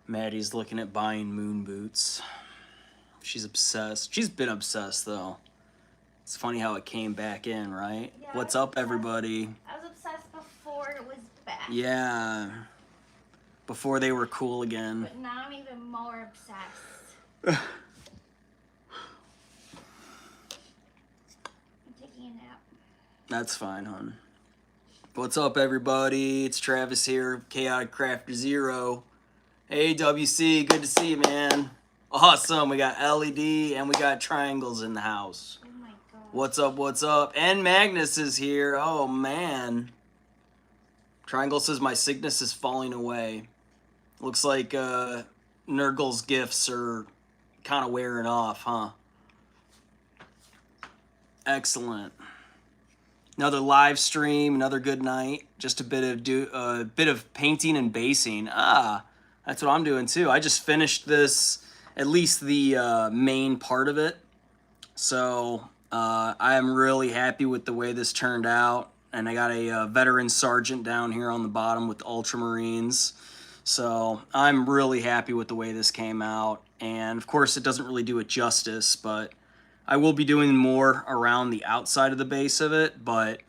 Maddie's looking at buying moon boots. She's obsessed. She's been obsessed, though. It's funny how it came back in, right? Yeah, What's up, everybody? I was obsessed before it was back. Yeah. Before they were cool again. But now I'm even more obsessed. I'm taking a nap. That's fine, hon. What's up, everybody? It's Travis here, ChaoticCrafterZero. Hey, WC, good to see you, man. Awesome. We got LED and we got triangles in the house. Oh my god. What's up, what's up? And Magnus is here. Oh, man. Triangle says my sickness is falling away. Looks like Nurgle's gifts are kind of wearing off, huh? Excellent. Another live stream, another good night. Just a bit of painting and basing. Ah, that's what I'm doing too. I just finished this, at least the main part of it. So I am really happy with the way this turned out. And I got a veteran sergeant down here on the bottom with the Ultramarines. So I'm really happy with the way this came out. And of course it doesn't really do it justice, but I will be doing more around the outside of the base of it. But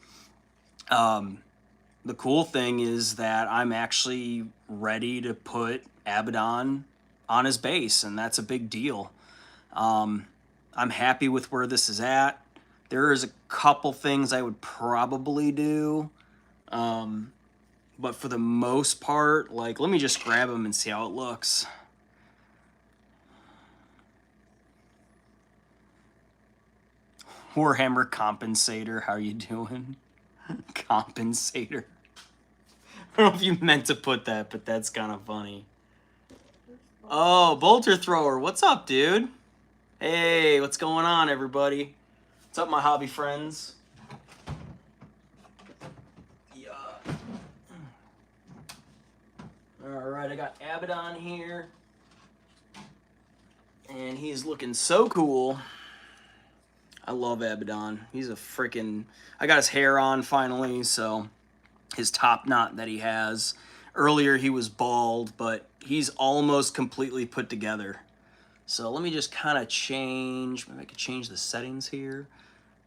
the cool thing is that I'm actually ready to put Abaddon on his base, and that's a big deal. I'm happy with where this is at. There is a couple things I would probably do, but for the most part, like, let me just grab them and see how it looks. Warhammer Compensator, how you doing? Compensator. I don't know if you meant to put that, but that's kind of funny. Oh, Bolter Thrower, what's up, dude? Hey, what's going on, everybody? What's up, my hobby friends? Yeah. Alright, I got Abaddon here. And he's looking so cool. I love Abaddon. He's a freaking... I got his hair on finally, so his top knot that he has. Earlier he was bald, but he's almost completely put together. So let me just kind of change... Maybe I could change the settings here.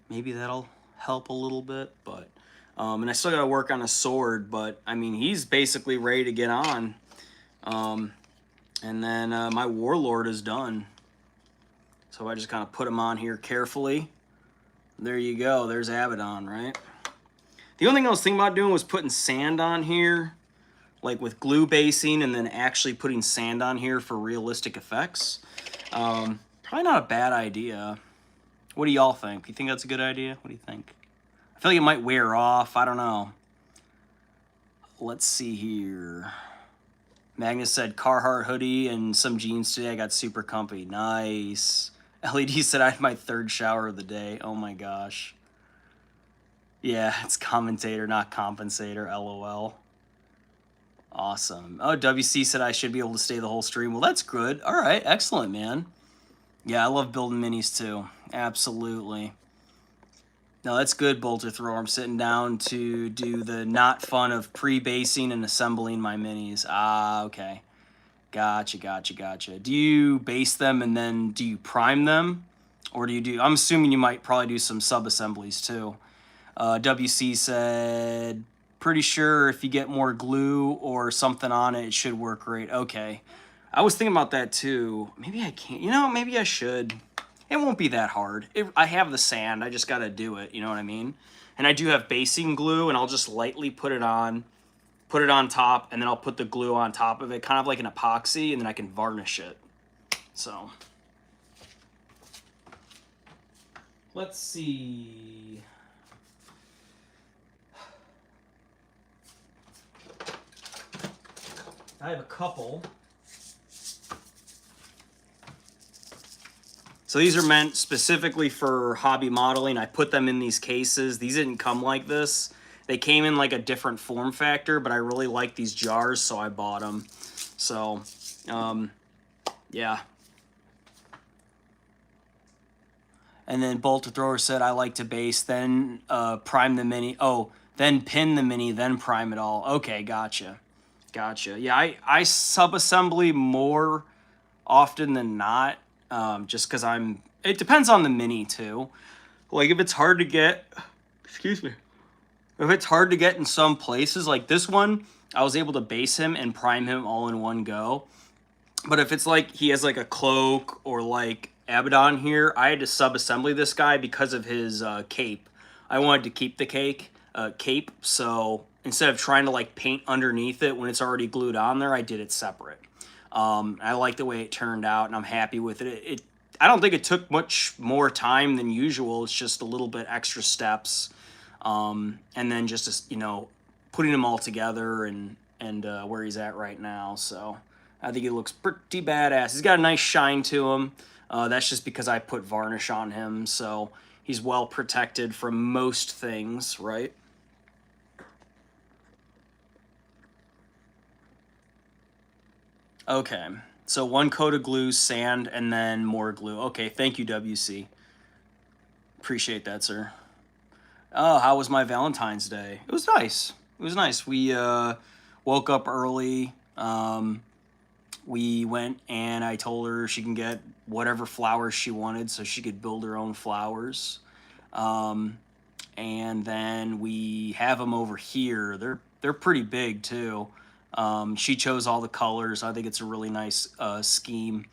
Maybe that'll help a little bit, but... and I still got to work on a sword, but, I mean, he's basically ready to get on. And then my Warlord is done. So I just kind of put him on here carefully. There you go. There's Abaddon, right? The only thing I was thinking about doing was putting sand on here, like with glue basing, and then actually putting sand on here for realistic effects. Probably not a bad idea. What do y'all think? You think that's a good idea? What do you think? I feel like it might wear off. I don't know. Let's see here. Magnus said Carhartt hoodie and some jeans today. I got super comfy. Nice. LED said I had my third shower of the day. Oh my gosh. Yeah, it's commentator, not compensator. LOL. Awesome. Oh, WC said I should be able to stay the whole stream. Well, that's good. All right, excellent, man. Yeah, I love building minis too. Absolutely. No, that's good, Bolter Thrower. I'm sitting down to do the not fun of pre-basing and assembling my minis. Ah, okay. Gotcha, gotcha, gotcha. Do you base them and then do you prime them? Or do you do... I'm assuming you might probably do some sub-assemblies too. WC said, pretty sure if you get more glue or something on it, it should work great. Okay. I was thinking about that too. Maybe I can't... You know, maybe I should... It won't be that hard. I have the sand. I just got to do it. You know what I mean? And I do have basing glue, and I'll just lightly put it on top, and then I'll put the glue on top of it, kind of like an epoxy, and then I can varnish it. So, let's see. I have a couple. So these are meant specifically for hobby modeling. I put them in these cases. These didn't come like this. They came in like a different form factor, but I really like these jars, so I bought them. So, yeah. And then Bolter Thrower said, I like to base, then prime the mini. Oh, then pin the mini, then prime it all. Okay, gotcha. Gotcha. Yeah, I sub-assembly more often than not, just because it depends on the mini too. Like if it's hard to get, excuse me, if it's hard to get in some places, like this one, I was able to base him and prime him all in one go. But if it's like he has like a cloak or like Abaddon here, I had to sub-assembly this guy because of his cape. I wanted to keep the cape, so instead of trying to like paint underneath it when it's already glued on there, I did it separate. I like the way it turned out, and I'm happy with it. I don't think it took much more time than usual. It's just a little bit extra steps, and then just putting them all together and where he's at right now. So I think he looks pretty badass. He's got a nice shine to him. That's just because I put varnish on him, so he's well protected from most things, right? Okay, so 1 coat of glue, sand, and then more glue. Okay, thank you, WC. Appreciate that, sir. Oh, how was my Valentine's Day? It was nice. It was nice. We woke up early. We went and I told her she can get whatever flowers she wanted so she could build her own flowers. And then we have them over here. They're pretty big too. She chose all the colors. I think it's a really nice scheme.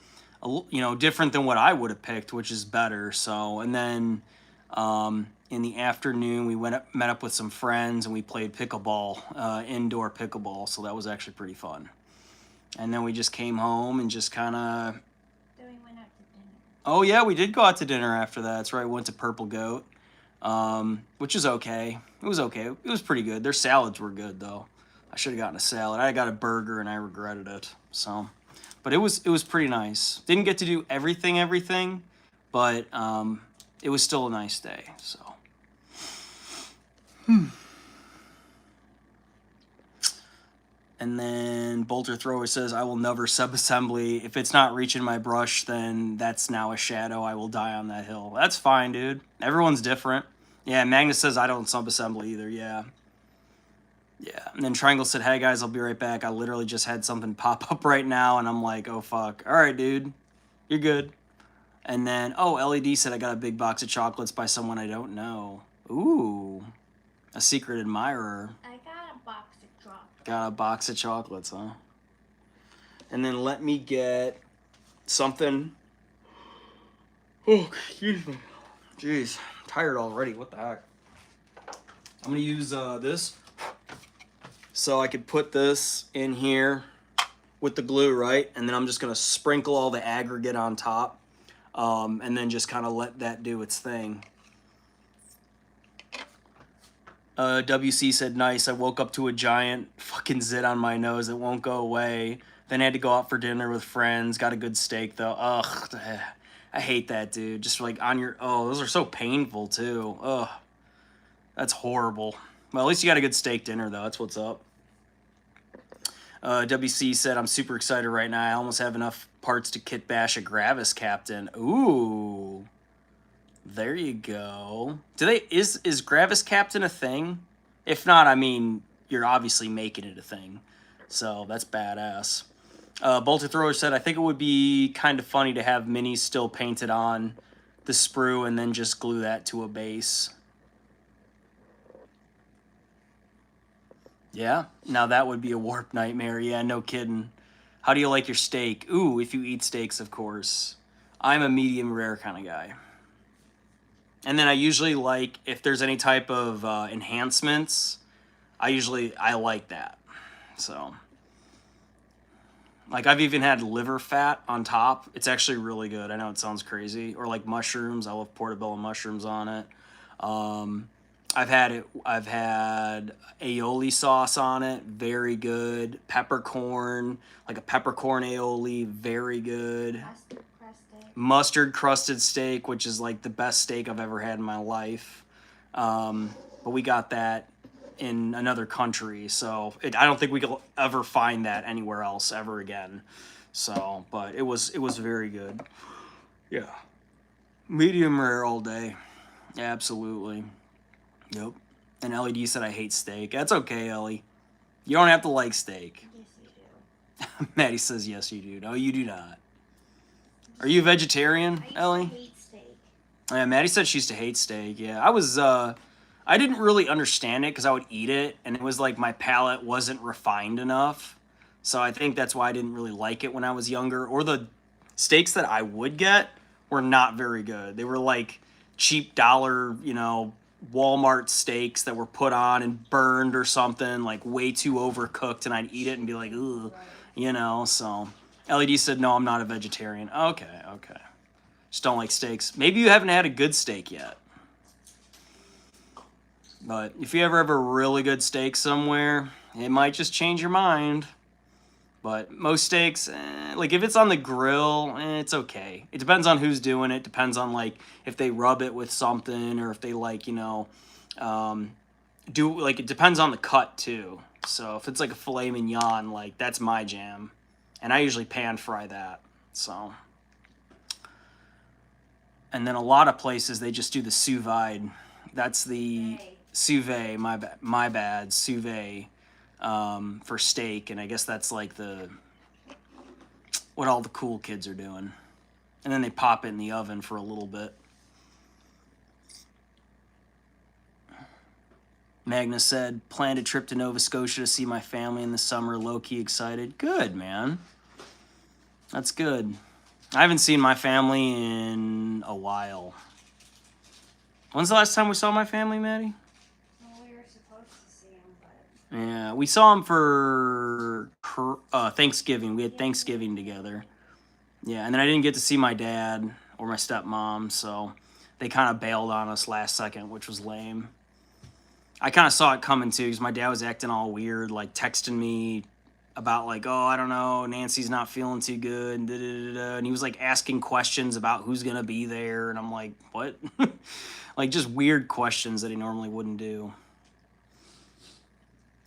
Different than what I would have picked, which is better. So, and then in the afternoon, we met up with some friends and we played pickleball, indoor pickleball. So that was actually pretty fun. And then we just came home and just kind of... Then we went out to dinner. Oh, yeah, we did go out to dinner after that. That's right, we went to Purple Goat, which is okay. It was okay. It was pretty good. Their salads were good, though. I should have gotten a salad. I got a burger, and I regretted it. So, but it was pretty nice. Didn't get to do everything, but it was still a nice day, so... And then Bolter Thrower says, I will never sub-assembly. If it's not reaching my brush, then that's now a shadow. I will die on that hill. That's fine, dude. Everyone's different. Yeah, Magnus says I don't sub-assembly either. Yeah. Yeah. And then Triangle said, hey, guys, I'll be right back. I literally just had something pop up right now, and I'm like, oh, fuck. All right, dude. You're good. And then, LED said I got a big box of chocolates by someone I don't know. Ooh. A secret admirer. I got a box of chocolates. Got a box of chocolates, huh? And then let me get something. Oh, excuse me. Jeez, I'm tired already. What the heck? I'm gonna use this. So I could put this in here with the glue, right? And then I'm just gonna sprinkle all the aggregate on top. And then just kind of let that do its thing. WC said, nice, I woke up to a giant fucking zit on my nose that won't go away. Then had to go out for dinner with friends. Got a good steak, though. Ugh, I hate that, dude. Just like on your... Oh, those are so painful, too. Ugh, that's horrible. Well, at least you got a good steak dinner, though. That's what's up. WC said, I'm super excited right now. I almost have enough parts to kit bash a Gravis Captain. Ooh. There you go. Is Gravis Captain a thing? If not, I mean, you're obviously making it a thing. So that's badass. Bolter Thrower said, I think it would be kind of funny to have minis still painted on the sprue and then just glue that to a base. Yeah, now that would be a warp nightmare. Yeah, no kidding. How do you like your steak? Ooh, if you eat steaks, of course. I'm a medium rare kind of guy. And then I usually like, if there's any type of enhancements, I like that. So, like I've even had liver fat on top. It's actually really good. I know it sounds crazy. Or like mushrooms. I love portobello mushrooms on it. I've had aioli sauce on it. Very good. Peppercorn, like a peppercorn aioli. Very good. Mustard crusted steak, which is like the best steak I've ever had in my life. But we got that in another country, so I don't think we could ever find that anywhere else ever again. So, but it was very good. Yeah, medium rare all day. Absolutely. Yep. And LED said I hate steak. That's okay, Ellie. You don't have to like steak. Yes, Maddie says yes, you do. No, you do not. Are you a vegetarian, Ellie? I used to hate steak. Yeah, Maddie said she used to hate steak. Yeah, I didn't really understand it because I would eat it, and it was like my palate wasn't refined enough. So I think that's why I didn't really like it when I was younger. Or the steaks that I would get were not very good. They were like cheap dollar, Walmart steaks that were put on and burned or something, like way too overcooked, and I'd eat it and be like, ugh, So LED said, no, I'm not a vegetarian. Okay. Just don't like steaks. Maybe you haven't had a good steak yet. But if you ever have a really good steak somewhere, it might just change your mind. But most steaks, like if it's on the grill, it's okay. It depends on who's doing it. Depends on like if they rub it with something or if they like, it depends on the cut too. So if it's like a filet mignon, like that's my jam. And I usually pan fry that. So. And then a lot of places they just do the sous vide. That's the sous vide, my bad, sous vide for steak. And I guess that's like what all the cool kids are doing. And then they pop it in the oven for a little bit. Magnus said, planned a trip to Nova Scotia to see my family in the summer. Low-key excited. Good, man. That's good. I haven't seen my family in a while. When's the last time we saw my family, Maddie? Well, we were supposed to see him, but... Yeah, we saw him for Thanksgiving. We had Thanksgiving together. Yeah, and then I didn't get to see my dad or my stepmom, so they kind of bailed on us last second, which was lame. I kind of saw it coming, too, because my dad was acting all weird, like texting me about like, oh, I don't know, Nancy's not feeling too good, and he was like asking questions about who's gonna be there, and I'm like, what? Like just weird questions that he normally wouldn't do.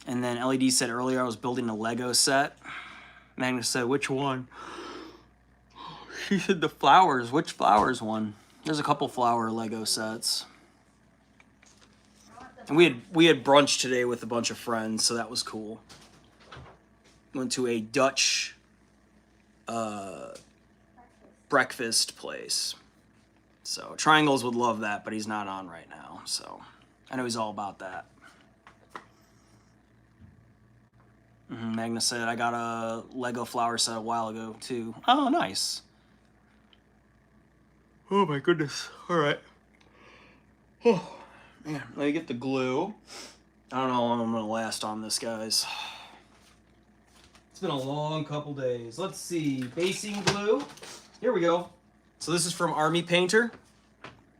And then LED said earlier I was building a Lego set. Magnus said, which one? She said the flowers. Which flowers one? There's a couple flower Lego sets. And we had brunch today with a bunch of friends, so that was cool. Went to a Dutch breakfast place. So Triangles would love that, but he's not on right now. So I know he's all about that. Magnus said, I got a Lego flower set a while ago, too. Oh, nice. Oh, my goodness. All right. Oh, man. Let me get the glue. I don't know how long I'm going to last on this, guys. It's been a long couple days. Let's see. Basing glue. Here we go. So this is from Army Painter.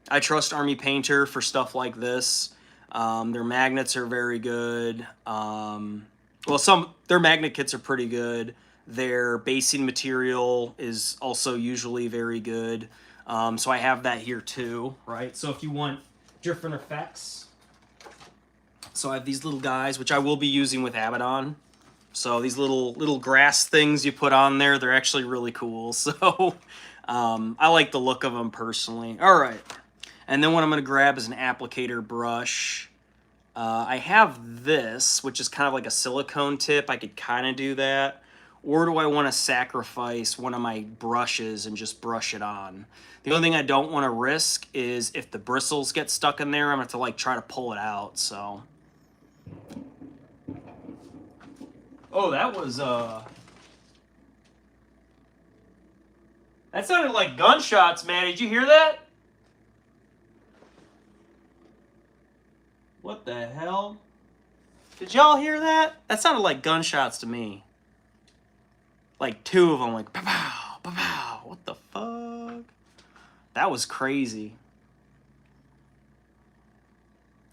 I trust Army Painter for stuff like this. Their magnets are very good. Their magnet kits are pretty good. Their basing material is also usually very good. So I have that here too, right? So if you want different effects. So I have these little guys, which I will be using with Abaddon. So these little grass things you put on there, they're actually really cool. So I like the look of them personally. All right. And then what I'm going to grab is an applicator brush. I have this, which is kind of like a silicone tip. I could kind of do that. Or do I want to sacrifice one of my brushes and just brush it on? The only thing I don't want to risk is if the bristles get stuck in there, I'm going to have to like try to pull it out. So. Oh, that was, that sounded like gunshots, man. Did you hear that? What the hell? Did y'all hear that? That sounded like gunshots to me. Like two of them, like, pow, pow, pow. What the fuck? That was crazy.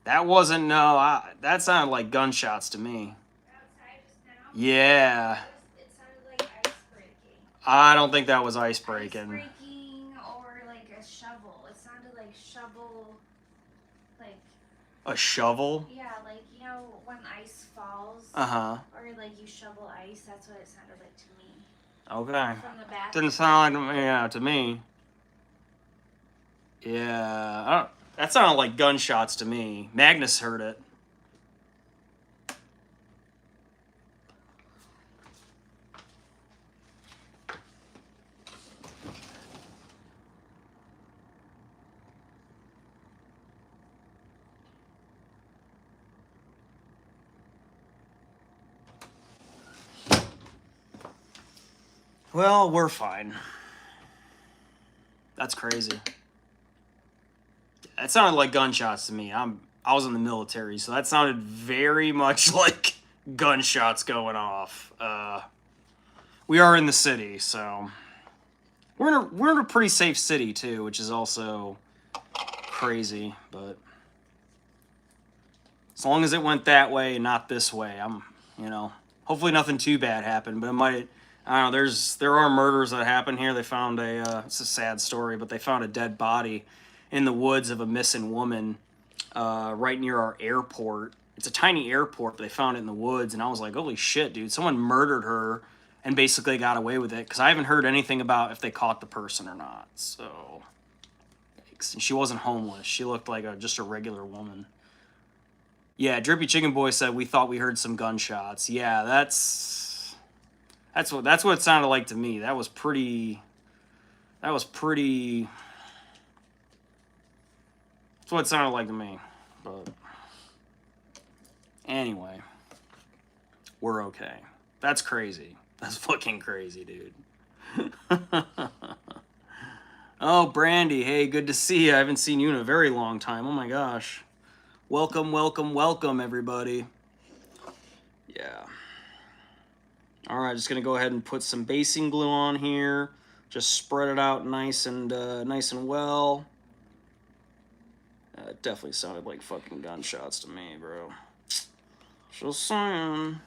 That wasn't, that sounded like gunshots to me. Outside just now? Yeah. It sounded like ice breaking. I don't think that was ice breaking. Ice breaking or like a shovel. It sounded like shovel, like... A shovel? Yeah, like, you know, when ice falls. Uh-huh. Or like you shovel ice, that's what it sounded like to me. Okay. From the back. Didn't sound like, to me. Yeah, that sounded like gunshots to me. Magnus heard it. Well, we're fine. That's crazy. That sounded like gunshots to me. I was in the military, so that sounded very much like gunshots going off. We are in the city, so we're in a pretty safe city too, which is also crazy. But as long as it went that way and not this way, hopefully nothing too bad happened. But it might. I don't know. There are murders that happen here. They found it's a sad story, but they found a dead body in the woods of a missing woman right near our airport. It's a tiny airport, but they found it in the woods, and I was like, holy shit, dude. Someone murdered her and basically got away with it, because I haven't heard anything about if they caught the person or not. So, and she wasn't homeless. She looked like just a regular woman. Yeah, Drippy Chicken Boy said we thought we heard some gunshots. Yeah, that's what it sounded like to me. That was pretty. That's what it sounded like to me. But anyway, we're okay. That's crazy. That's fucking crazy, dude. Oh, Brandy, hey, good to see you. I haven't seen you in a very long time. Oh my gosh. Welcome, welcome, welcome, everybody. Yeah. All right, just gonna go ahead and put some basing glue on here. Just spread it out nice and well. It definitely sounded like fucking gunshots to me, bro. Just saying.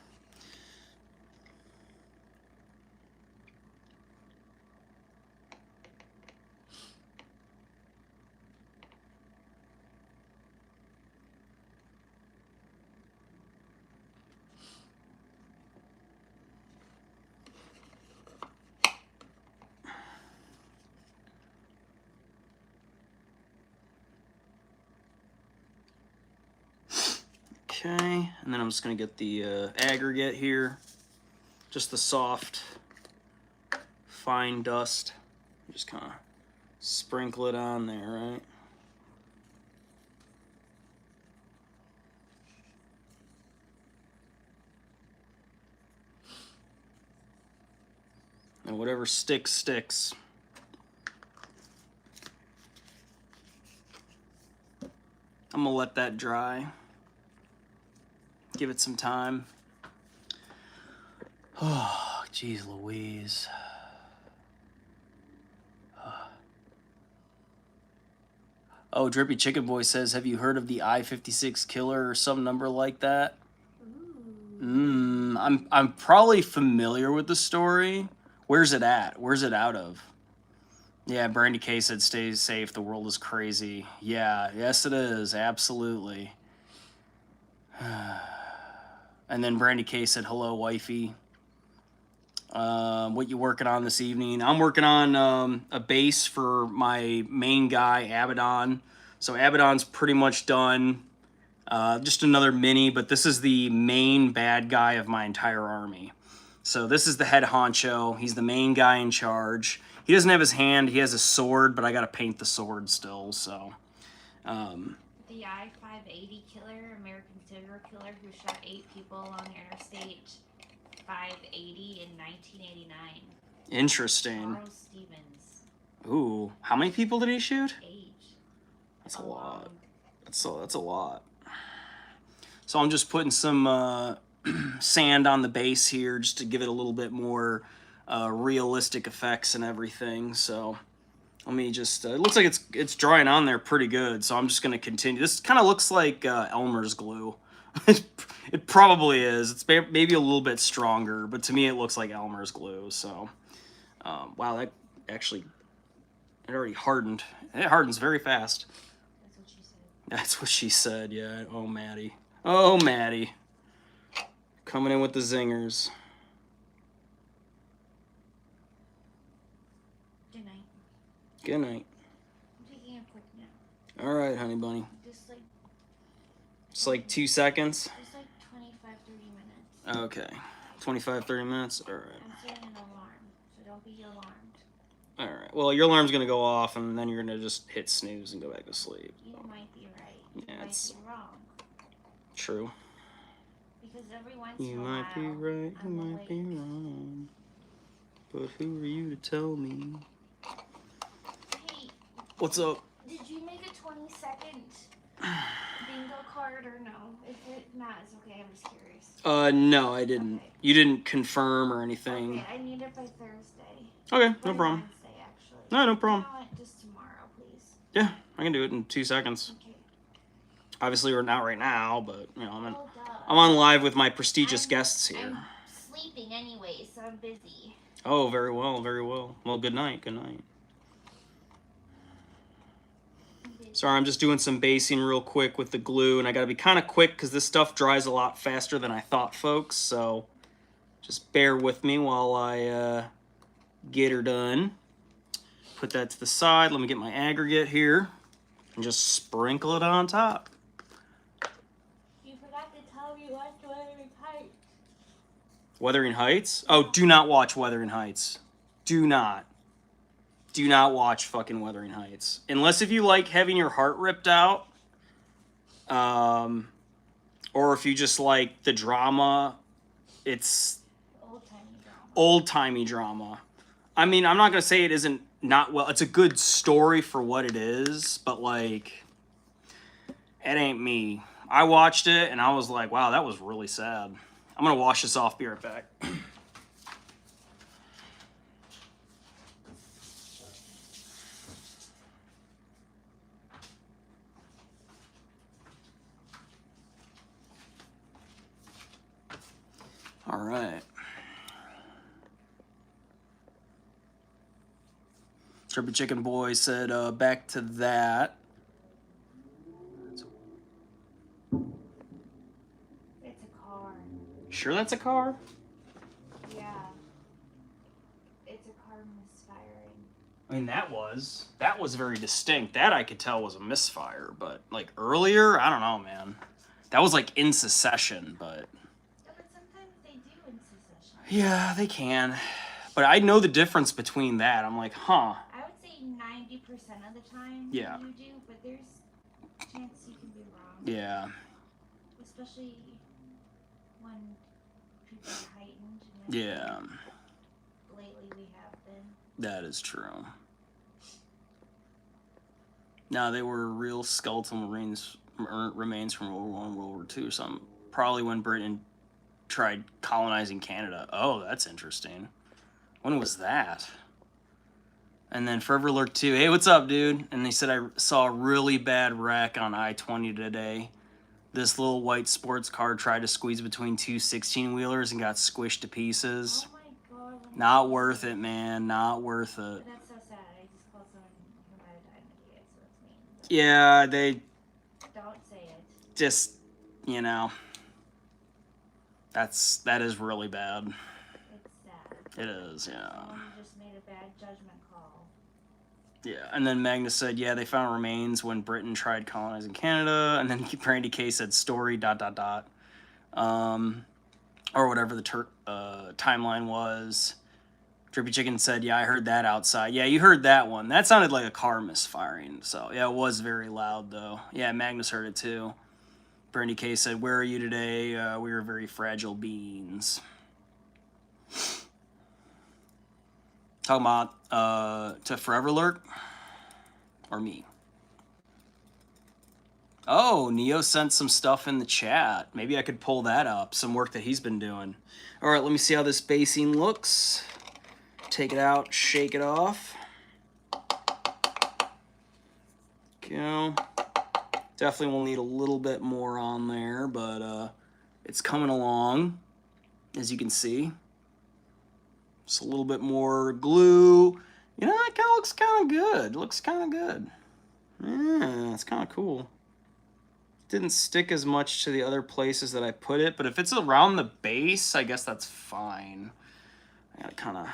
Okay, and then I'm just gonna get the aggregate here. Just the soft, fine dust. Just kind of sprinkle it on there, right? And whatever sticks, sticks. I'm gonna let that dry. Give it some time. Oh, geez Louise. Oh, Drippy Chicken Boy says, have you heard of the I-56 killer or some number like that? I'm probably familiar with the story. Where's it at? Where's it out of? Yeah, Brandy K said, stay safe, the world is crazy. Yeah, yes it is, absolutely. And then Brandy K said, hello, wifey. What you working on this evening? I'm working on a base for my main guy, Abaddon. So Abaddon's pretty much done. Just another mini, but this is the main bad guy of my entire army. So this is the head honcho. He's the main guy in charge. He doesn't have his hand. He has a sword, but I got to paint the sword still, so. The I-580 killer, American serial killer who shot 8 people along Interstate 580 in 1989. Interesting. Charles Stevens. Ooh, how many people did he shoot? 8. That's a lot. That's a lot. So I'm just putting some sand on the base here just to give it a little bit more realistic effects and everything. So let me just, it looks like it's drying on there pretty good. So I'm just going to continue. This kind of looks like Elmer's glue. It probably is. It's maybe a little bit stronger, but to me it looks like Elmer's glue. So, wow, that actually, it already hardened. It hardens very fast. That's what she said. That's what she said, yeah. Oh, Maddie. Oh, Maddie. Coming in with the zingers. Good night. Good night. I'm taking a quick nap. All right, honey bunny. Just like 2 seconds? Just like 25, 30 minutes. Okay. 25, 30 minutes? All right. I'm setting an alarm, so don't be alarmed. All right. Well, your alarm's going to go off, and then you're going to just hit snooze and go back to sleep. You might be right. Yeah, You might it's be wrong. true. Because every once You in a might be while, right, you I'm might awake. be wrong. But who are you to tell me? Hey. What's up? Did you make a 20-second bingo card or no? If it not, it's okay. I'm just curious. No, I didn't. Okay. You didn't confirm or anything. Okay, I need it by Thursday. Okay, no By problem. Wednesday, actually. No problem. I want it just tomorrow, please. Yeah, I can do it in 2 seconds. Okay. Obviously, we're not right now, but you know, Oh, duh. I'm on live with my prestigious guests here. I'm sleeping anyway, so I'm busy. Oh, very well, very well. Well, good night, good night. Sorry, I'm just doing some basing real quick with the glue, and I gotta be kind of quick because this stuff dries a lot faster than I thought, folks, so just bear with me while I get her done. Put that to the side. Let me get my aggregate here and just sprinkle it on top. You forgot to tell me what's Wuthering Heights. Wuthering Heights? Oh, do not watch Wuthering Heights. Do not. Do not watch fucking Wuthering Heights. Unless if you like having your heart ripped out, or if you just like the drama, it's old-timey drama. I mean, I'm not going to say it isn't not well. It's a good story for what it is, but like, it ain't me. I watched it and I was like, wow, that was really sad. I'm going to wash this off, be right back. All right. Chirpy Chicken Boy said, back to that. It's a car. Sure that's a car? Yeah. It's a car misfiring. I mean, that was very distinct. That I could tell was a misfire, but like earlier, I don't know, man. That was like in succession, but... Yeah, but sometimes they do in succession. Yeah, they can. But I know the difference between that. I'm like, huh. I would say 90% of the time Yeah. you do, but there's a chance you can be wrong. Yeah. Especially when people are heightened. And Yeah. Lately we have been. That is true. No, they were real skeletal remains from World War I and World War II or something. Probably when Britain tried colonizing Canada. Oh, that's interesting. When was that? And then Forever Lurk 2. Hey, what's up, dude? And they said I saw a really bad wreck on I-20 today. This little white sports car tried to squeeze between two 16-wheelers and got squished to pieces. Oh my god. Not worth it, man. Not worth it. But that's so sad. I just called someone who might have died in the so it's mean. But Yeah, they don't say it. just, you know, that is really bad. It's sad. It is, yeah. Someone just made a bad judgment call. Yeah, and then Magnus said, yeah, they found remains when Britain tried colonizing Canada, and then Brandy K said story ... or whatever the timeline was. Drippy Chicken said, yeah, I heard that outside. Yeah, you heard that one. That sounded like a car misfiring, so yeah, it was very loud, though. Yeah, Magnus heard it, too. Brandy K said, where are you today? We are very fragile beings. Talking about to Forever Lurk or me? Oh, Neo sent some stuff in the chat. Maybe I could pull that up. Some work that he's been doing. All right, let me see how this basing looks. Take it out, shake it off. Go. Definitely will need a little bit more on there, but it's coming along, as you can see. Just a little bit more glue. You know, it kind of looks kind of good. It looks kind of good. Yeah, it's kind of cool. Didn't stick as much to the other places that I put it, but if it's around the base, I guess that's fine. I gotta kind of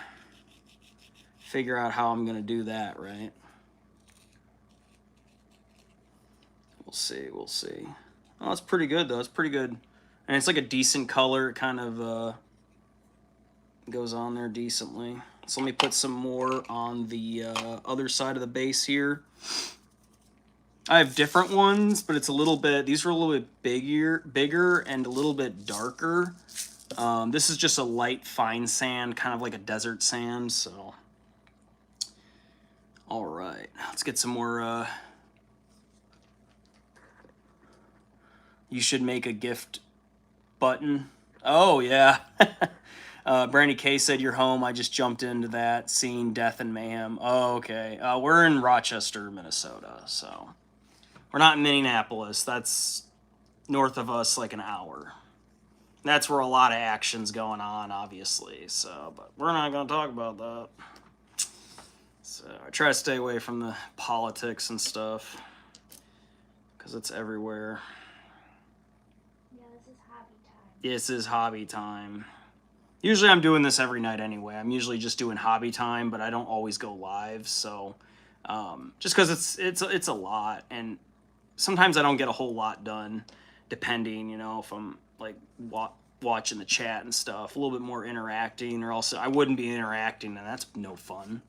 figure out how I'm gonna do that, right? We'll see, we'll see. Oh, it's pretty good though, it's pretty good. And it's like a decent color, it kind of goes on there decently. So let me put some more on the other side of the base here. I have different ones, but it's a little bit, these are a little bit bigger and a little bit darker. This is just a light fine sand, kind of like a desert sand. So, all right, let's get some more. You should make a gift button. Oh yeah. Brandy K said you're home. I just jumped into that, seeing Death and Mayhem. Oh, okay. We're in Rochester, Minnesota, so we're not in Minneapolis. That's north of us, like an hour. That's where a lot of action's going on, obviously. So, but we're not going to talk about that. So I try to stay away from the politics and stuff because it's everywhere. Yeah, this is hobby time. This is hobby time. Usually I'm doing this every night anyway. I'm usually just doing hobby time, but I don't always go live. So just because it's a lot, and sometimes I don't get a whole lot done, depending, if I'm like watching the chat and stuff, a little bit more interacting, or else I wouldn't be interacting, and that's no fun.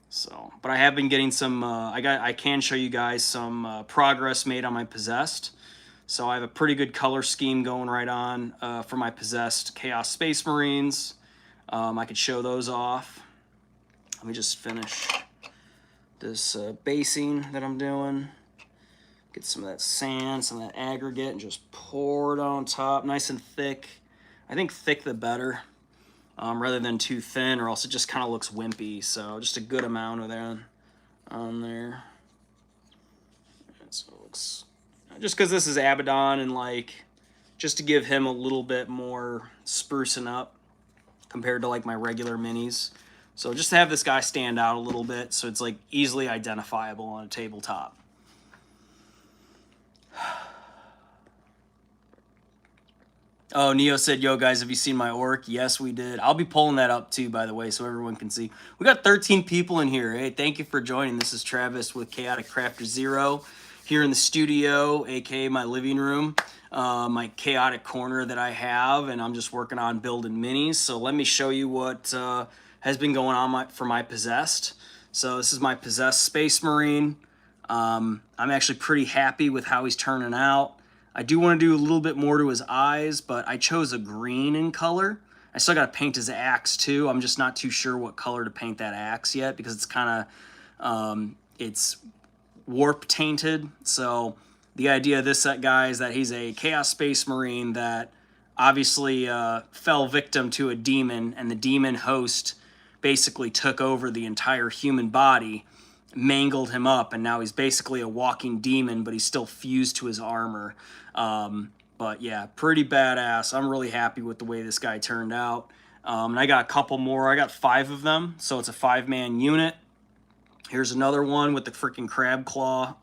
So, but I have been getting some. I can show you guys some progress made on my Possessed. So I have a pretty good color scheme going right on for my Possessed Chaos Space Marines. I could show those off. Let me just finish this basing that I'm doing. Get some of that sand, some of that aggregate, and just pour it on top, nice and thick. I think thick the better, rather than too thin, or else it just kind of looks wimpy. So just a good amount of that on there. And so it looks, just because this is Abaddon, and like, just to give him a little bit more sprucing up compared to like my regular minis. So just to have this guy stand out a little bit, so it's like easily identifiable on a tabletop. Oh, Neo said, yo, guys, have you seen my orc? Yes, we did. I'll be pulling that up, too, by the way, so everyone can see. We got 13 people in here. Hey, thank you for joining. This is Travis with ChaoticCrafterZero here in the studio, a.k.a. my living room, my chaotic corner that I have, and I'm just working on building minis. So let me show you what has been going on for my Possessed. So this is my Possessed Space Marine. I'm actually pretty happy with how he's turning out. I do want to do a little bit more to his eyes, but I chose a green in color. I still got to paint his axe too. I'm just not too sure what color to paint that axe yet because it's kind of, it's warp tainted. So the idea of this set, guy, is that he's a Chaos Space Marine that obviously fell victim to a demon, and the demon host basically took over the entire human body, mangled him up, and now he's basically a walking demon, but he's still fused to his armor. But yeah, pretty badass. I'm really happy with the way this guy turned out. And I got a couple more. I got 5 of them, so it's a 5-man unit. Here's another one with the freaking crab claw.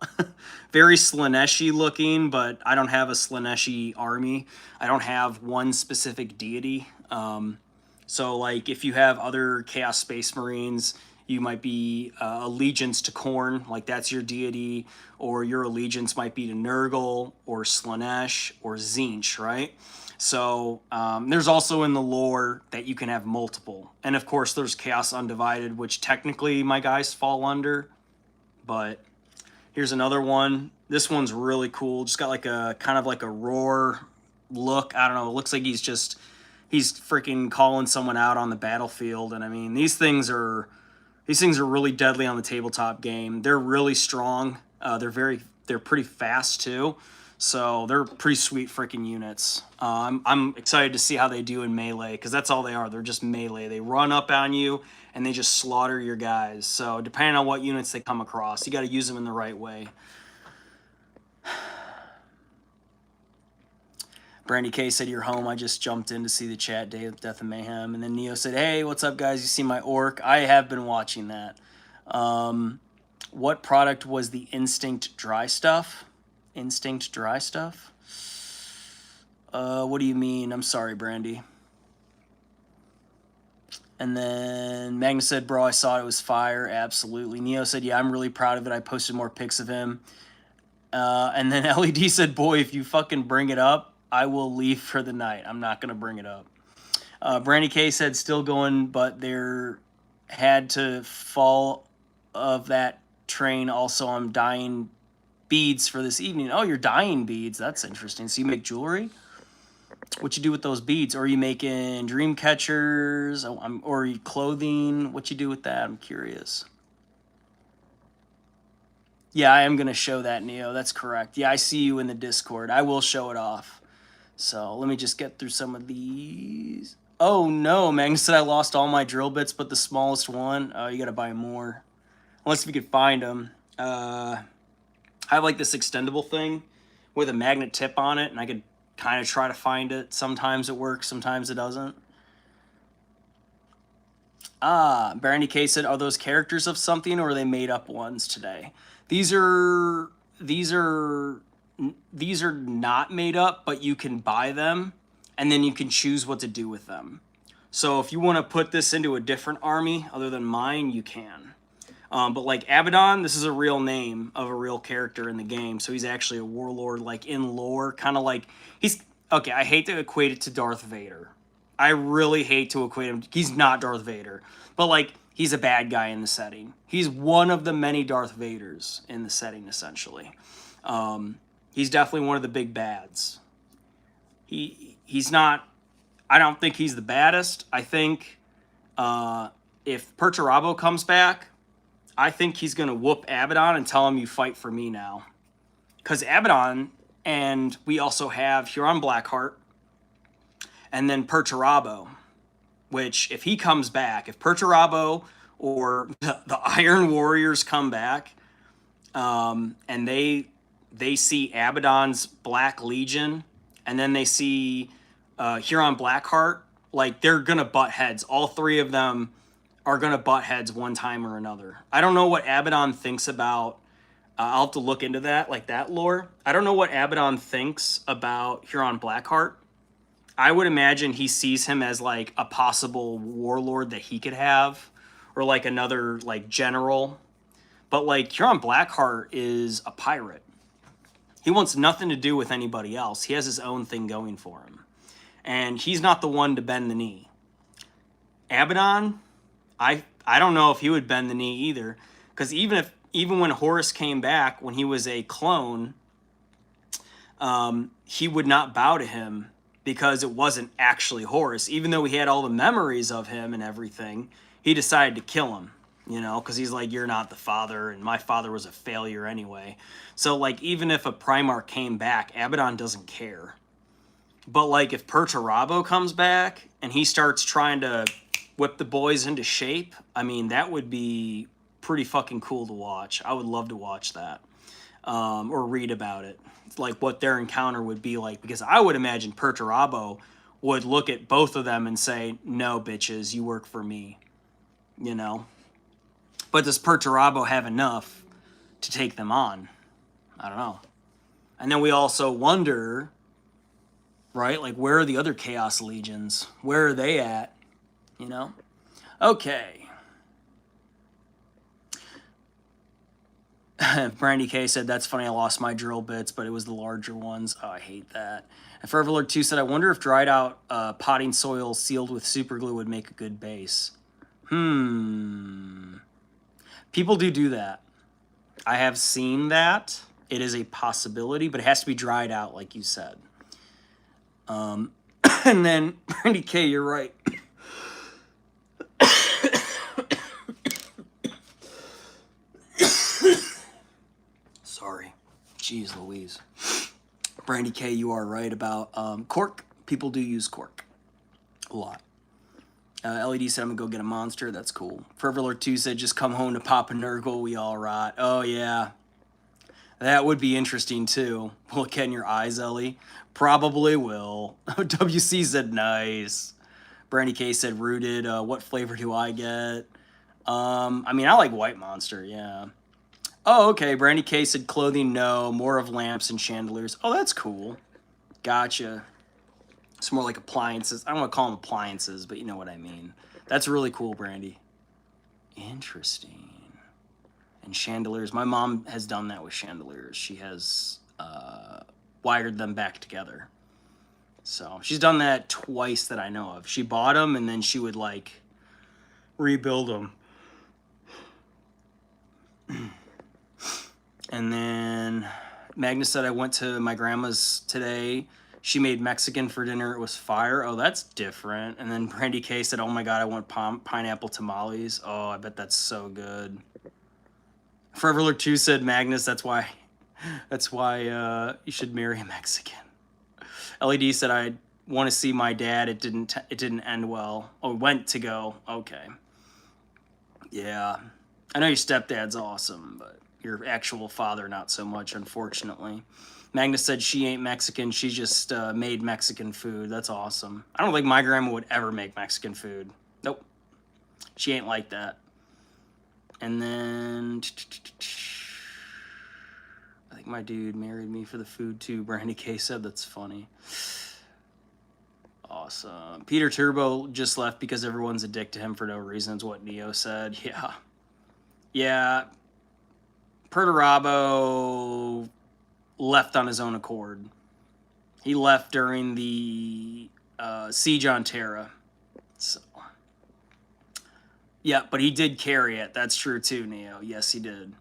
Very Slaneshi looking, but I don't have a Slaneshi army. I don't have one specific deity. So like if you have other Chaos Space Marines, you might be allegiance to Khorne, like that's your deity, or your allegiance might be to Nurgle or Slanesh or Tzeentch, right? So there's also in the lore that you can have multiple. And of course there's Chaos Undivided, which technically my guys fall under. But here's another one. This one's really cool. Just got like a kind of like a roar look. I don't know. It looks like he's freaking calling someone out on the battlefield. And I mean, these things are really deadly on the tabletop game. They're really strong. They're pretty fast too. So they're pretty sweet freaking units. I'm excited to see how they do in melee, because that's all they are. They're just melee. They run up on you and they just slaughter your guys. So depending on what units they come across, you got to use them in the right way. Brandy K said, you're home. I just jumped in to see the chat, Day of Death and Mayhem. And then Neo said, hey, what's up, guys? You see my orc? I have been watching that. What product was the Instinct Dry Stuff? Instinct Dry Stuff? What do you mean? I'm sorry, Brandy. And then Magnus said, bro, I saw it was fire. Absolutely. Neo said, yeah, I'm really proud of it. I posted more pics of him. And then LED said, boy, if you fucking bring it up, I will leave for the night. I'm not going to bring it up. Brandy K said, still going, but there had to fall of that train. Also, I'm dyeing beads for this evening. Oh, you're dyeing beads. That's interesting. So you make jewelry? What you do with those beads? Or are you making dream catchers? Or are you clothing? What you do with that? I'm curious. Yeah, I am going to show that, Neo. That's correct. Yeah, I see you in the Discord. I will show it off. So let me just get through some of these. Oh, no. Magnus said I lost all my drill bits, but the smallest one. Oh, you got to buy more. Unless if you could find them. I have like this extendable thing with a magnet tip on it, and I could kind of try to find it. Sometimes it works, sometimes it doesn't. Brandy K said, are those characters of something or are they made up ones today? These are not made up, but you can buy them and then you can choose what to do with them. So if you want to put this into a different army other than mine, you can. But like Abaddon, this is a real name of a real character in the game. So he's actually a warlord, like in lore, kind of like okay, I hate to equate it to Darth Vader. I really hate to equate him. He's not Darth Vader, but like he's a bad guy in the setting. He's one of the many Darth Vaders in the setting, essentially. He's definitely one of the big bads. He's not. I don't think he's the baddest. I think if Perturabo comes back, I think he's gonna whoop Abaddon and tell him you fight for me now. Because Abaddon, and we also have Huron Blackheart, and then Perturabo, which if he comes back, if Perturabo or the Iron Warriors come back, and they see Abaddon's Black Legion, and then they see Huron Blackheart, like they're gonna butt heads. All three of them are gonna butt heads one time or another. I don't know what Abaddon thinks about. I'll have to look into that, like that lore. I don't know what Abaddon thinks about Huron Blackheart. I would imagine he sees him as like a possible warlord that he could have, or like another like general. But like Huron Blackheart is a pirate. He wants nothing to do with anybody else. He has his own thing going for him. And he's not the one to bend the knee. Abaddon, I don't know if he would bend the knee either. Because even when Horus came back, when he was a clone, he would not bow to him because it wasn't actually Horus. Even though he had all the memories of him and everything, he decided to kill him, you know, because he's like, you're not the father, and my father was a failure anyway. So, like, even if a Primarch came back, Abaddon doesn't care. But, like, if Perturabo comes back and he starts trying to whip the boys into shape, I mean, that would be pretty fucking cool to watch. I would love to watch that. Or read about it. Like, what their encounter would be like. Because I would imagine Perturabo would look at both of them and say, no, bitches, you work for me. You know? But does Perturabo have enough to take them on? I don't know. And then we also wonder, right? Like, where are the other Chaos Legions? Where are they at? You know? Okay. Brandy K said, that's funny, I lost my drill bits, but it was the larger ones. Oh, I hate that. And Forever Lord 2 said, I wonder if dried out potting soil sealed with super glue would make a good base. People do that. I have seen that. It is a possibility, but it has to be dried out, like you said. And then, Brandy K, you're right. Sorry. Jeez Louise. Brandy K, you are right about cork. People do use cork. A lot. LED said, I'm going to go get a monster. That's cool. Forever Lord 2 said, just come home to Papa Nurgle. We all rot. Oh, yeah. That would be interesting, too. Look in your eyes, Ellie. Probably will. WC said, nice. Brandy K said, rooted. What flavor do I get? I mean, I like white monster, yeah. Oh, okay. Brandy K said, clothing, no. More of lamps and chandeliers. Oh, that's cool. Gotcha. It's more like appliances. I don't want to call them appliances, but you know what I mean. That's really cool, Brandy. Interesting. And chandeliers. My mom has done that with chandeliers. She has wired them back together. So she's done that twice that I know of. She bought them and then she would like rebuild them. And then Magnus said, I went to my grandma's today. She made Mexican for dinner. It was fire. Oh, that's different. And then Brandy K said, oh my God, I want pineapple tamales. Oh, I bet that's so good. Forever Look 2 said, Magnus, that's why you should marry a Mexican. LED said, I want to see my dad. It didn't end well. Oh, went to go. Okay. Yeah. I know your stepdad's awesome, but your actual father, not so much, unfortunately. Magnus said she ain't Mexican. She just made Mexican food. That's awesome. I don't think my grandma would ever make Mexican food. Nope. She ain't like that. And then I think my dude married me for the food too. Brandy K said that's funny. Awesome. Peter Turbo just left because everyone's a dick to him for no reason, is what Neo said. Yeah. Yeah. Perturabo left on his own accord. He left during the siege on Terra. So. Yeah, but he did carry it. That's true too, Neo. Yes, he did.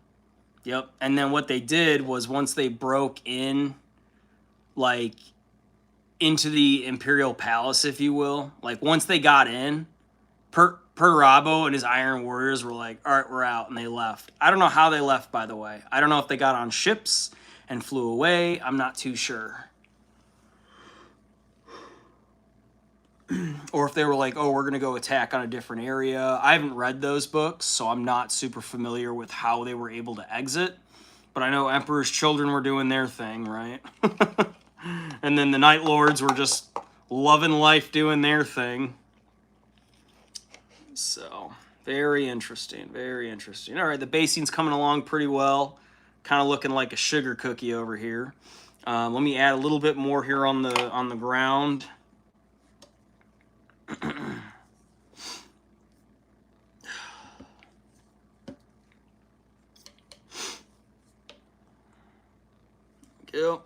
Yep. And then what they did was once they broke in, like, into the Imperial Palace, if you will, like, once they got in, Perturabo and his Iron Warriors were like, all right, we're out, and they left. I don't know how they left, by the way. I don't know if they got on ships and flew away. I'm not too sure. Or if they were like, oh, we're going to go attack on a different area. I haven't read those books, so I'm not super familiar with how they were able to exit. But I know Emperor's Children were doing their thing, right? And then the Night Lords were just loving life doing their thing. So, very interesting, very interesting. All right, the basing's coming along pretty well. Kind of looking like a sugar cookie over here. Let me add a little bit more here on the ground. Go.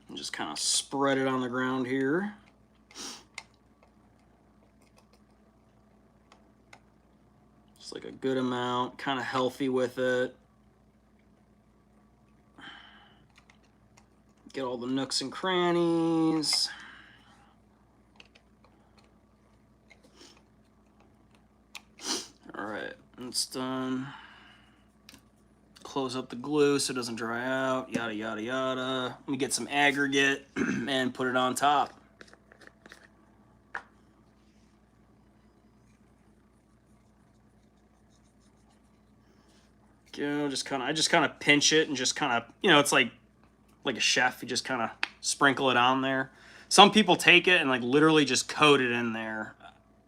And just kind of spread it on the ground here. Just like a good amount, kind of healthy with it. Get all the nooks and crannies. All right, it's done. Close up the glue so it doesn't dry out, yada, yada, yada. Let me get some aggregate and put it on top. You know, I just kind of pinch it and just kind of, you know, it's like a chef. You just kind of sprinkle it on there. Some people take it and like literally just coat it in there.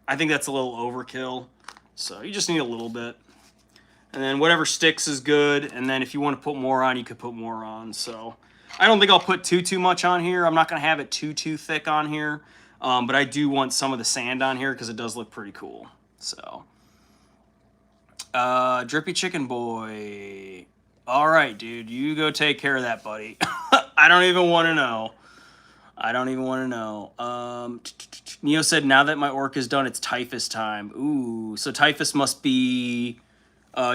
I think that's a little overkill. So you just need a little bit. And then whatever sticks is good. And then if you want to put more on, you could put more on. So I don't think I'll put too much on here. I'm not going to have it too thick on here. But I do want some of the sand on here because it does look pretty cool. So, Drippy Chicken Boy. All right, dude, you go take care of that, buddy. I don't even want to know. I don't even want to know. Neo said, now that my orc is done, it's Typhus time. Ooh, so Typhus must be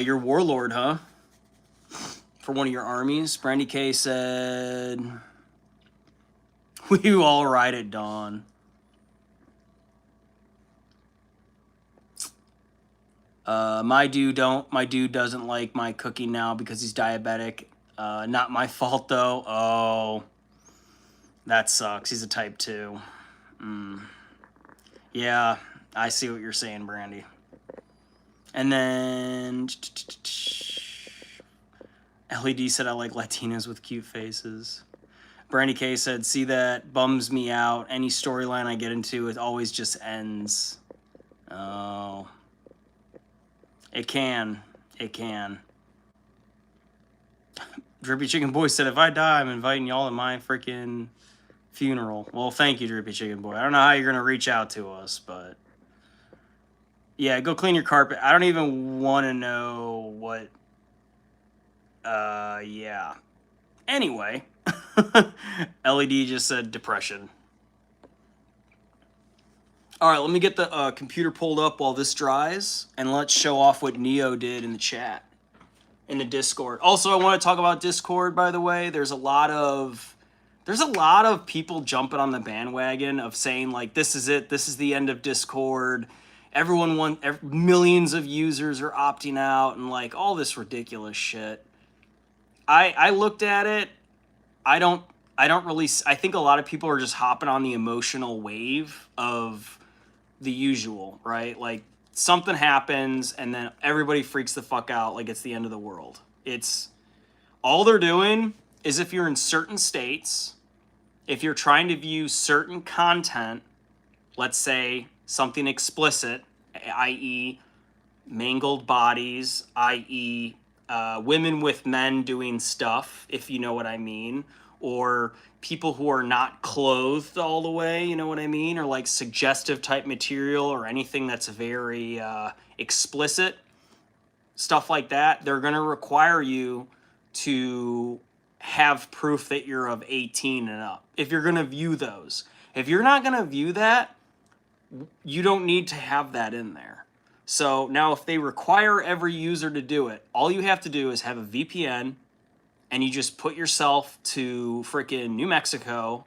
your warlord, huh? For one of your armies. Brandy K said, we all ride at dawn. My dude doesn't like my cooking now because he's diabetic. Not my fault though. Oh, that sucks. He's a type 2. Yeah, I see what you're saying, Brandy. And then LED said I like Latinas with cute faces. Brandy K said, see, that bums me out. Any storyline I get into, it always just ends. Oh. It can. It can. Drippy Chicken Boy said, if I die, I'm inviting y'all to my freaking funeral. Well, thank you, Drippy Chicken Boy. I don't know how you're going to reach out to us, but... yeah, go clean your carpet. I don't even want to know what... yeah. Anyway. LED just said depression. All right, let me get the computer pulled up while this dries, and let's show off what Neo did in the chat, in the Discord. Also, I want to talk about Discord, by the way. There's a lot of there's a lot of people jumping on the bandwagon of saying like, this is it, this is the end of Discord. Millions of users are opting out and like all this ridiculous shit. I looked at it. I think a lot of people are just hopping on the emotional wave of the usual, right? Like something happens and then everybody freaks the fuck out like it's the end of the world. It's all they're doing is if you're in certain states, if you're trying to view certain content, let's say something explicit, i.e. mangled bodies, i.e. Women with men doing stuff, if you know what I mean, or people who are not clothed all the way, you know what I mean, or like suggestive type material or anything that's very explicit, stuff like that, they're going to require you to have proof that you're of 18 and up. If you're going to view those. If you're not going to view that, you don't need to have that in there. So now if they require every user to do it, all you have to do is have a VPN and you just put yourself to freaking New Mexico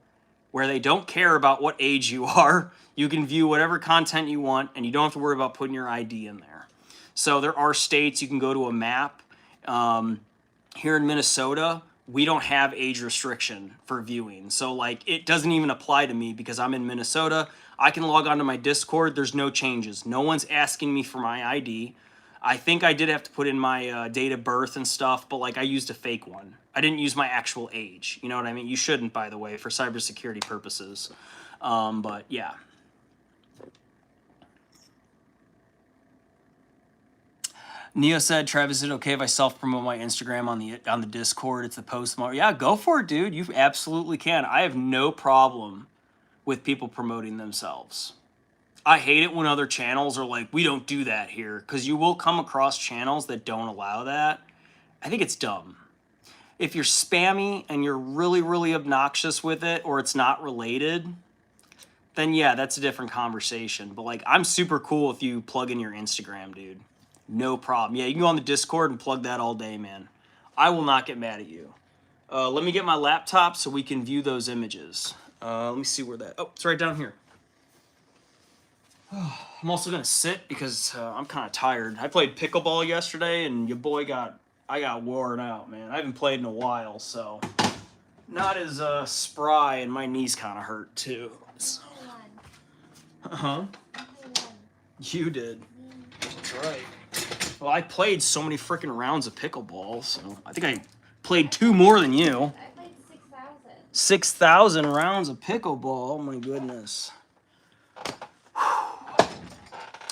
where they don't care about what age you are. You can view whatever content you want and you don't have to worry about putting your ID in there. So there are states you can go to a map. Here in Minnesota, we don't have age restriction for viewing. So like it doesn't even apply to me because I'm in Minnesota. I can log onto my Discord. There's no changes. No one's asking me for my ID. I think I did have to put in my date of birth and stuff, but like I used a fake one. I didn't use my actual age. You know what I mean? You shouldn't, by the way, for cybersecurity purposes. But yeah. Neo said, Travis, is it okay if I self-promote my Instagram on the Discord? It's the post tomorrow. Yeah, go for it, dude. You absolutely can. I have no problem with people promoting themselves. I hate it when other channels are like, we don't do that here, because you will come across channels that don't allow that. I think it's dumb. If you're spammy and you're really, really obnoxious with it, or it's not related, then yeah, that's a different conversation. But like, I'm super cool if you plug in your Instagram, dude. No problem. Yeah, you can go on the Discord and plug that all day, man. I will not get mad at you. Let me get my laptop so we can view those images. Let me see where that... Oh, it's right down here. I'm also going to sit because I'm kind of tired. I played pickleball yesterday, and your boy I got worn out, man. I haven't played in a while, so... Not as spry, and my knees kind of hurt, too. So. Uh-huh. You did. That's right. Well, I played so many freaking rounds of pickleball, so I think I played 2 more than you. I played 6,000. 6,000 rounds of pickleball. Oh my goodness.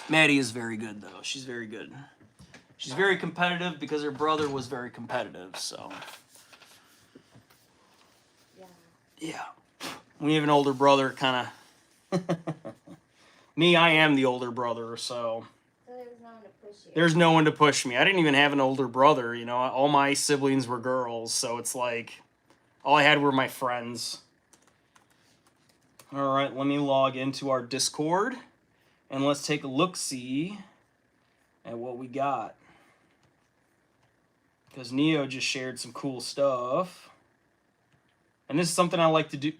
Maddie is very good, though. She's very good. She's very competitive because her brother was very competitive, so. Yeah. When you have an older brother, kind of. Me, I am the older brother, so. There's no one to push me. I didn't even have an older brother, you know. All my siblings were girls, so it's like all I had were my friends. All right, let me log into our Discord and let's take a look-see at what we got. Because Neo just shared some cool stuff. And this is something I like to do.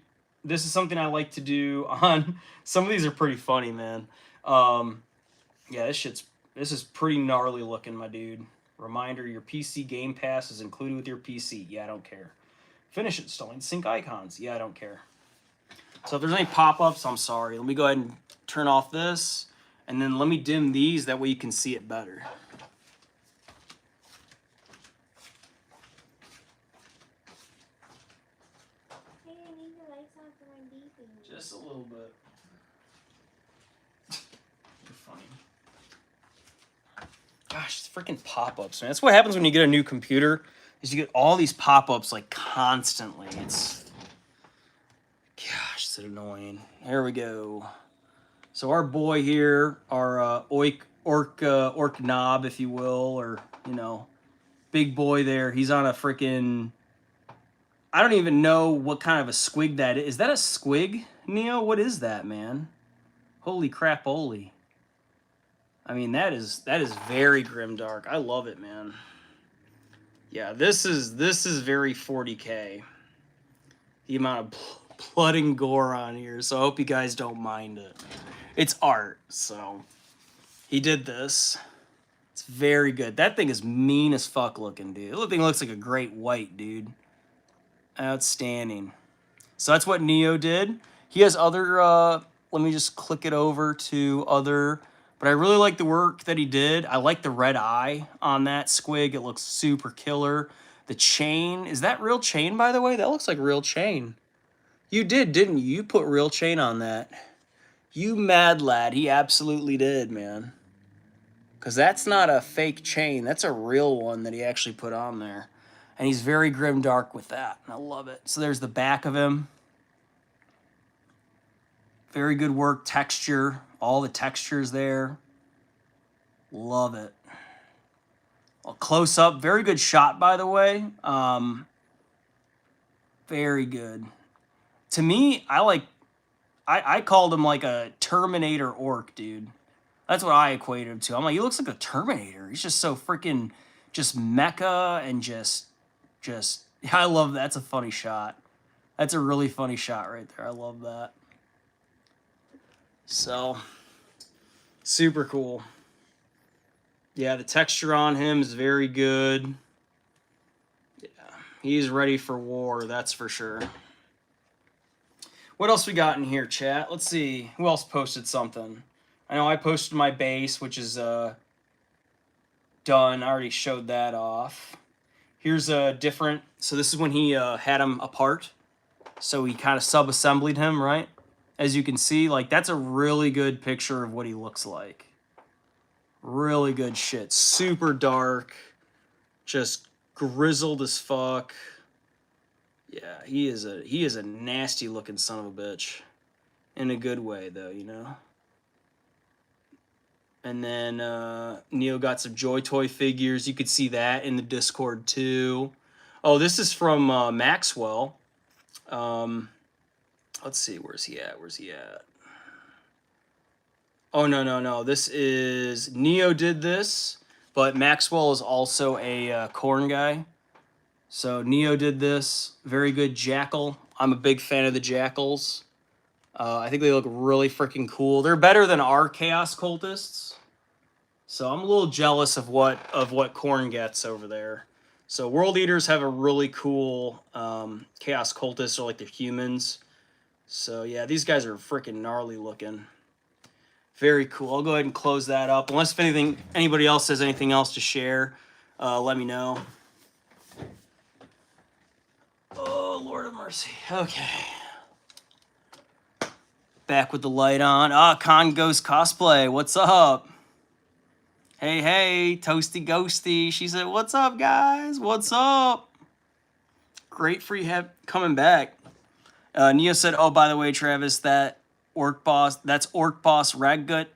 This is something I like to do on... Some of these are pretty funny, man. Yeah, this is pretty gnarly looking, my dude. Reminder, your PC Game Pass is included with your PC. Yeah, I don't care. Finish installing sync icons. Yeah, I don't care. So if there's any pop-ups, I'm sorry. Let me go ahead and turn off this. And then let me dim these. That way you can see it better. Hey, I need the lights on for my beeping. Just a little bit. You're funny. Gosh, it's freaking pop-ups, man. That's what happens when you get a new computer, is you get all these pop-ups, like, constantly. Gosh, it's annoying. There we go. So our boy here, our orc knob, if you will, or, you know, big boy there, he's on a freaking... I don't even know what kind of a squig that is. Is that a squig, Neo? What is that, man? Holy crap-oly. I mean, that is very grimdark. I love it, man. Yeah, this is very 40K. the amount of blood and gore on here, so I hope you guys don't mind it. It's art, so he did this. It's very good. That thing is mean as fuck looking, dude. That thing looks like a great white, dude. Outstanding. So that's what Neo did. He has other, let me just click it over to other, but I really like the work that he did. I like the red eye on that squig. It looks super killer. The chain, is that real chain, by the way? That looks like real chain. You did, didn't you? You put real chain on that. You mad lad. He absolutely did, man. Because that's not a fake chain. That's a real one that he actually put on there. And he's very grim dark with that. And I love it. So there's the back of him. Very good work. Texture. All the textures there. Love it. Well, close up. Very good shot, by the way. Very good. To me, I called him like a Terminator orc, dude. That's what I equated him to. I'm like, he looks like a Terminator. He's just so freaking just mecha and just I love that. That's a funny shot. That's a really funny shot right there. I love that. So, super cool. Yeah, the texture on him is very good. Yeah, he's ready for war, that's for sure. What else we got in here, chat? Let's see. Who else posted something? I know I posted my base, which is done. I already showed that off. Here's a different... So this is when he had him apart. So he kind of sub-assembled him, right? As you can see, like, that's a really good picture of what he looks like. Really good shit. Super dark. Just grizzled as fuck. Yeah, he is a nasty looking son of a bitch. In a good way, though, you know? And then Neo got some Joy Toy figures. You could see that in the Discord, too. Oh, this is from Maxwell. Let's see, where's he at? Oh, no. This is... Neo did this, but Maxwell is also a corn guy. So Neo did this. Very good jackal. I'm a big fan of the jackals. I think they look really freaking cool. They're better than our Chaos Cultists. So I'm a little jealous of what Korn gets over there. So World Eaters have a really cool Chaos Cultists, or like they're humans. So yeah, these guys are freaking gnarly looking. Very cool. I'll go ahead and close that up. Unless if anybody else has anything else to share, let me know. Oh, Lord of mercy. Okay. Back with the light on. Con Ghost Cosplay. What's up? Hey, Toasty Ghosty. She said, what's up, guys? What's up? Great for you coming back. Neo said, oh, by the way, Travis, that's Orc Boss Raggut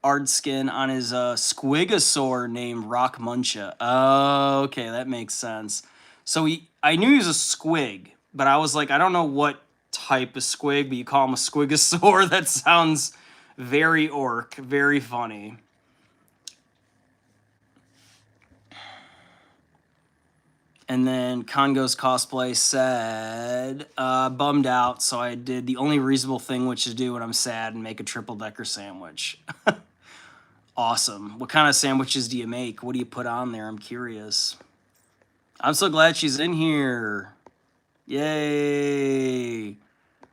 art skin on his Squigosaur named Rock Muncha. Oh, okay, that makes sense. So I knew he was a squig, but I was like, I don't know what type of squig, but you call him a Squigosaur. That sounds very orc, very funny. And then Congo's Cosplay said, bummed out, so I did the only reasonable thing, which is do when I'm sad and make a triple-decker sandwich. Awesome. What kind of sandwiches do you make? What do you put on there? I'm curious. I'm so glad she's in here. Yay.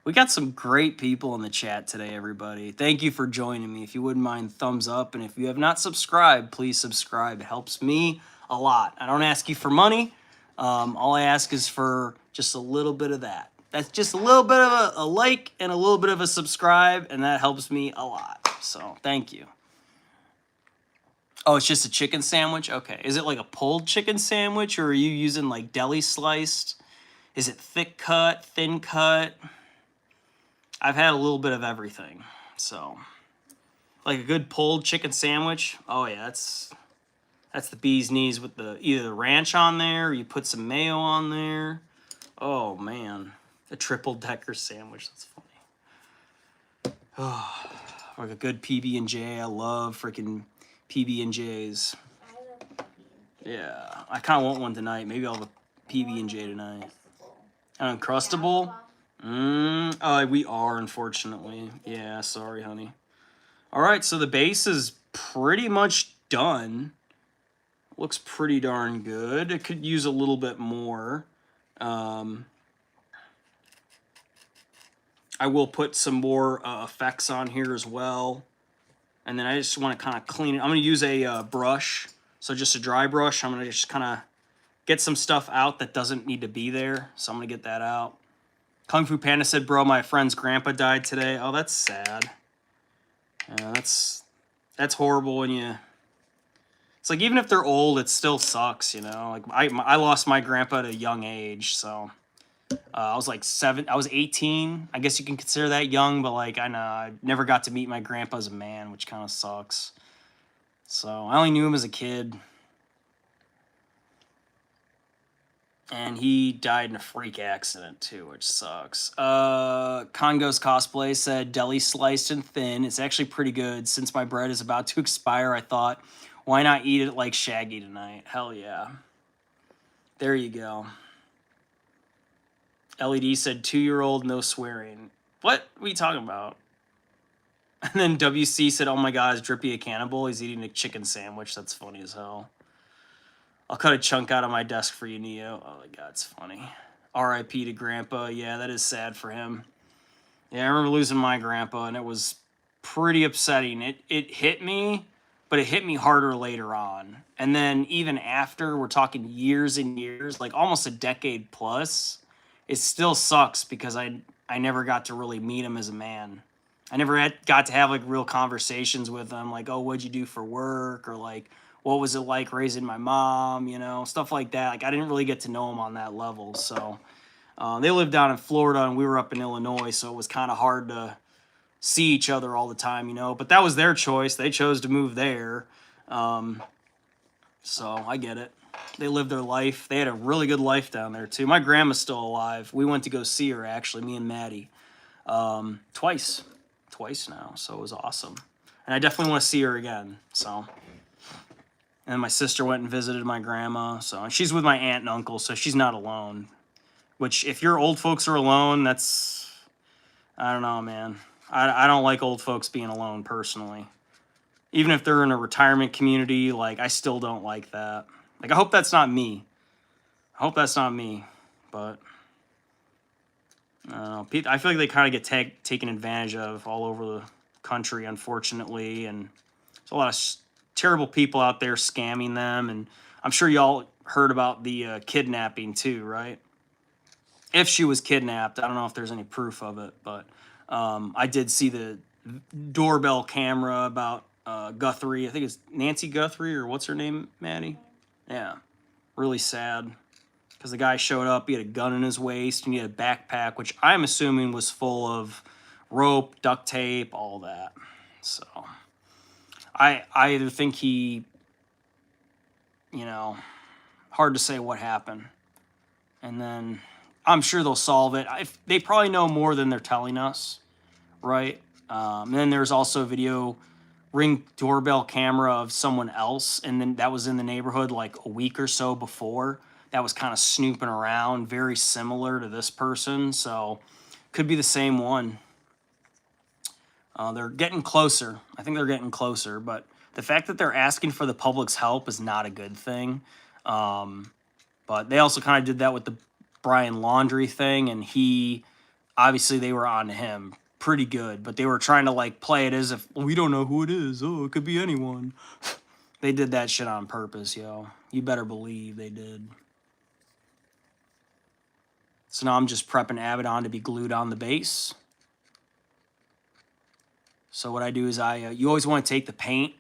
We got some great people in the chat today, everybody. Thank you for joining me. If you wouldn't mind, thumbs up. And if you have not subscribed, please subscribe. It helps me a lot. I don't ask you for money. All I ask is for just a little bit of that. That's just a little bit of a like and a little bit of a subscribe, and that helps me a lot. So thank you. Oh, it's just a chicken sandwich? Okay. Is it like a pulled chicken sandwich, or are you using like deli sliced? Is it thick cut, thin cut? I've had a little bit of everything. So, like a good pulled chicken sandwich. Oh yeah, that's the bee's knees with either the ranch on there, or you put some mayo on there. Oh man, a triple-decker sandwich. That's funny. Oh, like a good PB&J. I love freaking PB&Js. Yeah, I kind of want one tonight. Maybe I'll have a PB&J tonight. Uncrustable. We are, unfortunately. Yeah, sorry, honey. All right, so the base is pretty much done. Looks pretty darn good. It could use a little bit more. I will put some more effects on here as well. And then I just want to kind of clean it. I'm going to use a brush. So just a dry brush. I'm going to just kind of get some stuff out that doesn't need to be there. So I'm going to get that out. Kung Fu Panda said, bro, my friend's grandpa died today. Oh, that's sad. That's horrible when you... It's like, even if they're old, it still sucks, you know? Like, I lost my grandpa at a young age, so... I was like 18. I guess you can consider that young, but like, I know I never got to meet my grandpa as a man, which kind of sucks. So I only knew him as a kid. And he died in a freak accident too, which sucks. Congo's Cosplay said, deli sliced and thin. It's actually pretty good. Since my bread is about to expire, I thought, why not eat it like Shaggy tonight? Hell yeah. There you go. LED said 2-year-old, no swearing. What are you talking about? And then WC said, oh my god, is Drippy a cannibal? He's eating a chicken sandwich. That's funny as hell. I'll cut a chunk out of my desk for you, Neo. Oh my god, it's funny. RIP to Grandpa. Yeah, that is sad for him. Yeah, I remember losing my grandpa, and it was pretty upsetting. It hit me, but it hit me harder later on. And then even after, we're talking years and years, like almost a decade plus, it still sucks because I never got to really meet him as a man. I never got to have like real conversations with him, like, oh, what'd you do for work? Or like, what was it like raising my mom? You know, stuff like that. Like, I didn't really get to know him on that level. So they lived down in Florida and we were up in Illinois, so it was kind of hard to see each other all the time, you know. But that was their choice. They chose to move there. So I get it. They lived their life. They had a really good life down there, too. My grandma's still alive. We went to go see her, actually, me and Maddie. Twice now, so it was awesome. And I definitely want to see her again, so. And my sister went and visited my grandma, so. And she's with my aunt and uncle, so she's not alone. Which, if your old folks are alone, that's... I don't know, man. I don't like old folks being alone, personally. Even if they're in a retirement community, like, I still don't like that. Like, I hope that's not me. I hope that's not me, but... I feel like they kind of get taken advantage of all over the country, unfortunately, and there's a lot of terrible people out there scamming them, and I'm sure y'all heard about the kidnapping too, right? If she was kidnapped, I don't know if there's any proof of it, but I did see the doorbell camera about Guthrie. I think it's Nancy Guthrie, or what's her name, Maddie? Yeah, really sad. Because the guy showed up, he had a gun in his waist, and he had a backpack, which I'm assuming was full of rope, duct tape, all that. So, I either think he, you know, hard to say what happened. And then, I'm sure they'll solve it. They probably know more than they're telling us, right? And then there's also video Ring doorbell camera of someone else, and then that was in the neighborhood like a week or so before. That was kind of snooping around, very similar to this person, so could be the same one. They're getting closer. I think they're getting closer, but the fact that they're asking for the public's help is not a good thing. But they also kind of did that with the Brian Laundrie thing, and obviously they were on him pretty good, but they were trying to like play it as if we don't know who it is. Oh, it could be anyone. They did that shit on purpose, yo. You better believe they did. So now I'm just prepping Abaddon to be glued on the base. So what I do is you always want to take the paint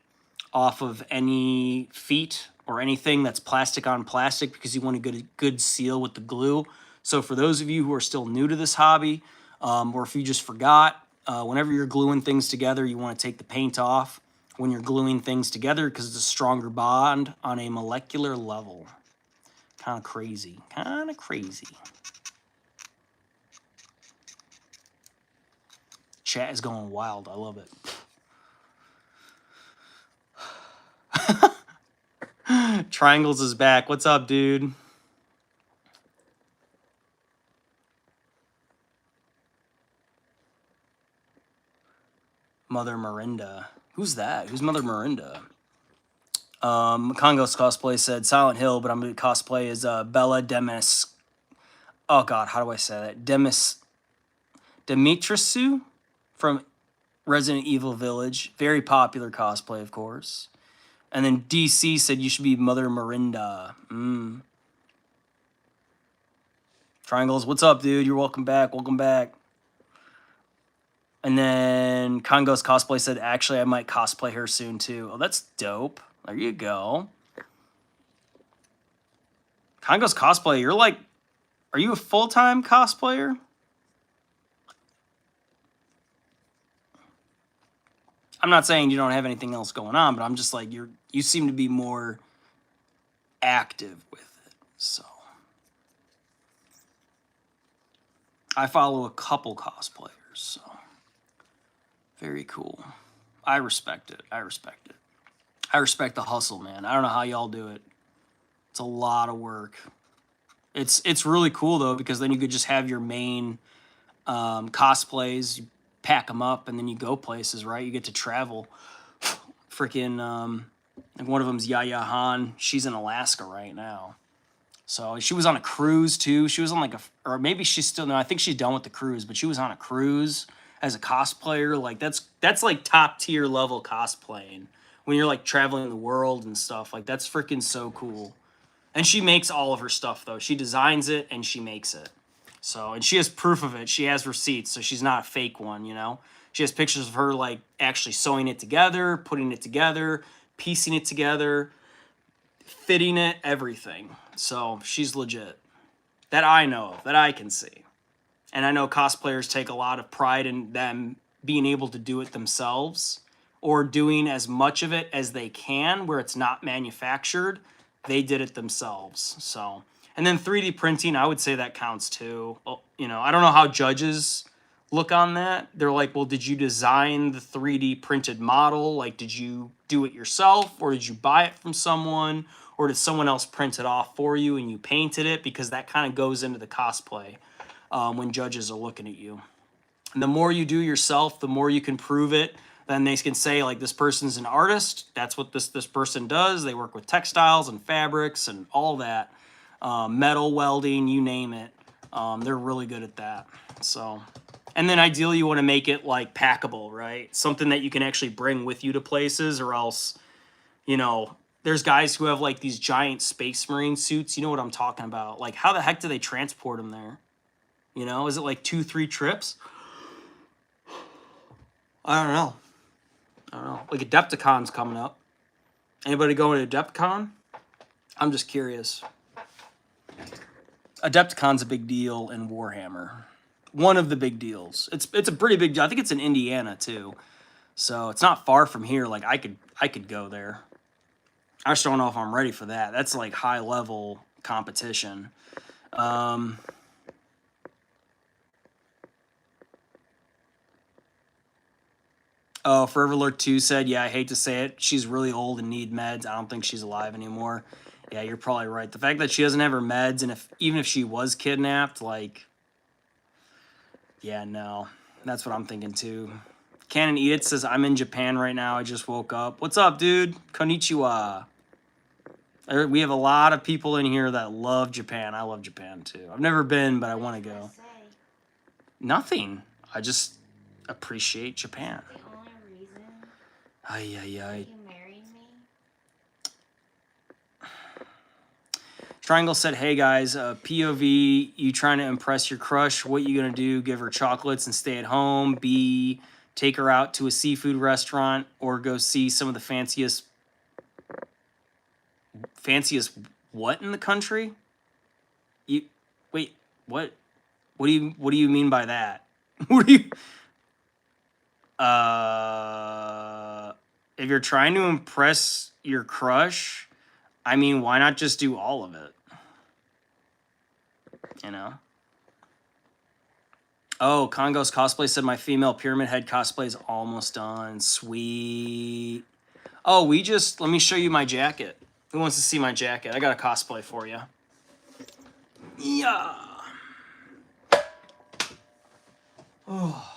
off of any feet or anything that's plastic on plastic because you want to get a good seal with the glue. So for those of you who are still new to this hobby, or if you just forgot, whenever you're gluing things together, you want to take the paint off when you're gluing things together because it's a stronger bond on a molecular level. Kind of crazy. Kind of crazy. Chat is going wild. I love it. Triangles is back. What's up, dude? Mother Miranda. Who's that? Who's Mother Miranda? Congo's cosplay said Silent Hill, but I'm going to cosplay as Bella Demis. Oh God, how do I say that? Dimitrescu from Resident Evil Village. Very popular cosplay, of course. And then DC said you should be Mother Miranda. Triangles, what's up, dude? You're welcome back. Welcome back. And then Congo's cosplay said, actually, I might cosplay her soon, too. Oh, that's dope. There you go. Congo's cosplay, you're like, are you a full-time cosplayer? I'm not saying you don't have anything else going on, but I'm just like, you seem to be more active with it, so. I follow a couple cosplayers, so. Very cool. I respect it. I respect it. I respect the hustle, man. I don't know how y'all do it. It's a lot of work. It's really cool, though, because then you could just have your main cosplays, you pack them up, and then you go places, right? You get to travel. Freaking, like one of them's Yaya Han. She's in Alaska right now. So she was on a cruise, too. She was on like or maybe she's still, no, I think she's done with the cruise, but she was on a cruise as a cosplayer. Like, that's like top tier level cosplaying. When you're like traveling the world and stuff, like that's freaking so cool. And she makes all of her stuff though. She designs it and she makes it. So, and she has proof of it. She has receipts, so she's not a fake one, you know? She has pictures of her like actually sewing it together, putting it together, piecing it together, fitting it, everything. So she's legit. That I know of, that I can see. And I know cosplayers take a lot of pride in them being able to do it themselves, or doing as much of it as they can where it's not manufactured. They did it themselves. So, and then 3D printing, I would say that counts too. You know, I don't know how judges look on that. They're like, well, did you design the 3D printed model? Like, did you do it yourself, or did you buy it from someone, or did someone else print it off for you and you painted it? Because that kind of goes into the cosplay when judges are looking at you. And the more you do yourself, the more you can prove it. Then they can say, like, this person's an artist. That's what this person does. They work with textiles and fabrics and all that. Metal welding, you name it. They're really good at that. So, and then ideally you want to make it, like, packable, right? Something that you can actually bring with you to places, or else, you know, there's guys who have, like, these giant Space Marine suits. You know what I'm talking about. Like, how the heck do they transport them there? You know, is it like 2-3 trips? I don't know. Like Adepticon's coming up. Anybody going to Adepticon? I'm just curious. Adepticon's a big deal in Warhammer. One of the big deals. It's a pretty big deal. I think it's in Indiana too. So it's not far from here. Like I could go there. I just don't know if I'm ready for that. That's like high level competition. Oh, Forever Lurk 2 said, yeah, I hate to say it. She's really old and need meds. I don't think she's alive anymore. Yeah, you're probably right. The fact that she doesn't have her meds, and even if she was kidnapped, like, yeah, no. That's what I'm thinking, too. Canon Edith says, I'm in Japan right now. I just woke up. What's up, dude? Konnichiwa. We have a lot of people in here that love Japan. I love Japan, too. I've never been, but I want to go. Nothing. I just appreciate Japan. Ay. You married me? Triangle said, hey guys, POV, you trying to impress your crush? What you gonna do? Give her chocolates and stay at home? B, take her out to a seafood restaurant, or go see some of the fanciest what in the country? Wait, what? What do you mean by that? What do you? If you're trying to impress your crush, I mean, why not just do all of it? You know? Oh, Congo's cosplay said my female Pyramid Head cosplay is almost done. Sweet. Oh, let me show you my jacket. Who wants to see my jacket? I got a cosplay for you. Yeah. Oh.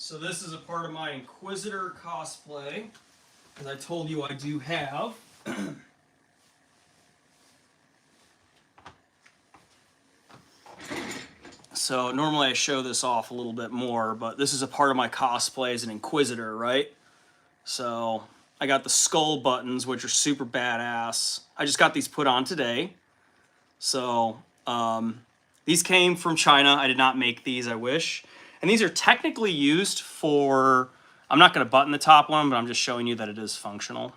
So this is a part of my Inquisitor cosplay, as I told you I do have. So normally I show this off a little bit more, but this is a part of my cosplay as an Inquisitor, right? So I got the skull buttons, which are super badass. I just got these put on today. So these came from China. I did not make these, I wish. And these are technically used for, I'm not going to button the top one, but I'm just showing you that it is functional.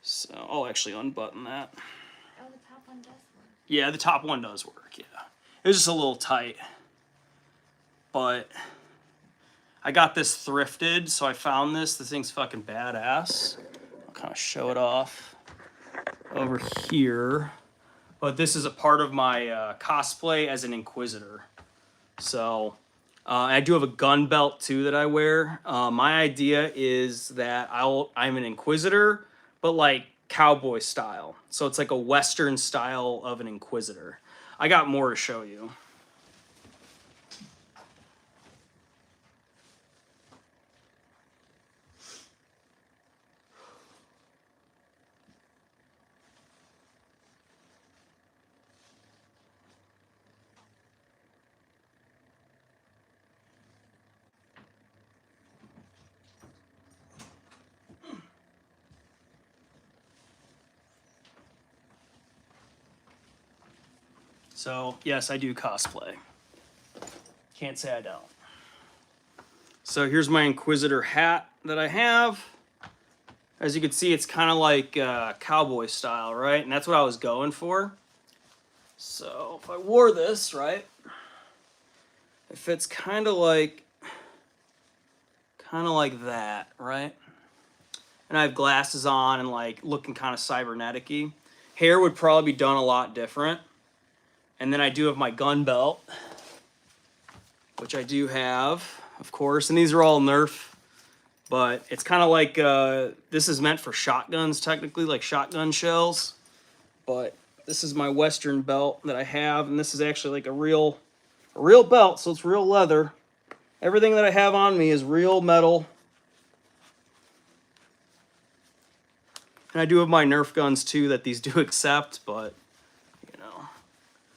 So I'll actually unbutton that. Oh, the top one does work. Yeah, the top one does work, yeah. It was just a little tight. But I got this thrifted, so I found this. This thing's fucking badass. I'll kind of show it off over here. But this is a part of my cosplay as an Inquisitor. So I do have a gun belt too that I wear. My idea is that I'm an Inquisitor, but like cowboy style. So it's like a Western style of an Inquisitor. I got more to show you. So, yes, I do cosplay. Can't say I don't. So here's my Inquisitor hat that I have. As you can see, it's kind of like cowboy style, right? And that's what I was going for. So if I wore this, right, it fits kind of like that, right? And I have glasses on and like looking kind of cybernetic-y. Hair would probably be done a lot different. And then I do have my gun belt, which I do have, of course. And these are all Nerf, but it's kind of like, this is meant for shotguns, technically, like shotgun shells. But this is my Western belt that I have, and this is actually like a real belt, so it's real leather. Everything that I have on me is real metal. And I do have my Nerf guns too that these do accept, but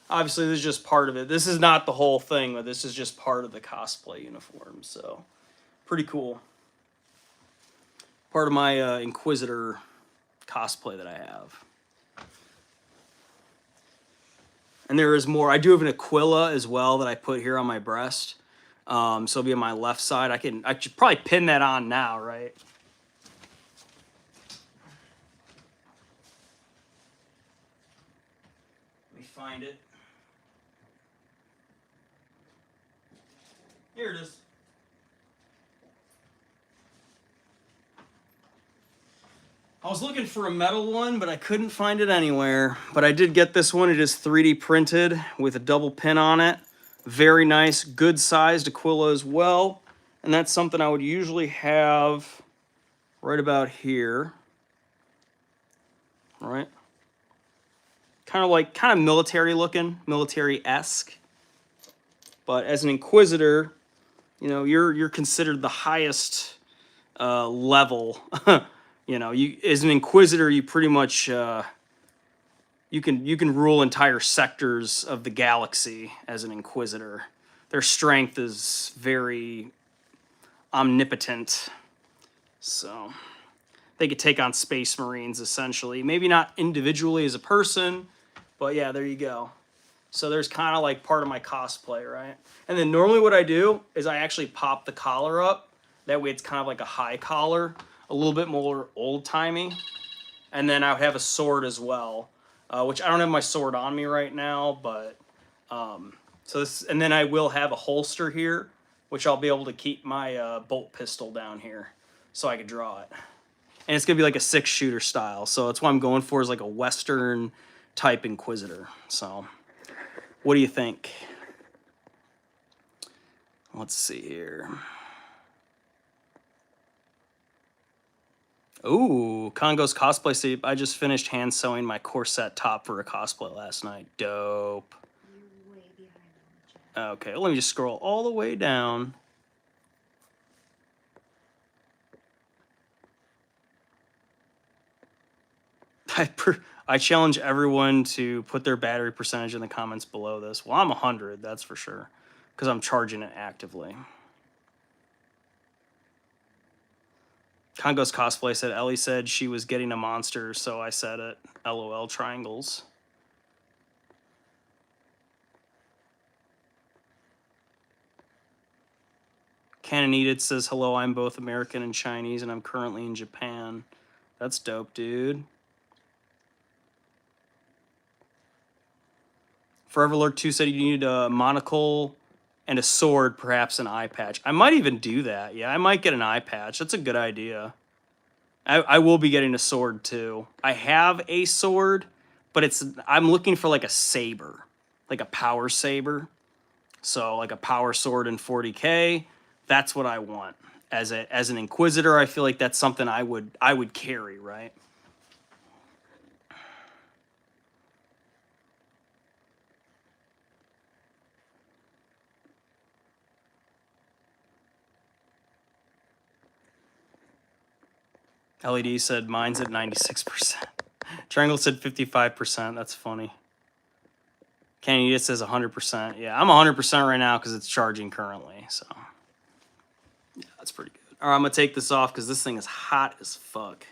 obviously, this is just part of it. This is not the whole thing, but this is just part of the cosplay uniform. So, pretty cool. Part of my Inquisitor cosplay that I have. And there is more. I do have an Aquila as well that I put here on my breast. So it'll be on my left side. I should probably pin that on now, right? Let me find it. Here it is. I was looking for a metal one, but I couldn't find it anywhere. But I did get this one. It is 3D printed with a double pin on it. Very nice, good sized Aquila as well. And that's something I would usually have right about here. Right? Kind of military looking, military-esque. But as an Inquisitor, you know, you're considered the highest level. You know, as an Inquisitor, you pretty much you can rule entire sectors of the galaxy as an Inquisitor. Their strength is very omnipotent, so they could take on Space Marines essentially. Maybe not individually as a person, but yeah, there you go. So there's kind of like part of my cosplay, right? And then normally what I do is I actually pop the collar up. That way it's kind of like a high collar, a little bit more old-timey. And then I would have a sword as well, which I don't have my sword on me right now, but and then I will have a holster here, which I'll be able to keep my bolt pistol down here so I can draw it. And it's going to be like a 6-shooter style, so that's what I'm going for, is like a Western type Inquisitor. So what do you think? Let's see here. Ooh, Congo's cosplay sleep. I just finished hand sewing my corset top for a cosplay last night. Dope. You're way behind on the chat. Okay, let me just scroll all the way down. I challenge everyone to put their battery percentage in the comments below this. Well, I'm 100, that's for sure, because I'm charging it actively. Congo's Cosplay said, Ellie said she was getting a monster, so I said it. LOL triangles. Canon Edith says, hello, I'm both American and Chinese, and I'm currently in Japan. That's dope, dude. Forever Lurk 2 said you need a monocle and a sword, perhaps an eye patch. I might even do that. Yeah, I might get an eye patch. That's a good idea. I will be getting a sword, too. I have a sword, but I'm looking for, like, a saber. Like a power saber. So, like a power sword in 40K. That's what I want. As an Inquisitor, I feel like that's something I would carry, right? LED said mine's at 96%. Triangle said 55%. That's funny. Candy says 100%. Yeah, I'm 100% right now because it's charging currently. So, yeah, that's pretty good. All right, I'm going to take this off because this thing is hot as fuck.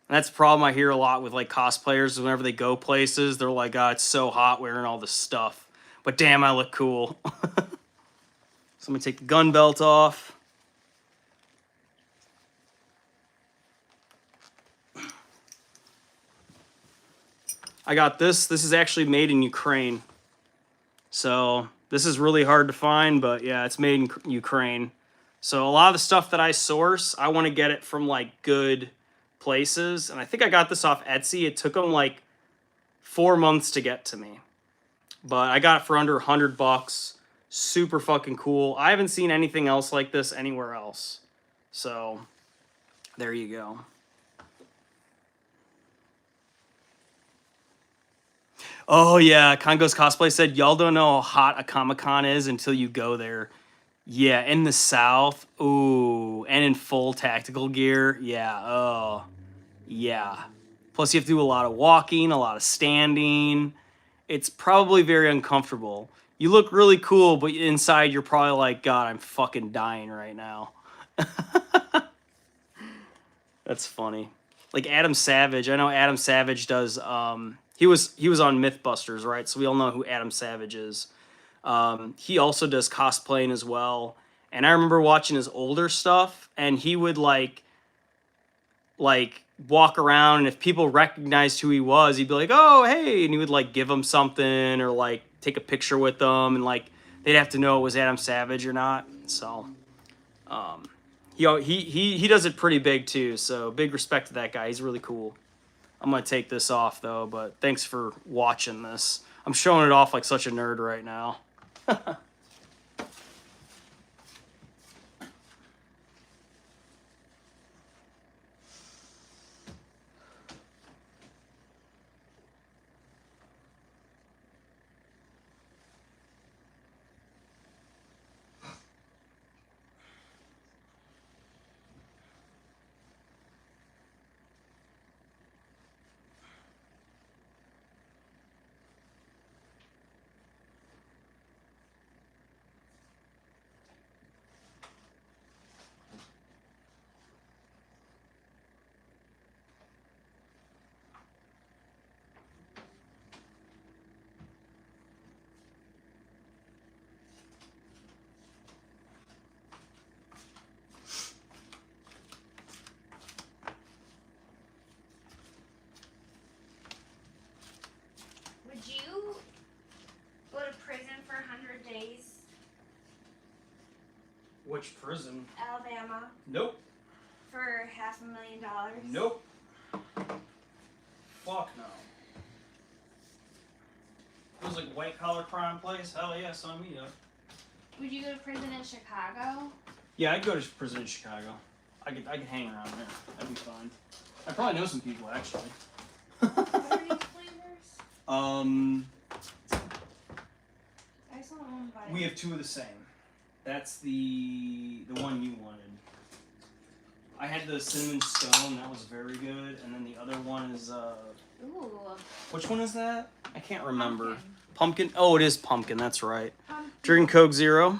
And that's the problem I hear a lot with, like, cosplayers. Whenever they go places, they're like, oh, it's so hot wearing all this stuff. But damn, I look cool. So I'm going to take the gun belt off. I got this. This is actually made in Ukraine. So this is really hard to find, but yeah, it's made in Ukraine. So a lot of the stuff that I source, I want to get it from like good places. And I think I got this off Etsy. It took them like 4 months to get to me. But I got it for under $100. Super fucking cool. I haven't seen anything else like this anywhere else. So there you go. Oh, yeah. Congo's Cosplay said, y'all don't know how hot a Comic-Con is until you go there. Yeah, in the South. Ooh, and in full tactical gear. Yeah, oh, yeah. Plus, you have to do a lot of walking, a lot of standing. It's probably very uncomfortable. You look really cool, but inside you're probably like, God, I'm fucking dying right now. That's funny. Like Adam Savage. I know Adam Savage does... He was on Mythbusters, right? So we all know who Adam Savage is. He also does cosplaying as well. And I remember watching his older stuff, and he would like walk around, and if people recognized who he was, he'd be like, "Oh, hey," and he would like give them something or like take a picture with them, and like they'd have to know it was Adam Savage or not. So, he does it pretty big too. So big respect to that guy. He's really cool. I'm going to take this off, though, but thanks for watching this. I'm showing it off like such a nerd right now. Would you go to prison for 100 days? Which prison? Alabama. Nope. For $500,000? Nope. Fuck no. It was like white collar crime place. Hell yeah, sign me up. Would you go to prison in Chicago? Yeah, I'd go to prison in Chicago. I could hang around there. That'd be fine. I probably know some people actually. What are these flavors? I saw one by. We have two of the same. That's the one you wanted. I had the cinnamon stone. That was very good. And then the other one is Ooh. which one is that? I can't remember. Pumpkin. Oh, it is pumpkin. That's right. Pumpkin. Drink Coke Zero.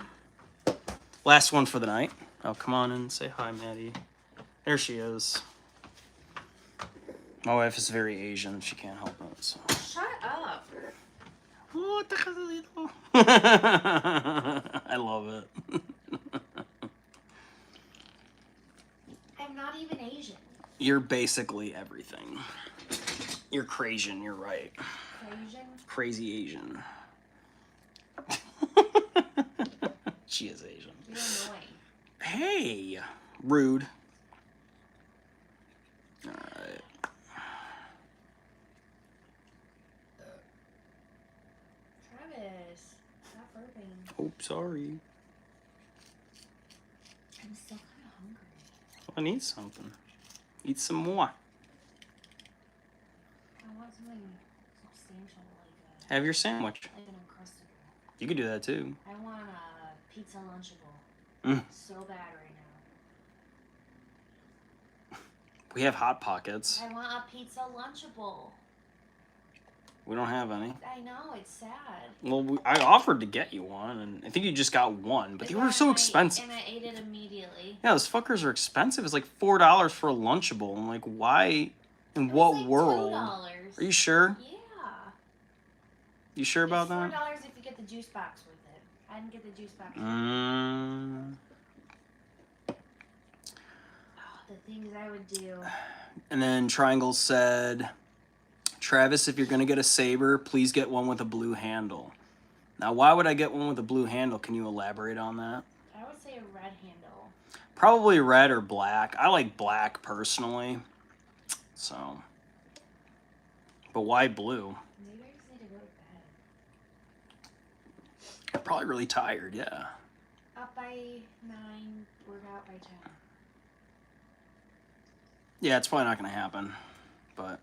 Last one for the night. Oh, come on and say hi, Maddie. There she is. My wife is very Asian. She can't help it. So. Shut up. What the hell? I love it. I'm not even Asian. You're basically everything. You're Cajun. You're right. Asian? Crazy Asian. She is Asian. You're annoying. Hey, rude. All right. Travis, stop burping. Oh, sorry. I'm still kind of hungry. I need something. Eat some more. I want something substantial like Have your sandwich. an Uncrustable. You could do that too. I want a pizza Lunchable. Mm. So bad right now. We have Hot Pockets. I want a pizza Lunchable. We don't have any. I know, it's sad. Well, I offered to get you one, and I think you just got one, but they were so expensive. And I ate it immediately. Yeah, those fuckers are expensive. It's like $4 for a Lunchable. I'm like, why? In It what was like world? $2. Are you sure? Yeah. You sure about It's $4 that? if you get the juice box with it. I didn't get the juice box. Oh, the things I would do. And then Triangle said, Travis, if you're going to get a saber, please get one with a blue handle. Now, why would I get one with a blue handle? Can you elaborate on that? I would say a red handle. Probably red or black. I like black personally. So. But why blue? Maybe I just need to go to bed. You're probably really tired, yeah. Up by 9, work out by 10. Yeah, it's probably not going to happen. But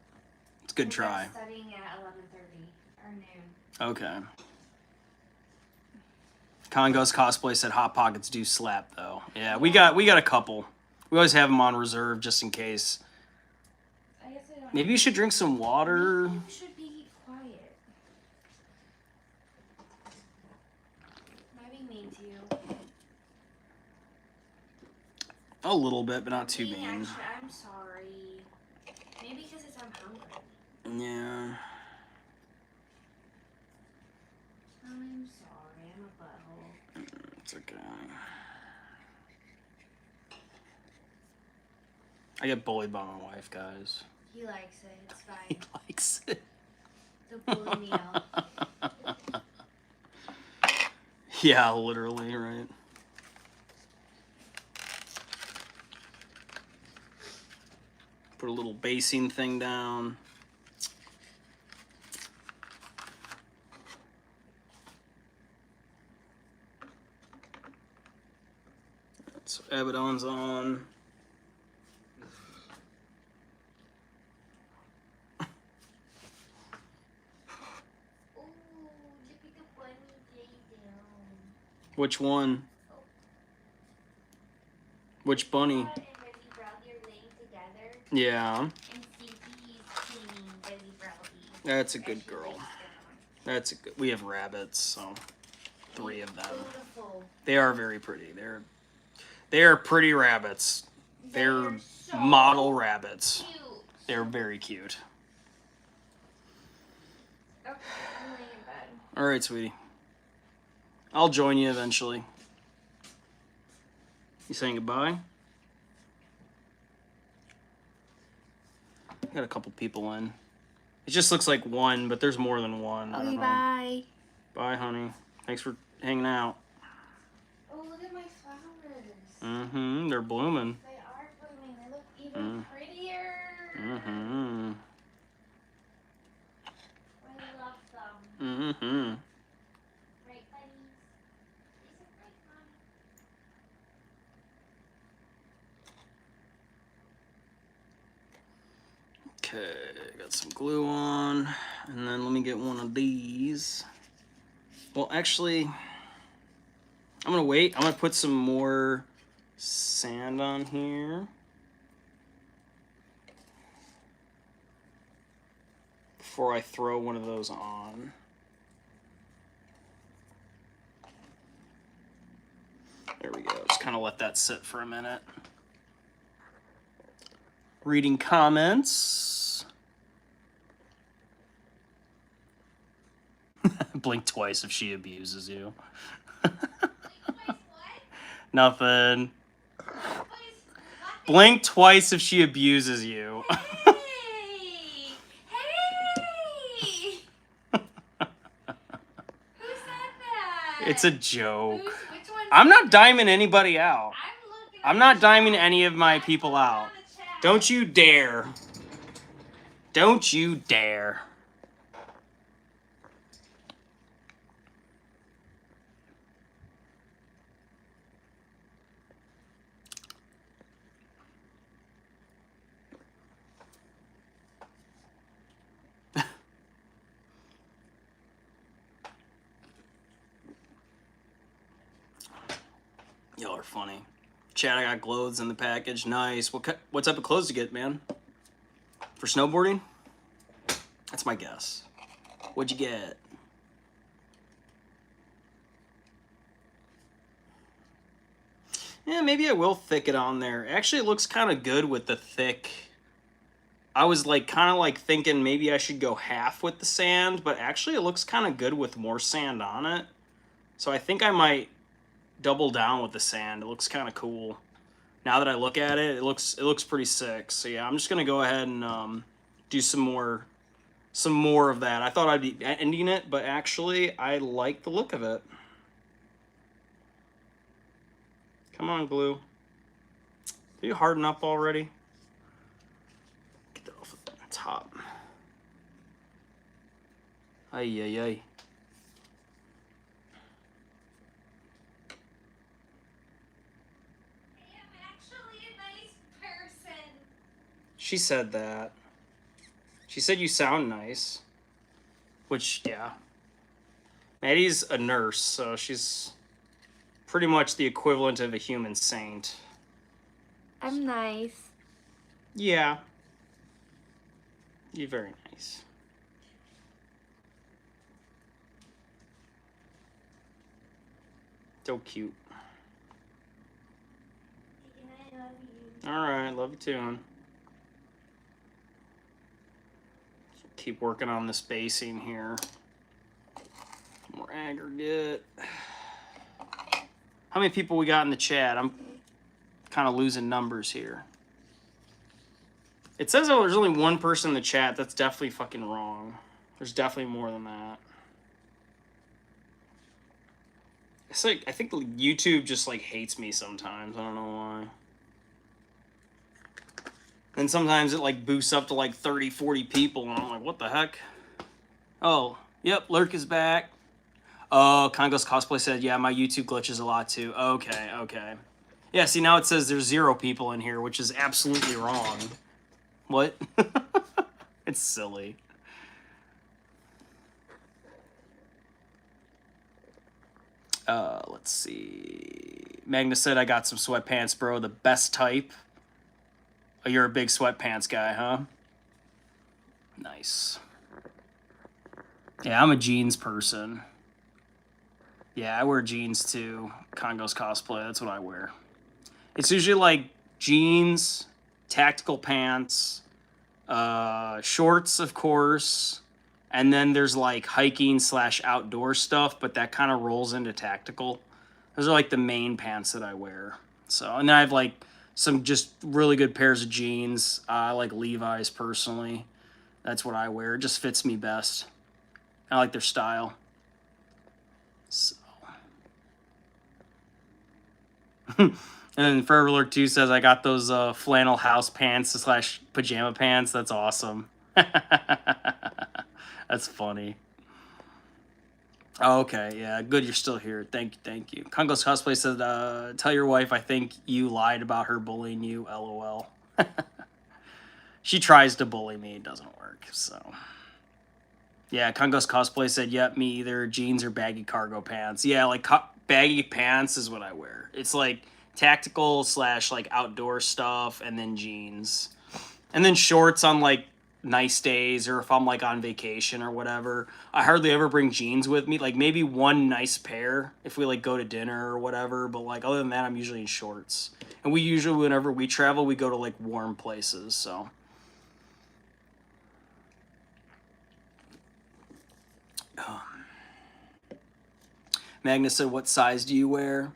it's a good Because I'm try. studying at 11:30 or noon. Okay. Congo's cosplay said Hot Pockets do slap though. Yeah, we got a couple. We always have them on reserve just in case. I guess I don't. Maybe you should drink some water. Maybe you should be quiet. Am I being mean to you? A little bit, but not too Being mean. extra, I'm sorry. Maybe because it's I'm hungry. Yeah. I'm sorry. I'm a butthole. It's okay. I get bullied by my wife, guys. He likes it. It's He fine. likes it. So bully me out. Yeah, literally, right? Put a little basing thing down. So Abaddon's on. Ooh, look at the bunny lay down. Which one? Which bunny? Todd and Reggie Browdy are laying together, Yeah, and Stevie's cleaning Reggie Browdy. that's a as good she girl. lays down. That's a good. We have rabbits, so 3 of them. Beautiful. They are very pretty. They are pretty rabbits. They're so model rabbits. cute. They're very cute. Okay, I'm laying in bed. All right, sweetie. I'll join you eventually. You saying goodbye? Got a couple people in. It just looks like one, but there's more than one. I don't Okay, know. bye. Bye, honey. Thanks for hanging out. Oh, look at my flowers. Mm-hmm. They're blooming. They are blooming. They look even prettier. Mm-hmm. I love them. Mm-hmm. Right, buddies? Is it right, Mom? Okay, got some glue on. And then let me get one of these. Well, actually, I'm gonna wait. I'm gonna put some more sand on here. before I throw one of those on. There we go. Just kind of let that sit for a minute. Reading comments. Blink twice if she abuses you. Nothing. Blink twice if she abuses you. Hey! Hey! Who said that? It's a joke. Which one? I'm not diming anybody out. I'm I'm not diming any of my people out. Don't you dare. Don't you dare. Y'all are funny. Chad, I got clothes in the package. Nice. What type of clothes to get, man? For snowboarding? That's my guess. What'd you get? Yeah, maybe I will thick it on there. Actually, it looks kind of good with the thick. I was like kind of like thinking maybe I should go half with the sand, but actually it looks kind of good with more sand on it. So I think I might double down with the sand. It looks kind of cool. Now that I look at it, it looks pretty sick. So yeah, I'm just gonna go ahead and do some more of that. I thought I'd be ending it, but actually I like the look of it. Come on, glue. Are you harden up already? Get that off the top. Ay, ay, ay. She said that. She said you sound nice. Which, yeah. Maddie's a nurse, so she's pretty much the equivalent of a human saint. I'm nice. Yeah. You're very nice. So cute. I love you. Alright, love you too, hon. Keep working on this basing here. More aggregate. How many people we got in the chat? I'm kind of losing numbers here. It says, oh, there's only one person in the chat. That's definitely fucking wrong. There's definitely more than that. It's like, I think YouTube just like hates me sometimes. I don't know why. And sometimes it like boosts up to like 30, 40 people, and I'm like, what the heck? Oh, yep, Lurk is back. Oh, Congo's Cosplay said, yeah, my YouTube glitches a lot too. Okay, okay. Yeah, see, now it says there's 0 people in here, which is absolutely wrong. What? It's silly. Let's see. Magnus said, I got some sweatpants, bro. The best type. Oh, you're a big sweatpants guy, huh? Nice. Yeah, I'm a jeans person. Yeah, I wear jeans too. Congo's Cosplay, that's what I wear. It's usually like jeans, tactical pants, shorts, of course, and then there's like hiking / outdoor stuff, but that kind of rolls into tactical. Those are like the main pants that I wear. So, and then I have like some just really good pairs of jeans. I like Levi's personally. That's what I wear. It just fits me best. I like their style. So. And then Forever Lurk 2 says, I got those flannel house pants / pajama pants. That's awesome. That's funny. Oh, okay, yeah, good you're still here. Thank you, thank you. Congo's Cosplay said, tell your wife I think you lied about her bullying you, LOL. She tries to bully me, it doesn't work, so. Yeah, Congo's Cosplay said, yep, me either, jeans or baggy cargo pants. Yeah, like baggy pants is what I wear. It's like tactical / like outdoor stuff, and then jeans. And then shorts on like nice days or if I'm like on vacation or whatever. I hardly ever bring jeans with me. Like maybe one nice pair if we like go to dinner or whatever. But like other than that, I'm usually in shorts. And we usually, whenever we travel, we go to like warm places. So. Magnus said, what size do you wear?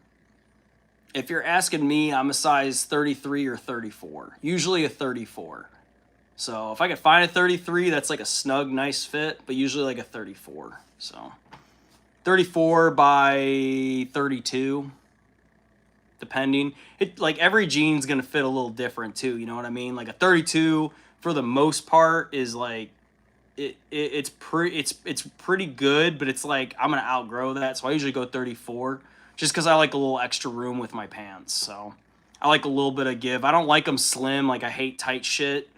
If you're asking me, I'm a size 33 or 34. Usually a 34. So if I could find a 33, that's like a snug, nice fit, but usually like a 34. So 34 by 32, depending. It like every jean's gonna fit a little different too. You know what I mean? Like a 32 for the most part is like it's pretty good, but it's like I'm gonna outgrow that, so I usually go 34 just because I like a little extra room with my pants. So I like a little bit of give. I don't like them slim. Like I hate tight shit.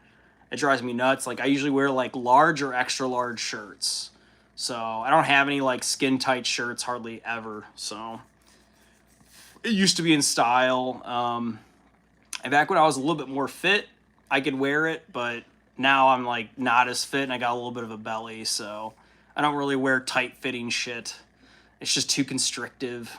It drives me nuts. Like I usually wear like large or extra large shirts. So I don't have any like skin tight shirts hardly ever. So it used to be in style. And back when I was a little bit more fit, I could wear it, but now I'm like not as fit and I got a little bit of a belly, so I don't really wear tight fitting shit. It's just too constrictive.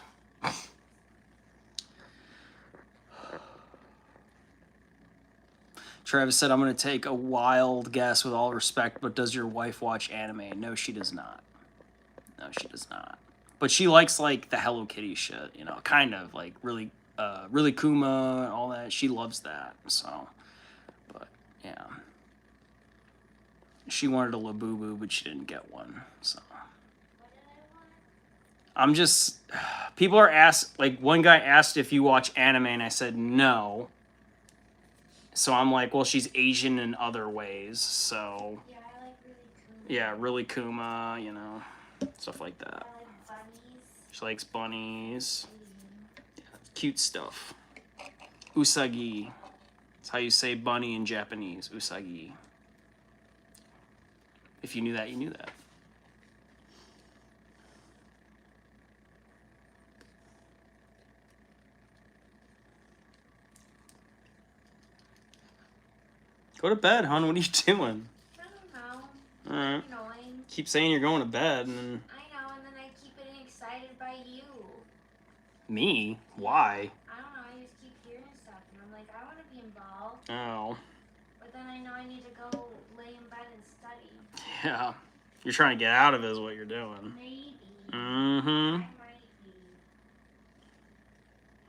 Travis said, I'm going to take a wild guess with all respect, but does your wife watch anime? No, she does not. No, she does not. But she likes like the Hello Kitty shit, you know, kind of like really Kuma and all that. She loves that, so. But yeah, she wanted a Labubu, but she didn't get one. So I'm just, people are asked, like one guy asked if you watch anime, and I said no. So I'm like, well, she's Asian in other ways, so Yeah, I like really Kuma. yeah, really Kuma, you know, stuff like that. I like bunnies. She likes bunnies. Yeah, cute stuff. Usagi. That's how you say bunny in Japanese. Usagi. If you knew that, you knew that. Go to bed, hon. What are you doing? I don't know. All right. Annoying. Keep saying you're going to bed, and then I know, and then I keep getting excited by you. me? Why? I don't know, I just keep hearing stuff, and I'm like, I want to be involved. Oh. But then I know I need to go lay in bed and study. Yeah. You're trying to get out of it is what you're doing. Maybe. Mm-hmm. I might be.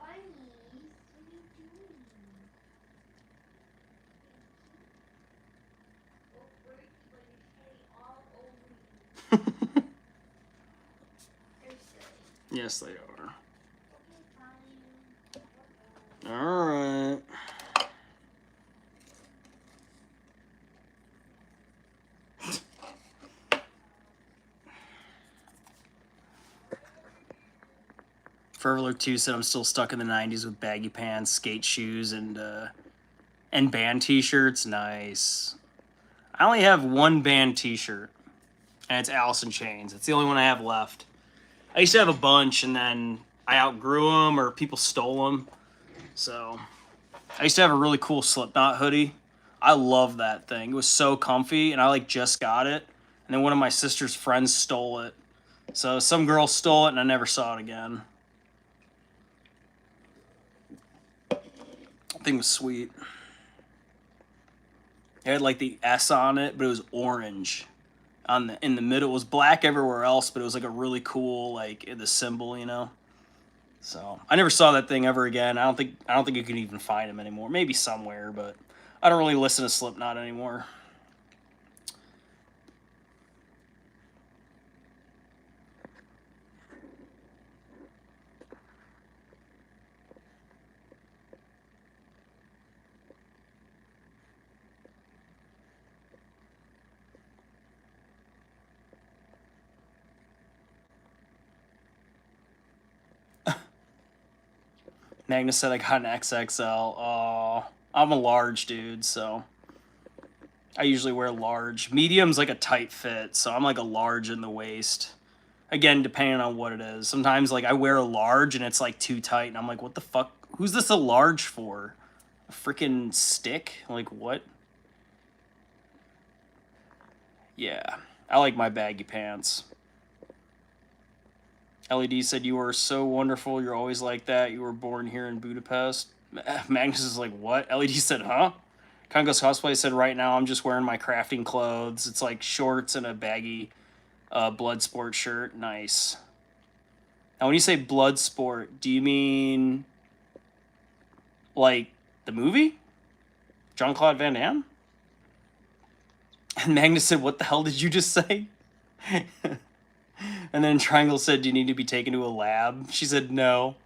Bunnies, what are you doing? Oh, where you put your hay all over you? They're silly. Yes, they are. Okay, fine. All right. Furler 2 said I'm still stuck in the 90s with baggy pants, skate shoes, and band t-shirts. Nice. I only have one band t-shirt, and it's Alice in Chains. It's the only one I have left. I used to have a bunch, and then I outgrew them, or people stole them. So I used to have a really cool Slipknot hoodie. I love that thing. It was so comfy, and I like just got it. And then one of my sister's friends stole it. So some girl stole it, and I never saw it again. That thing was sweet. It had like the S on it, but it was orange. In the middle, it was black everywhere else, but it was like a really cool like the symbol, you know. So I never saw that thing ever again. I don't think you can even find him anymore. Maybe somewhere, but I don't really listen to Slipknot anymore. Magnus said I got an XXL. Oh, I'm a large dude, so I usually wear large. Medium's like a tight fit, so I'm like a large in the waist. Again, depending on what it is. Sometimes like I wear a large and it's like too tight, and I'm like, what the fuck? Who's this a large for? A freaking stick? Like what? Yeah, I like my baggy pants. LED said, you are so wonderful. You're always like that. You were born here in Budapest. Magnus is like, what? LED said, huh? Congo's Cosplay said, right now I'm just wearing my crafting clothes. It's like shorts and a baggy blood sport shirt. Nice. Now, when you say blood sport, do you mean like the movie? Jean-Claude Van Damme? And Magnus said, what the hell did you just say? And then Triangle said, do you need to be taken to a lab? She said, no.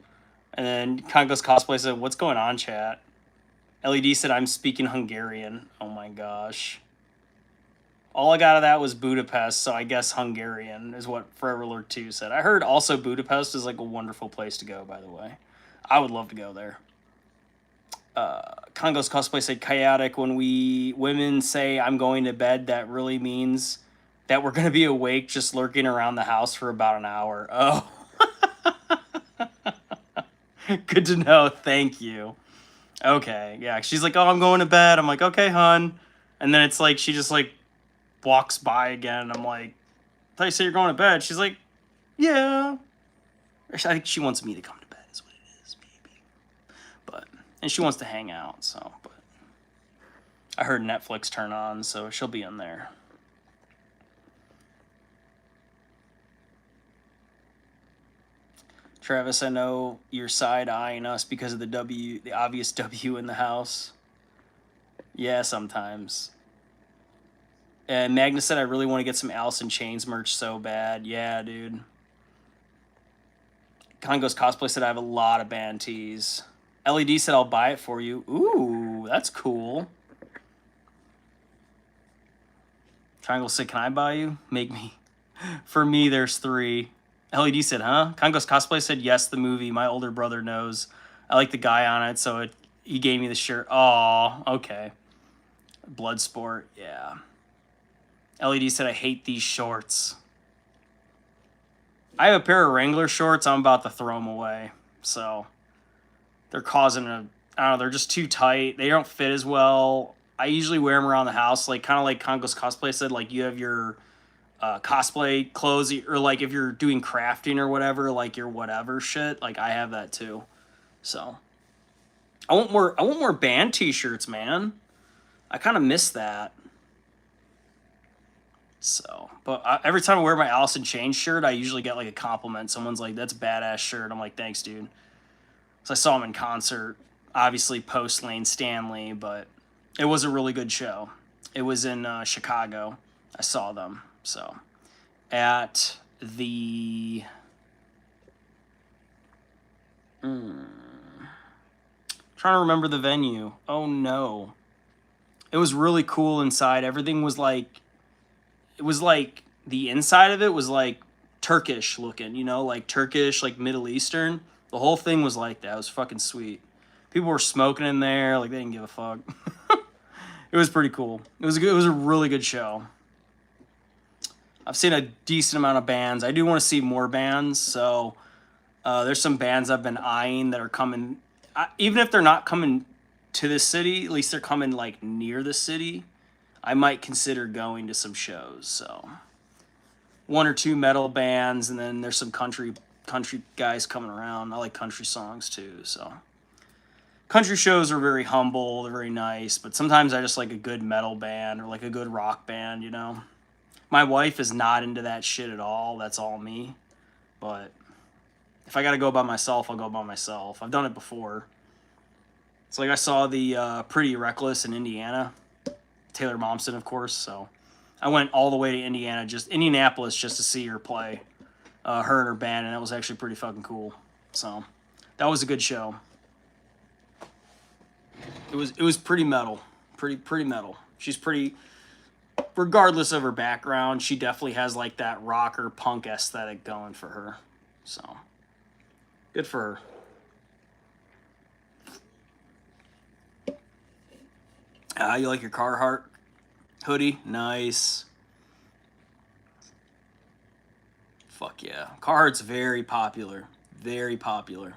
And then Congo's Cosplay said, what's going on, chat? LED said, I'm speaking Hungarian. Oh my gosh. All I got of that was Budapest, so I guess Hungarian is what Forever Lurk 2 said. I heard also Budapest is like a wonderful place to go, by the way. I would love to go there. Congo's Cosplay said, chaotic, when we women say I'm going to bed, that really means that we're going to be awake just lurking around the house for about an hour. Oh. Good to know. Thank you. Okay, yeah. She's like, oh, I'm going to bed. I'm like, okay, hun. And then it's like, she just like walks by again. I'm like, I thought you said you're going to bed. She's like, yeah. I think she wants me to come to bed is what it is, maybe. But, and she wants to hang out, so, but I heard Netflix turn on, so she'll be in there. Travis, I know you're side-eyeing us because of the obvious W in the house. Yeah, sometimes. And Magnus said, I really want to get some Alice in Chains merch so bad. Yeah, dude. Congo's Cosplay said, I have a lot of band tees. LED said, I'll buy it for you. Ooh, that's cool. Triangle said, can I buy you? Make me. For me, there's 3. LED said, huh? Congo's Cosplay said, yes, the movie. My older brother knows. I like the guy on it, so he gave me the shirt. Aw, okay. Bloodsport, yeah. LED said, I hate these shorts. I have a pair of Wrangler shorts. I'm about to throw them away. So they're causing I don't know, they're just too tight. They don't fit as well. I usually wear them around the house, like kind of like Congo's Cosplay said, like you have your cosplay clothes, or like if you're doing crafting or whatever, like your whatever shit, like I have that too. So I want more band t-shirts, man. I kind of miss that. So, but every time I wear my Alice in Chains shirt, I usually get like a compliment. Someone's like, that's a badass shirt. I'm like, thanks, dude. So I saw him in concert, obviously post Lane Stanley, but it was a really good show. It was in Chicago. I saw them. So at the trying to remember the venue. Oh no. It was really cool inside. Everything was like, it was like the inside of it was like Turkish looking, you know, like Turkish, like Middle Eastern. The whole thing was like that. It was fucking sweet. People were smoking in there, like they didn't give a fuck. It was pretty cool. It was a really good show. I've seen a decent amount of bands. I do want to see more bands, so there's some bands I've been eyeing that are coming. Even if they're not coming to the city, at least they're coming like near the city. I might consider going to some shows. So 1 or 2 metal bands, and then there's some country guys coming around. I like country songs too. So country shows are very humble. They're very nice, but sometimes I just like a good metal band or like a good rock band, you know. My wife is not into that shit at all. That's all me. But if I got to go by myself, I'll go by myself. I've done it before. It's like I saw the Pretty Reckless in Indiana. Taylor Momsen, of course. So I went all the way to Indianapolis, just to see her play, her and her band, and that was actually pretty fucking cool. So that was a good show. It was pretty metal, pretty metal. She's pretty, regardless of her background, she definitely has like that rocker punk aesthetic going for her. So good for her. You like your Carhartt hoodie? Nice. Fuck yeah. Carhartt's very popular. Very popular.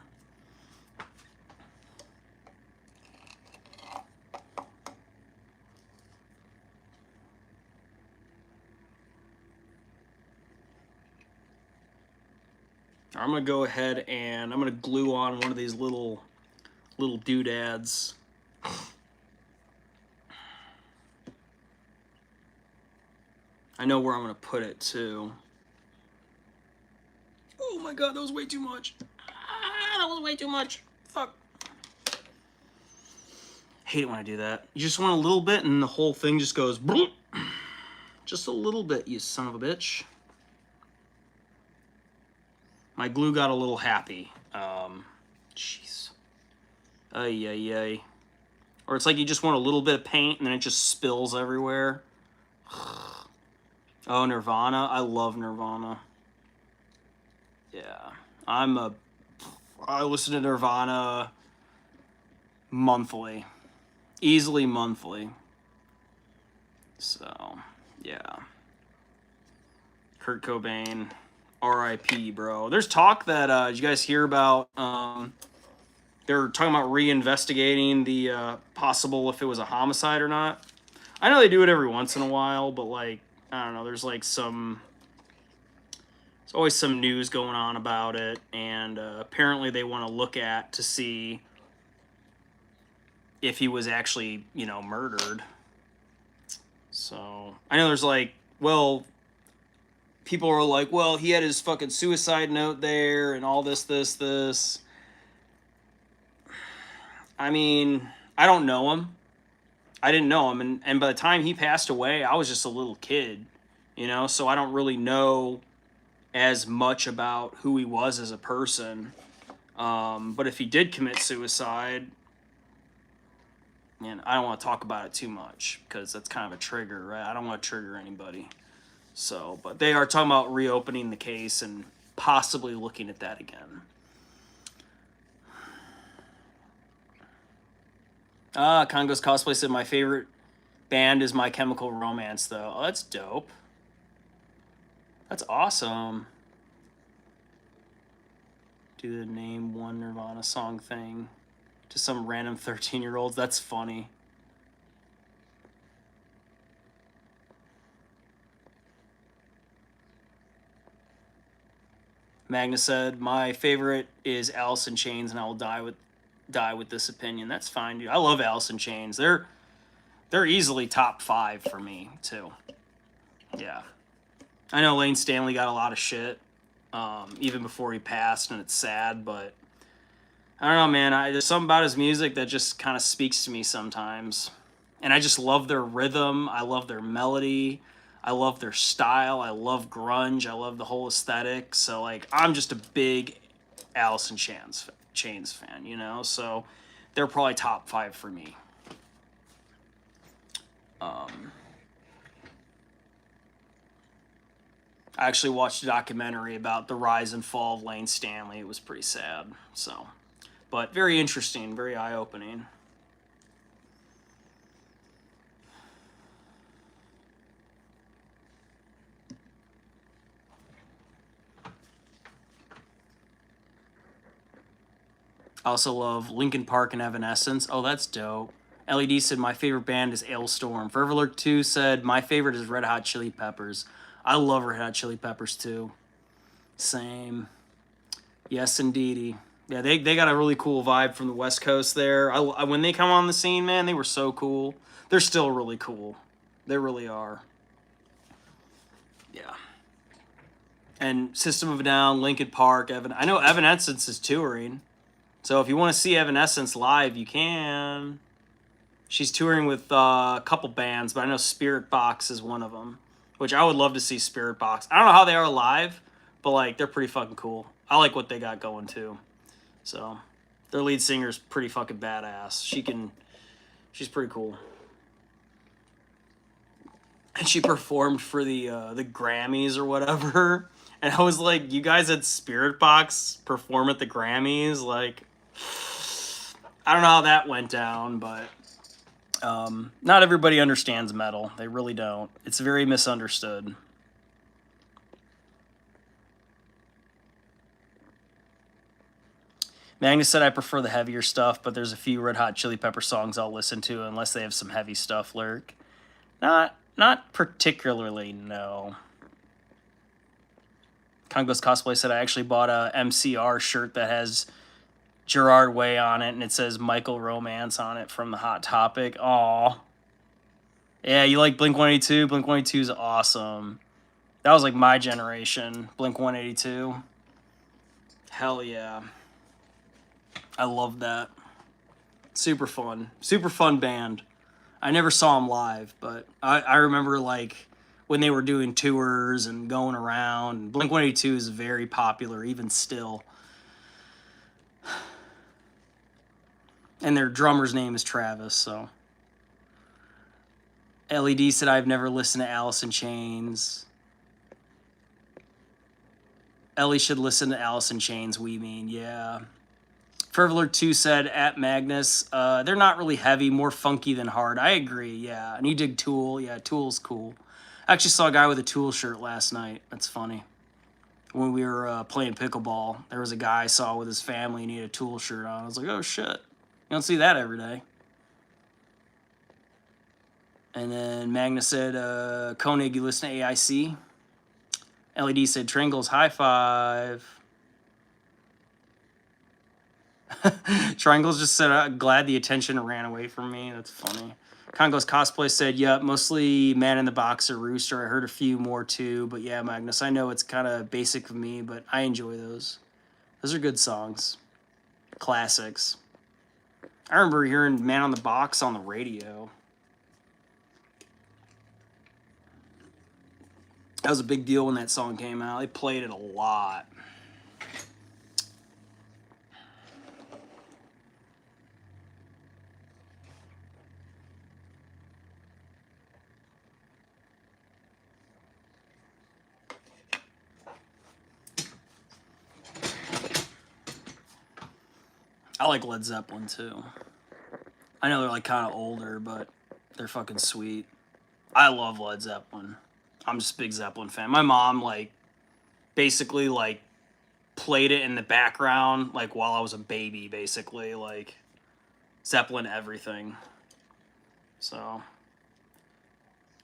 I'm gonna go ahead and I'm gonna glue on one of these little doodads. I know where I'm gonna put it too. Oh my god, that was way too much. That was way too much. Fuck. Hate it when I do that. You just want a little bit and the whole thing just goes bloop. Just a little bit, you son of a bitch. My glue got a little happy. Jeez. Ay, ay, ay. Or it's like you just want a little bit of paint and then it just spills everywhere. Oh, Nirvana. I love Nirvana. Yeah. I listen to Nirvana monthly. Easily monthly. So, yeah. Kurt Cobain. R.I.P., bro. There's talk that, did you guys hear about, they're talking about reinvestigating the possible if it was a homicide or not. I know they do it every once in a while, but, like, I don't know, there's, like, there's always some news going on about it, and apparently they want to look at to see if he was actually, you know, murdered. So, I know there's, like, well, people are like, well, he had his fucking suicide note there and all this. I mean, I don't know him. I didn't know him. And by the time he passed away, I was just a little kid, you know? So I don't really know as much about who he was as a person. But if he did commit suicide, man, I don't want to talk about it too much because that's kind of a trigger, right? I don't want to trigger anybody. So, but they are talking about reopening the case and possibly looking at that again. Congo's Cosplay said my favorite band is My Chemical Romance, though. Oh, that's dope. That's awesome. Do the name one Nirvana song thing to some random 13-year-olds. That's funny. Magnus said, my favorite is Alice in Chains, and I will die with this opinion. That's fine, dude. I love Alice in Chains. They're easily top 5 for me, too. Yeah. I know Lane Stanley got a lot of shit, even before he passed, and it's sad, but I don't know, man. There's something about his music that just kind of speaks to me sometimes. And I just love their rhythm. I love their melody. I love their style. I love grunge. I love the whole aesthetic. So, like, I'm just a big Alice in Chains fan, you know? So, they're probably top 5 for me. I actually watched a documentary about the rise and fall of Lane Stanley. It was pretty sad. So, but very interesting, very eye-opening. I also love Linkin Park and Evanescence. Oh, that's dope. LED said, my favorite band is Ailstorm. Forever Lurk 2 said, my favorite is Red Hot Chili Peppers. I love Red Hot Chili Peppers, too. Same. Yes, indeedy. Yeah, they got a really cool vibe from the West Coast there. When they come on the scene, man, they were so cool. They're still really cool. They really are. Yeah. And System of a Down, Linkin Park, I know Evanescence is touring. So if you want to see Evanescence live, you can. She's touring with a couple bands, but I know Spirit Box is one of them, which I would love to see Spirit Box. I don't know how they are live, but like they're pretty fucking cool. I like what they got going too. So their lead singer's pretty fucking badass. She's pretty cool. And she performed for the Grammys or whatever. And I was like, you guys had Spirit Box perform at the Grammys? Like, I don't know how that went down, but not everybody understands metal. They really don't. It's very misunderstood. Magnus said I prefer the heavier stuff, but there's a few Red Hot Chili Pepper songs I'll listen to unless they have some heavy stuff lurk. Not particularly, no. Congo's Cosplay said I actually bought a MCR shirt that has Gerard Way on it, and it says Michael Romance on it from the Hot Topic. Aw. Yeah, you like Blink-182? Blink-182 is awesome. That was like my generation, Blink-182. Hell yeah. I love that. Super fun. Super fun band. I never saw them live, but I remember like when they were doing tours and going around. Blink-182 is very popular even still. And their drummer's name is Travis, so. LED said I've never listened to Alice in Chains. Ellie should listen to Alice in Chains, we mean, yeah. Fervler 2 said, at Magnus, they're not really heavy, more funky than hard. I agree, yeah. And you dig Tool, yeah, Tool's cool. I actually saw a guy with a Tool shirt last night. That's funny. When we were playing pickleball, there was a guy I saw with his family and he had a Tool shirt on. I was like, oh shit. You don't see that every day. And then Magnus said, Koenig, you listen to AIC? LED said, Tringles, high five. Triangles just said, glad the attention ran away from me. That's funny. Congo's Cosplay said, yep, mostly Man in the Box or Rooster. I heard a few more too, but yeah, Magnus, I know it's kind of basic for me, but I enjoy those. Those are good songs. Classics. I remember hearing Man on the Box on the radio. That was a big deal when that song came out. They played it a lot. I like Led Zeppelin too. I know they're like kind of older, but they're fucking sweet. I love Led Zeppelin. I'm just a big Zeppelin fan. My mom like basically like played it in the background like while I was a baby, basically like Zeppelin everything. So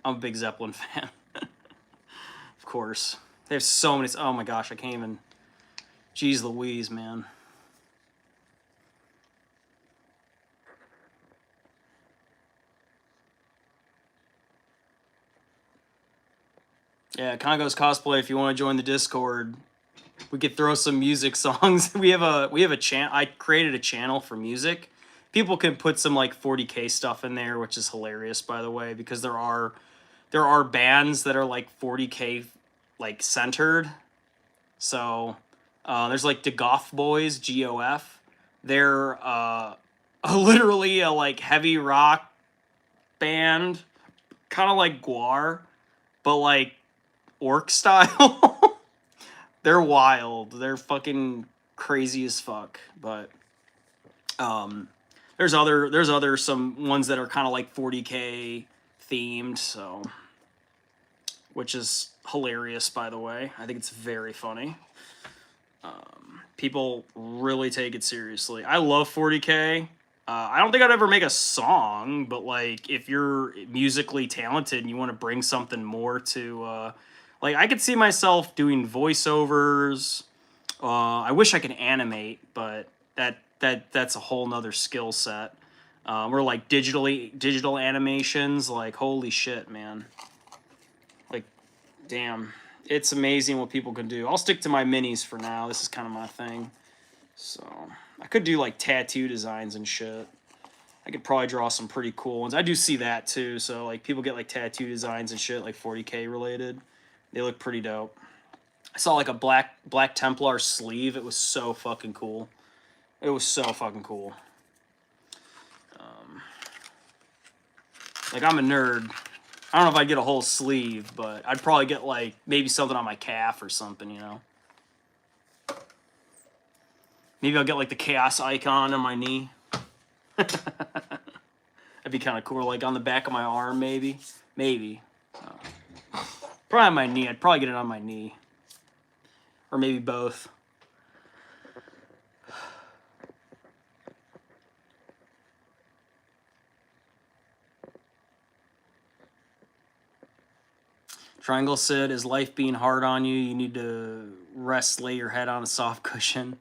I'm a big Zeppelin fan. Of course. They have so many. Oh my gosh, I can't even. Jeez Louise, man. Yeah, Congo's Cosplay, if you want to join the Discord, we could throw some music songs. We have a channel. I created a channel for music. People can put some like 40K stuff in there, which is hilarious, by the way, because there are bands that are like 40K like centered. So there's like the Goth Boys, GOF. They're literally a like heavy rock band, kind of like Guar, but like orc style. They're wild. They're fucking crazy as fuck. But there's other some ones that are kind of like 40K themed, so which is hilarious, by the way. I think it's very funny. People really take it seriously. I love 40K. I don't think I'd ever make a song, but like if you're musically talented and you want to bring something more to like I could see myself doing voiceovers. I wish I could animate, but that's a whole nother skill set. Or like digital animations, like holy shit, man. Like damn. It's amazing what people can do. I'll stick to my minis for now. This is kind of my thing. So, I could do like tattoo designs and shit. I could probably draw some pretty cool ones. I do see that too. So, like people get like tattoo designs and shit like 40K related. They look pretty dope. I saw like a Black Templar sleeve. It was so fucking cool. It was so fucking cool. Like I'm a nerd. I don't know if I'd get a whole sleeve, but I'd probably get like maybe something on my calf or something, you know. Maybe I'll get like the chaos icon on my knee. That'd be kind of cool, like on the back of my arm, maybe. Maybe. Probably on my knee. I'd probably get it on my knee. Or maybe both. Triangle said, is life being hard on you? You need to lay your head on a soft cushion.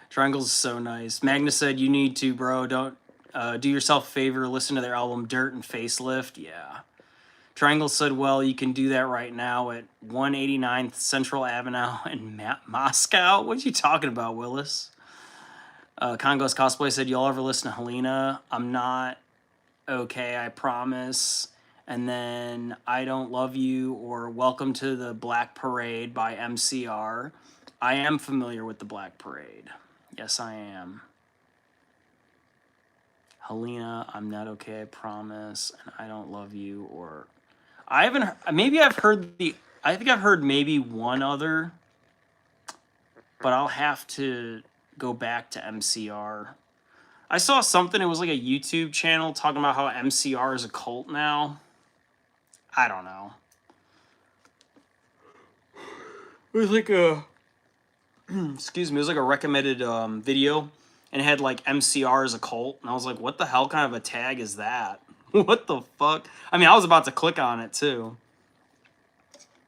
Triangles is so nice. Magnus said, you need to, bro. Don't do yourself a favor. Listen to their album Dirt and Facelift. Yeah. Triangle said, well, you can do that right now at 189th Central Avenue in Moscow. What are you talking about, Willis? Congo's Cosplay said, you'll ever listen to Helena? I'm not okay, I promise. And then I Don't Love You or Welcome to the Black Parade by MCR. I am familiar with the Black Parade. Yes, I am. Helena, I'm not okay, I promise. And I Don't Love You or... I haven't... Maybe I've heard the... I think I've heard maybe one other. But I'll have to go back to MCR. I saw something, it was like a YouTube channel talking about how MCR is a cult now. I don't know. It was like a... excuse me, it was like a recommended video. And it had like MCR as a cult. And I was like, what the hell kind of a tag is that? What the fuck? I mean, I was about to click on it too.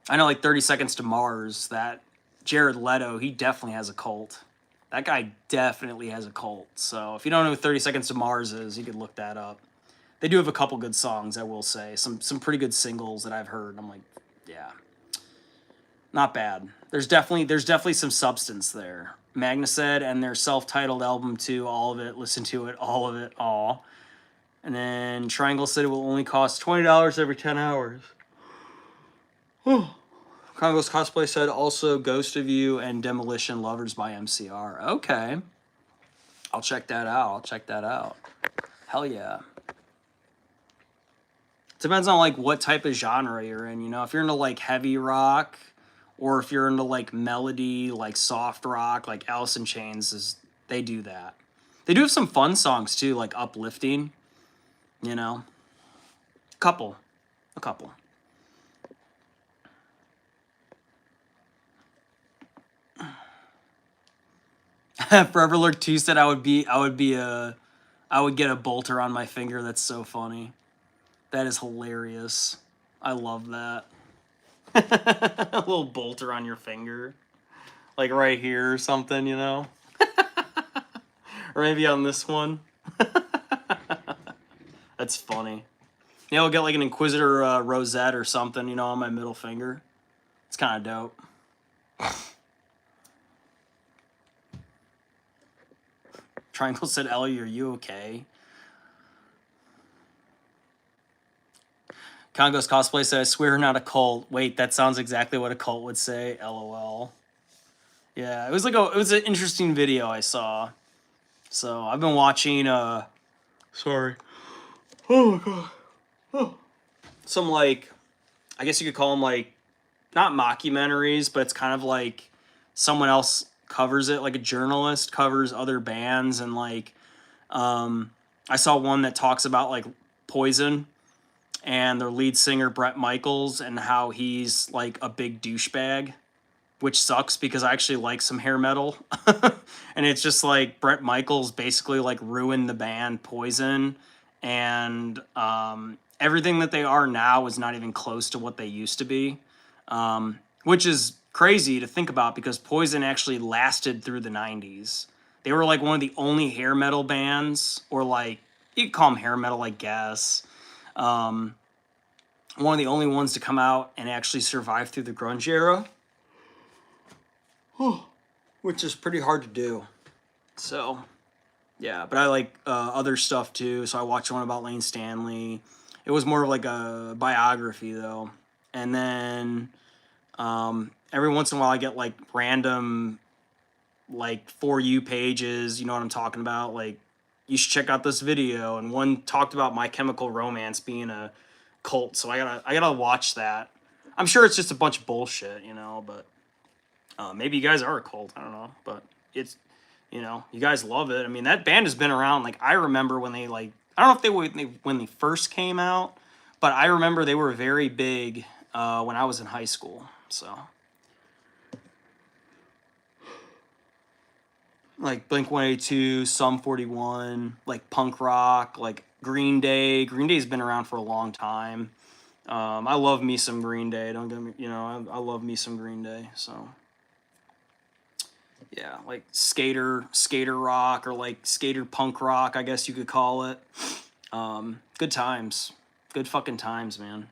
I know like 30 Seconds to Mars, that Jared Leto, he definitely has a cult. That guy definitely has a cult. So if you don't know who 30 Seconds to Mars is, you could look that up. They do have a couple good songs, I will say. Some pretty good singles that I've heard. I'm like, yeah. Not bad. There's definitely some substance there. Magna said, and their self-titled album too, all of it, listen to it, all of it, all. And then Triangle said it will only cost $20 every 10 hours. Congo's Cosplay said also Ghost of You and Demolition Lovers by MCR. Okay. I'll check that out. Hell yeah. Depends on like what type of genre you're in, you know. If you're into like heavy rock or if you're into like melody, like soft rock, like Alice in Chains, they do that. They do have some fun songs too, like uplifting, you know. A couple. Forever Lurk 2 said I would get a bolter on my finger. That's so funny. That is hilarious. I love that. A little bolter on your finger. Like right here or something, you know? Or maybe on this one. That's funny. Yeah, I'll get like an Inquisitor rosette or something, you know, on my middle finger. It's kind of dope. Triangle said, Ellie, are you okay? Congo's Cosplay said, I swear not a cult. Wait, that sounds exactly what a cult would say. LOL. Yeah, it was an interesting video I saw. So I've been watching sorry. Oh my god. Oh. Some like, I guess you could call them like, not mockumentaries, but it's kind of like someone else covers it, like a journalist covers other bands, and like I saw one that talks about like Poison and their lead singer Bret Michaels and how he's like a big douchebag, which sucks because I actually like some hair metal. And it's just like Bret Michaels basically like ruined the band Poison, and everything that they are now is not even close to what they used to be, which is crazy to think about because Poison actually lasted through the 90s. They were like one of the only hair metal bands, or like, you could call them hair metal, I guess. One of the only ones to come out and actually survive through the grunge era. Which is pretty hard to do. So, yeah, but I like other stuff too. So I watched one about Lane Stanley. It was more of like a biography though. And then every once in a while I get like random like For You pages, you know what I'm talking about? Like, you should check out this video. And one talked about My Chemical Romance being a cult, so I gotta watch that. I'm sure it's just a bunch of bullshit, you know, but maybe you guys are a cult, I don't know, but it's, you know, you guys love it. I mean, that band has been around, like, I remember when they, like, I don't know if when they first came out, but I remember they were very big when I was in high school, so. Like Blink-182, Sum 41, like punk rock, like Green Day. Green Day's been around for a long time. I love me some Green Day. Don't get me, you know, I love me some Green Day. So, Yeah, like skater rock, or like skater punk rock, I guess you could call it. Good times. Good fucking times, man.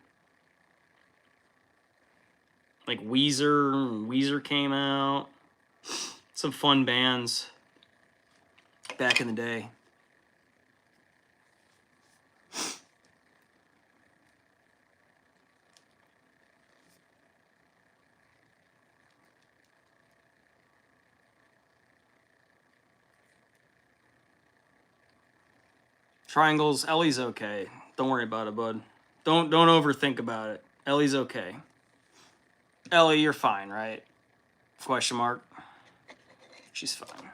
Like Weezer came out. Some fun bands back in the day. Triangles, Ellie's okay. Don't worry about it, bud. Don't overthink about it. Ellie's okay. Ellie, you're fine, right? Question mark. She's fine.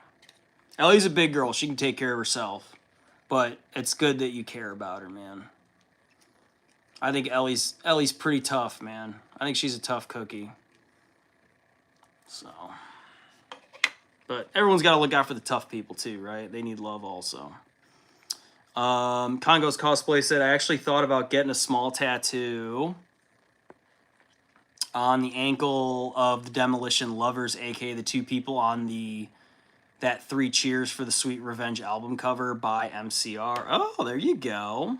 Ellie's a big girl. She can take care of herself. But it's good that you care about her, man. I think Ellie's pretty tough, man. I think she's a tough cookie. So, but everyone's got to look out for the tough people too, right? They need love also. Congo's Cosplay said, I actually thought about getting a small tattoo on the ankle of the Demolition Lovers, aka the two people on that 3 Cheers for the Sweet Revenge album cover by MCR. Oh, there you go.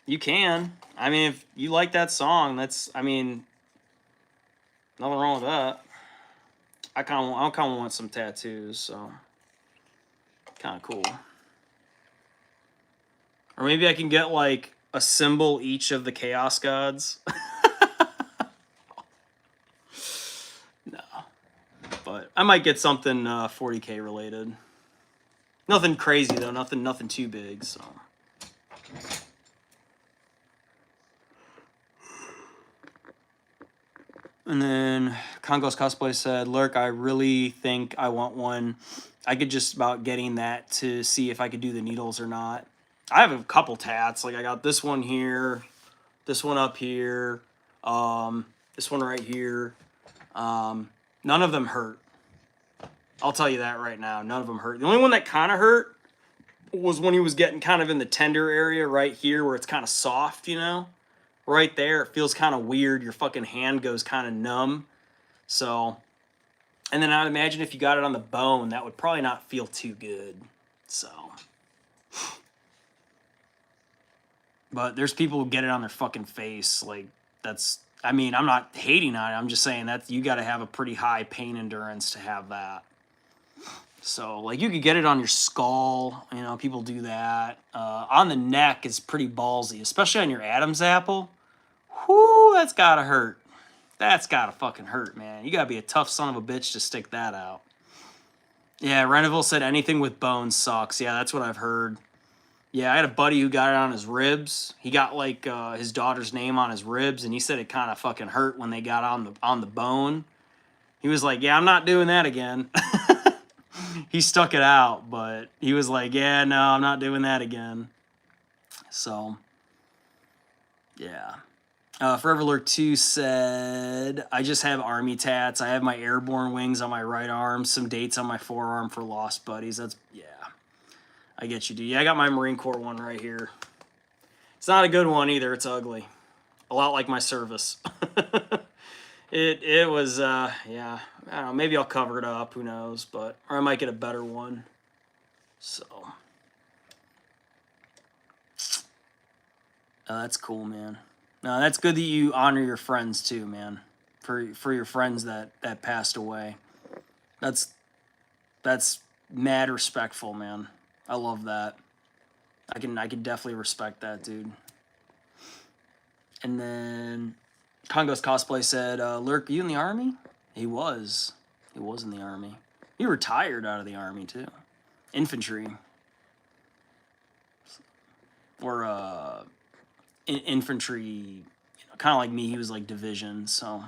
You can. I mean, if you like that song, I mean, nothing wrong with that. I kind of want some tattoos, so kind of cool. Or maybe I can get like a symbol each of the Chaos Gods. No, but I might get something 40K related. Nothing crazy though. Nothing too big. So. And then Congo's Cosplay said, Lurk, I really think I want one. I could just about getting that to see if I could do the needles or not. I have a couple tats. Like I got this one here, this one up here, this one right here. None of them hurt. I'll tell you that right now. None of them hurt. The only one that kind of hurt was when he was getting kind of in the tender area right here where it's kind of soft, you know? Right there, it feels kind of weird. Your fucking hand goes kind of numb. So, and then I'd imagine if you got it on the bone, that would probably not feel too good. So, but there's people who get it on their fucking face. Like, that's, I mean, I'm not hating on it. I'm just saying that you got to have a pretty high pain endurance to have that. So, like, you could get it on your skull. You know, people do that. On the neck is pretty ballsy, especially on your Adam's apple. Whoo, that's gotta hurt. That's gotta fucking hurt, man. You gotta be a tough son of a bitch to stick that out. Yeah, Reneville said anything with bones sucks. Yeah, that's what I've heard. Yeah, I had a buddy who got it on his ribs. He got, like, his daughter's name on his ribs, and he said it kind of fucking hurt when they got on the bone. He was like, yeah, I'm not doing that again. He stuck it out, but he was like, yeah, no, I'm not doing that again. So, yeah. Forever Lurk 2 said, I just have army tats. I have my airborne wings on my right arm, some dates on my forearm for Lost Buddies. That's, yeah. I get you, dude. Yeah, I got my Marine Corps one right here. It's not a good one either. It's ugly. A lot like my service. It was, yeah, I don't know, maybe I'll cover it up, who knows, but, or I might get a better one, so, that's cool, man. No, that's good that you honor your friends, too, man, for your friends that passed away. That's mad respectful, man. I love that. I can definitely respect that, dude. And then Congo's Cosplay said, Lurk, are you in the army? He was. He was in the army. He retired out of the army, too. Infantry. Or, infantry, you know, kind of like me, he was like division, so.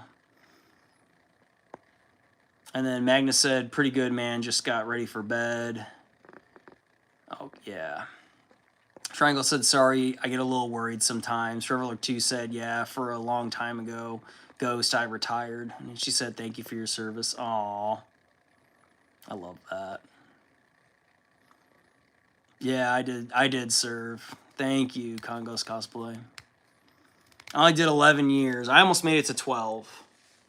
And then Magnus said, pretty good, man, just got ready for bed. Oh, yeah. Triangle said, sorry, I get a little worried sometimes. Trevor 2 said, yeah, for a long time ago, Ghost, I retired. And she said, thank you for your service. Aw. I love that. Yeah, I did serve. Thank you, Congo's Cosplay. I only did 11 years. I almost made it to 12,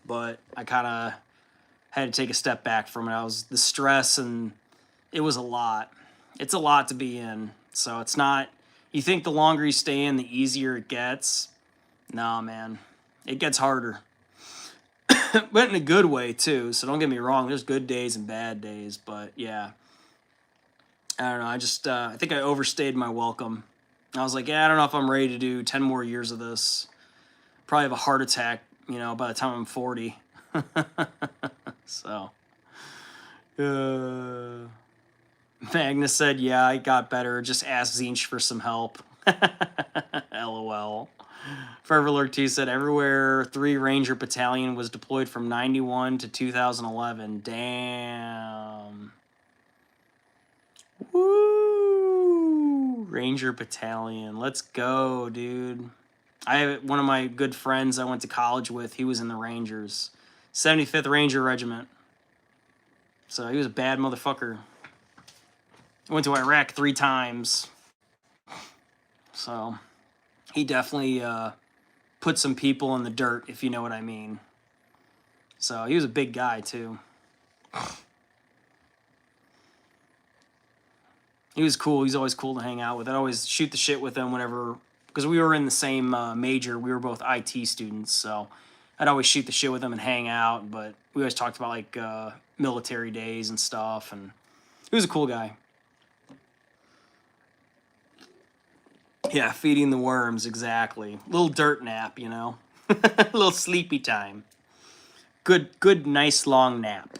but I kind of had to take a step back from it. I was the stress, and it was a lot. It's a lot to be in. So it's not, you think the longer you stay in, the easier it gets. Nah, man, it gets harder. But in a good way too, so don't get me wrong, there's good days and bad days, but yeah. I don't know, I just, I think I overstayed my welcome. I was like, yeah, I don't know if I'm ready to do 10 more years of this. Probably have a heart attack, you know, by the time I'm 40. So. Magnus said, yeah, I got better. Just ask Zinch for some help. LOL. Forever Lurk 2 said, everywhere 3 Ranger Battalion was deployed from 91 to 2011. Damn. Woo! Ranger Battalion. Let's go, dude. I have one of my good friends I went to college with. He was in the Rangers. 75th Ranger Regiment. So he was a bad motherfucker. Went to Iraq 3 times. So he definitely put some people in the dirt, if you know what I mean. So he was a big guy, too. He was cool. He's always cool to hang out with. I'd always shoot the shit with him whenever, because we were in the same major. We were both IT students, so I'd always shoot the shit with him and hang out. But we always talked about like military days and stuff, and he was a cool guy. Yeah, feeding the worms, exactly. Little dirt nap, you know. Little sleepy time. Good, nice long nap.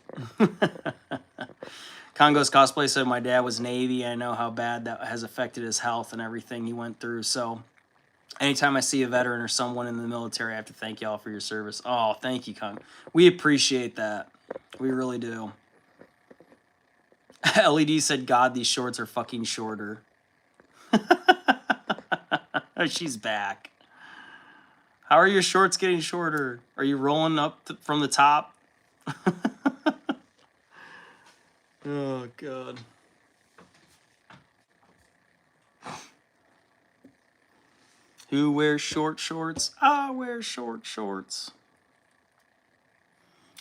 Congo's Cosplay said, my dad was Navy. I know how bad that has affected his health and everything he went through. So anytime I see a veteran or someone in the military, I have to thank y'all for your service. Oh, thank you, Congo. We appreciate that. We really do. LED said, God, these shorts are fucking shorter. She's back. How are your shorts getting shorter? Are you rolling up from the top? Oh, God. Who wears short shorts? I wear short shorts.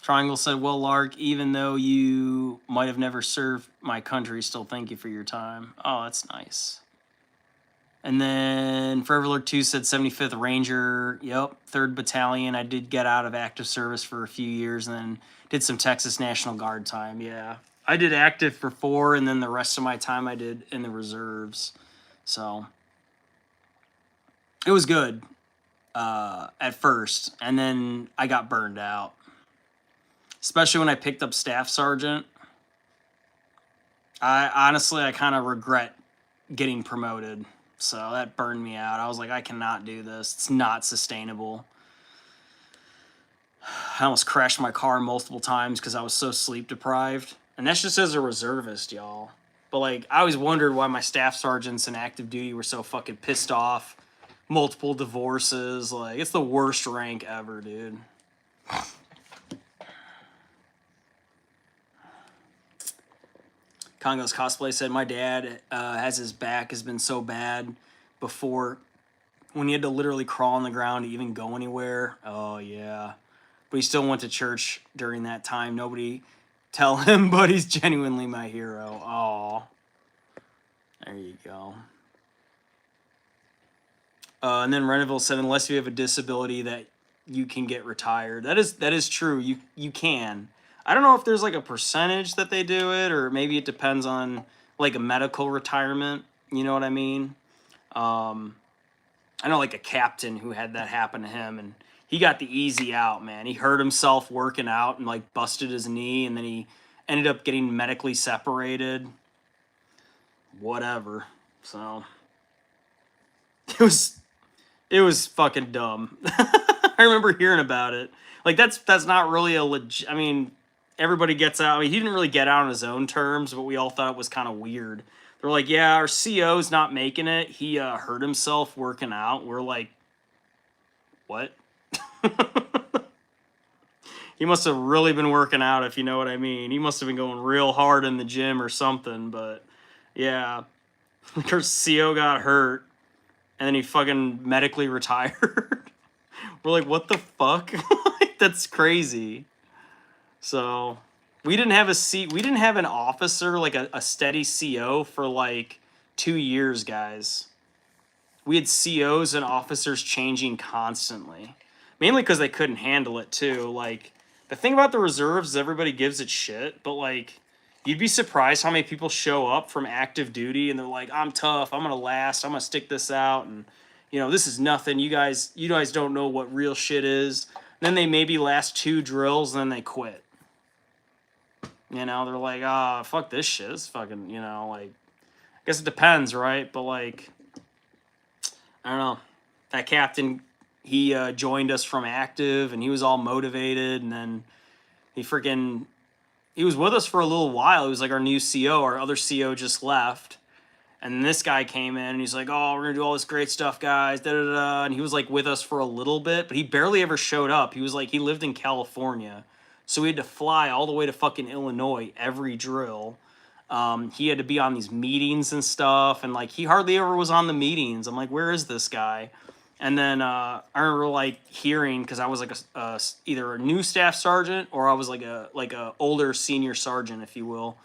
Triangle said, well, Lark, even though you might have never served my country, still thank you for your time. Oh, that's nice. And then Forever Lurk 2 said 75th Ranger. Yep, 3rd Battalion. I did get out of active service for a few years and then did some Texas National Guard time. Yeah. I did active for 4, and then the rest of my time I did in the reserves. So it was good at first, and then I got burned out. Especially when I picked up Staff Sergeant. I kind of regret getting promoted. So that burned me out. I was like, I cannot do this. It's not sustainable. I almost crashed my car multiple times because I was so sleep deprived. And that's just as a reservist, y'all. But like, I always wondered why my staff sergeants in active duty were so fucking pissed off. Multiple divorces. Like, it's the worst rank ever, dude. Congo's Cosplay said, my dad has his back has been so bad before when he had to literally crawl on the ground to even go anywhere. Oh, yeah. But he still went to church during that time. Nobody tell him, but he's genuinely my hero. Oh, there you go. And then Reneville said, unless you have a disability that you can get retired. That is true. You can. I don't know if there's like a percentage that they do it, or maybe it depends on like a medical retirement. You know what I mean? I know like a captain who had that happen to him, and he got the easy out, man. He hurt himself working out and like busted his knee, and then he ended up getting medically separated. Whatever. So it was fucking dumb. I remember hearing about it. Like that's not really a legit. I mean, everybody gets out. I mean, he didn't really get out on his own terms, but we all thought it was kind of weird. They're like, yeah, our CO's not making it. He hurt himself working out. We're like, what? He must have really been working out, if you know what I mean. He must have been going real hard in the gym or something, but yeah. Like our CO got hurt, and then he fucking medically retired. We're like, what the fuck? That's crazy. So we didn't have we didn't have an officer, like a steady CO for like 2 years, guys. We had COs and officers changing constantly. Mainly because they couldn't handle it too. Like, the thing about the reserves is everybody gives it shit, but like, you'd be surprised how many people show up from active duty and they're like, I'm tough, I'm gonna last, I'm gonna stick this out, and you know, this is nothing. You guys don't know what real shit is. And then they maybe last 2 drills and then they quit. You know, they're like, ah, fuck this shit. It's fucking, you know, like, I guess it depends, right? But like, I don't know. That captain, he joined us from active and he was all motivated, and then he was with us for a little while. He was like our new CO. Our other CO just left. And this guy came in and he's like, oh, we're going to do all this great stuff, guys. Da, da, da. And he was like with us for a little bit, but he barely ever showed up. He was like, he lived in California. So we had to fly all the way to fucking Illinois every drill. He had to be on these meetings and stuff. And like, he hardly ever was on the meetings. I'm like, where is this guy? And then I remember like hearing, because I was like either a new staff sergeant or I was like a older senior sergeant, if you will.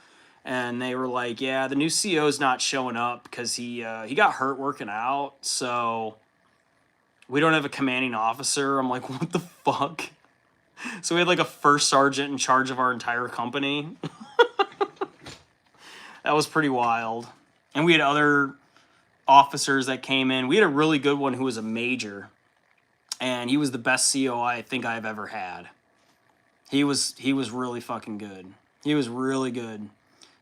And they were like, yeah, the new CO's not showing up because he got hurt working out, so we don't have a commanding officer. I'm like, what the fuck? So we had like a first sergeant in charge of our entire company. That was pretty wild. And we had other officers that came in. We had a really good one who was a major, and he was the best CO I think I've ever had. He was really fucking good. He was really good.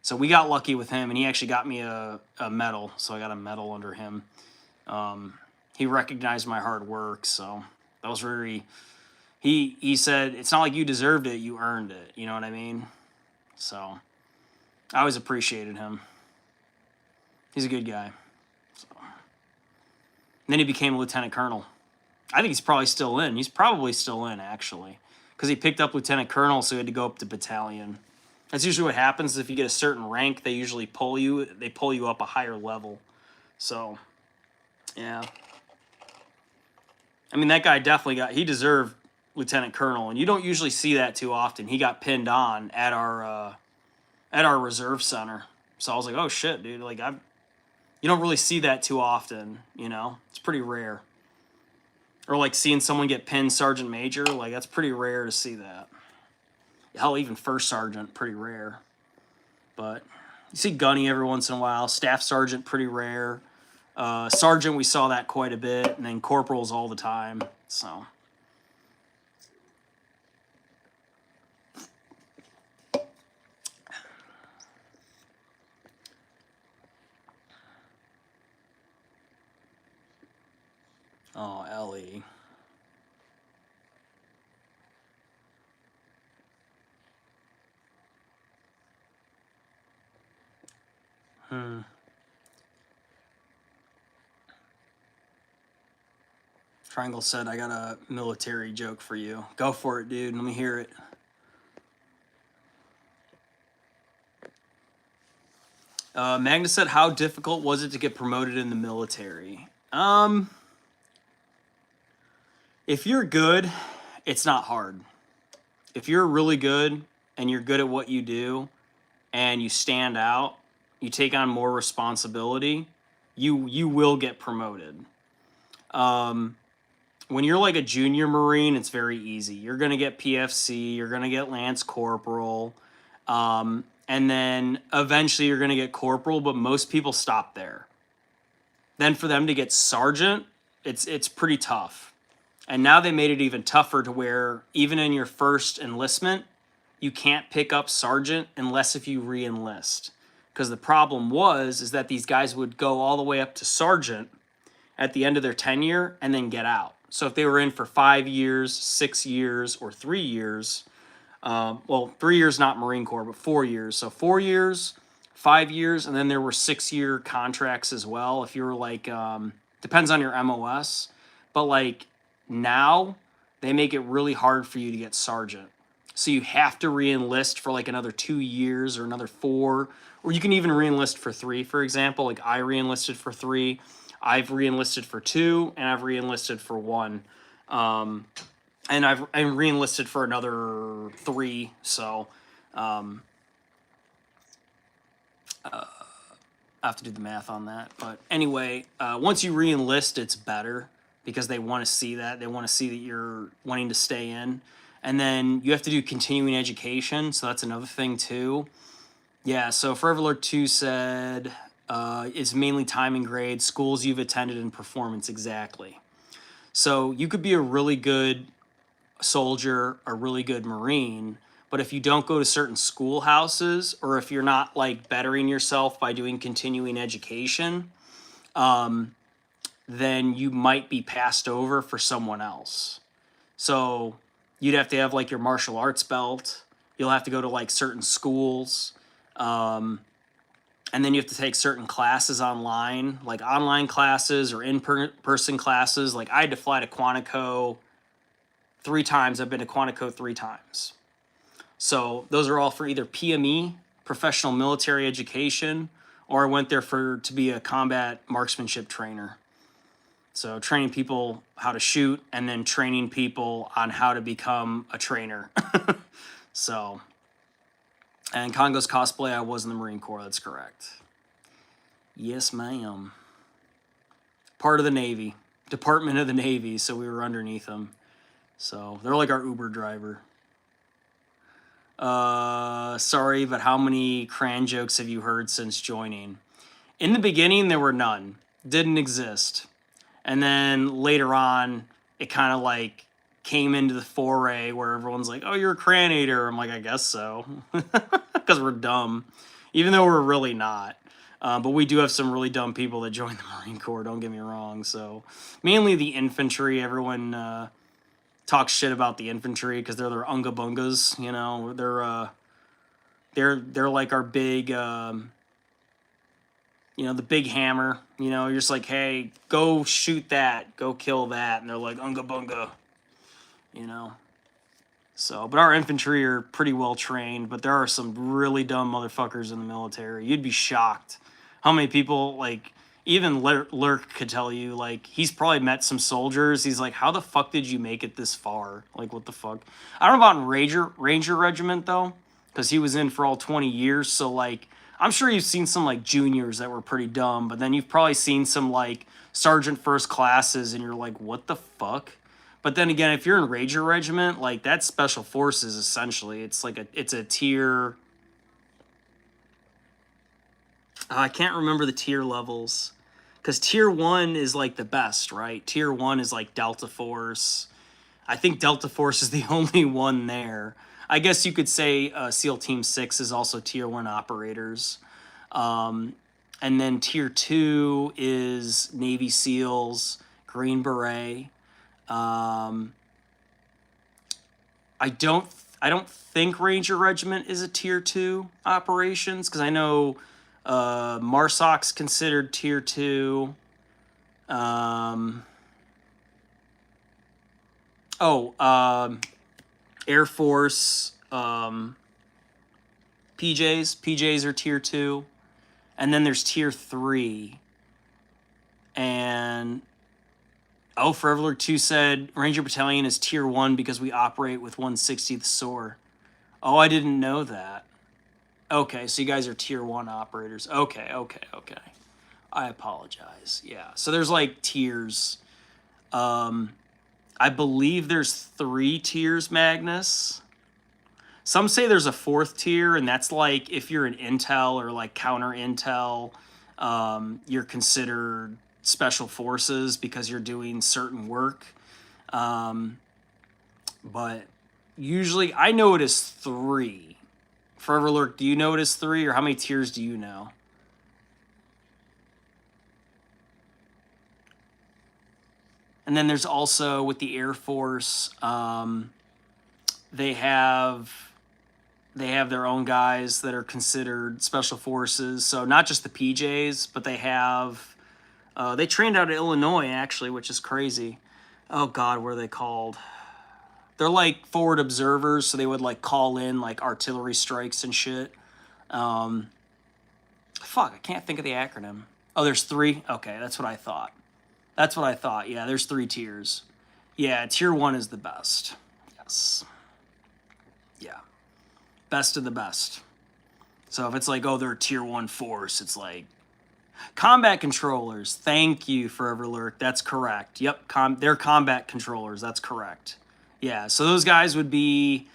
So we got lucky with him, and he actually got me a medal. So I got a medal under him. He recognized my hard work, so that was very... He said, it's not like you deserved it, you earned it. You know what I mean? So I always appreciated him. He's a good guy. So. And then he became a lieutenant colonel. I think he's probably still in. He's probably still in, actually. Because he picked up lieutenant colonel, so he had to go up to battalion. That's usually what happens. If you get a certain rank, they usually pull you up a higher level. So, yeah. I mean, that guy definitely he deserved lieutenant colonel, and you don't usually see that too often. He got pinned on at our reserve center. So I was like, oh shit, dude. Like, you don't really see that too often, you know? It's pretty rare. Or like seeing someone get pinned sergeant major, like that's pretty rare to see that. Hell, even first sergeant, pretty rare. But you see gunny every once in a while. Staff sergeant, pretty rare. Sergeant, we saw that quite a bit. And then corporals all the time. So. Oh, Ellie. Triangle said, I got a military joke for you. Go for it, dude. Let me hear it. Magnus said, how difficult was it to get promoted in the military? If you're good, it's not hard. If you're really good and you're good at what you do and you stand out, you take on more responsibility, you will get promoted. When you're like a junior Marine, it's very easy. You're going to get PFC, you're going to get Lance Corporal, and then eventually you're going to get Corporal, but most people stop there. Then for them to get Sergeant, it's pretty tough. And now they made it even tougher to where even in your first enlistment, you can't pick up Sergeant unless if you re-enlist. Because the problem is that these guys would go all the way up to Sergeant at the end of their tenure and then get out. So if they were in for 5 years, 6 years, or 3 years, 3 years not Marine Corps, but 4 years. So 4 years, 5 years, and then there were 6-year contracts as well. If you were like, depends on your MOS, but like now they make it really hard for you to get Sergeant. So you have to re-enlist for like another 2 years or another 4, or you can even re-enlist for 3, for example. Like I re-enlisted for 3, I've re-enlisted for 2, and I've re-enlisted for 1. And I'm re-enlisted for another 3, so I have to do the math on that. But anyway, once you re-enlist, it's better because they want to see that. They want to see that you're wanting to stay in. And then you have to do continuing education, so that's another thing too. Yeah, so Forever Alert 2 said it's mainly time and grade, schools you've attended, and performance exactly. So you could be a really good soldier, a really good Marine, but if you don't go to certain schoolhouses or if you're not like bettering yourself by doing continuing education, then you might be passed over for someone else. So you'd have to have like your martial arts belt. You'll have to go to like certain schools. And then you have to take certain classes online, like online classes or in-person classes. Like I had to fly to Quantico 3 times. I've been to Quantico 3 times. So those are all for either PME, professional military education, or I went there to be a combat marksmanship trainer. So training people how to shoot and then training people on how to become a trainer. So, and Congo's cosplay, I was in the Marine Corps, that's correct. Yes, ma'am. Part of the Navy, Department of the Navy, so we were underneath them. So they're like our Uber driver. Sorry, but how many cran jokes have you heard since joining? In the beginning, there were none. Didn't exist. And then later on, it kind of like came into the foray where everyone's like, oh, you're a cran eater. I'm like, I guess so. Because we're dumb. Even though we're really not. But we do have some really dumb people that join the Marine Corps, don't get me wrong. So mainly the infantry, everyone talks shit about the infantry because they're their unga bungas, you know. They're like our big you know, the big hammer, you know, you're just like, hey, go shoot that, go kill that, and they're like, unga bunga, you know. So, but our infantry are pretty well trained, but there are some really dumb motherfuckers in the military. You'd be shocked how many people, like, even Lurk could tell you, like, he's probably met some soldiers. He's like, how the fuck did you make it this far? Like, what the fuck? I don't know about in Ranger Regiment, though, because he was in for all 20 years, so, like, I'm sure you've seen some, like, juniors that were pretty dumb, but then you've probably seen some, like, sergeant first classes, and you're like, what the fuck? But then again, if you're in Ranger Regiment, like, that's special forces, essentially. It's like it's a tier... I can't remember the tier levels. Because tier 1 is, like, the best, right? Tier 1 is, like, Delta Force. I think Delta Force is the only one there. I guess you could say SEAL Team 6 is also tier 1 operators. And then tier 2 is Navy SEALs, Green Beret. I don't think Ranger Regiment is a tier 2 operations, because I know MARSOC's considered tier 2. Air Force, PJs are tier 2. And then there's tier 3. And Forever Alert 2 said Ranger Battalion is tier 1 because we operate with 160th SOAR. Oh, I didn't know that. Okay, so you guys are tier 1 operators. Okay. I apologize. Yeah, so there's like tiers. I believe there's 3 tiers, Magnus. Some say there's a 4th tier, and that's like if you're an intel or like counter intel, you're considered special forces because you're doing certain work. But usually I know it is 3. Forever Alert, do you know it is 3, or how many tiers do you know? And then there's also with the Air Force, they have their own guys that are considered special forces. So not just the PJs, but they have they trained out of Illinois actually, which is crazy. Oh God, what are they called? They're like forward observers, so they would like call in like artillery strikes and shit. Fuck, I can't think of the acronym. Oh, there's 3? Okay, that's what I thought. Yeah, there's 3 tiers. Yeah, tier 1 is the best. Yes. Yeah. Best of the best. So if it's like, oh, they're a tier 1 force, it's like combat controllers. Thank you, Forever Lurk. That's correct. Yep, they're combat controllers. That's correct. Yeah, so those guys would be,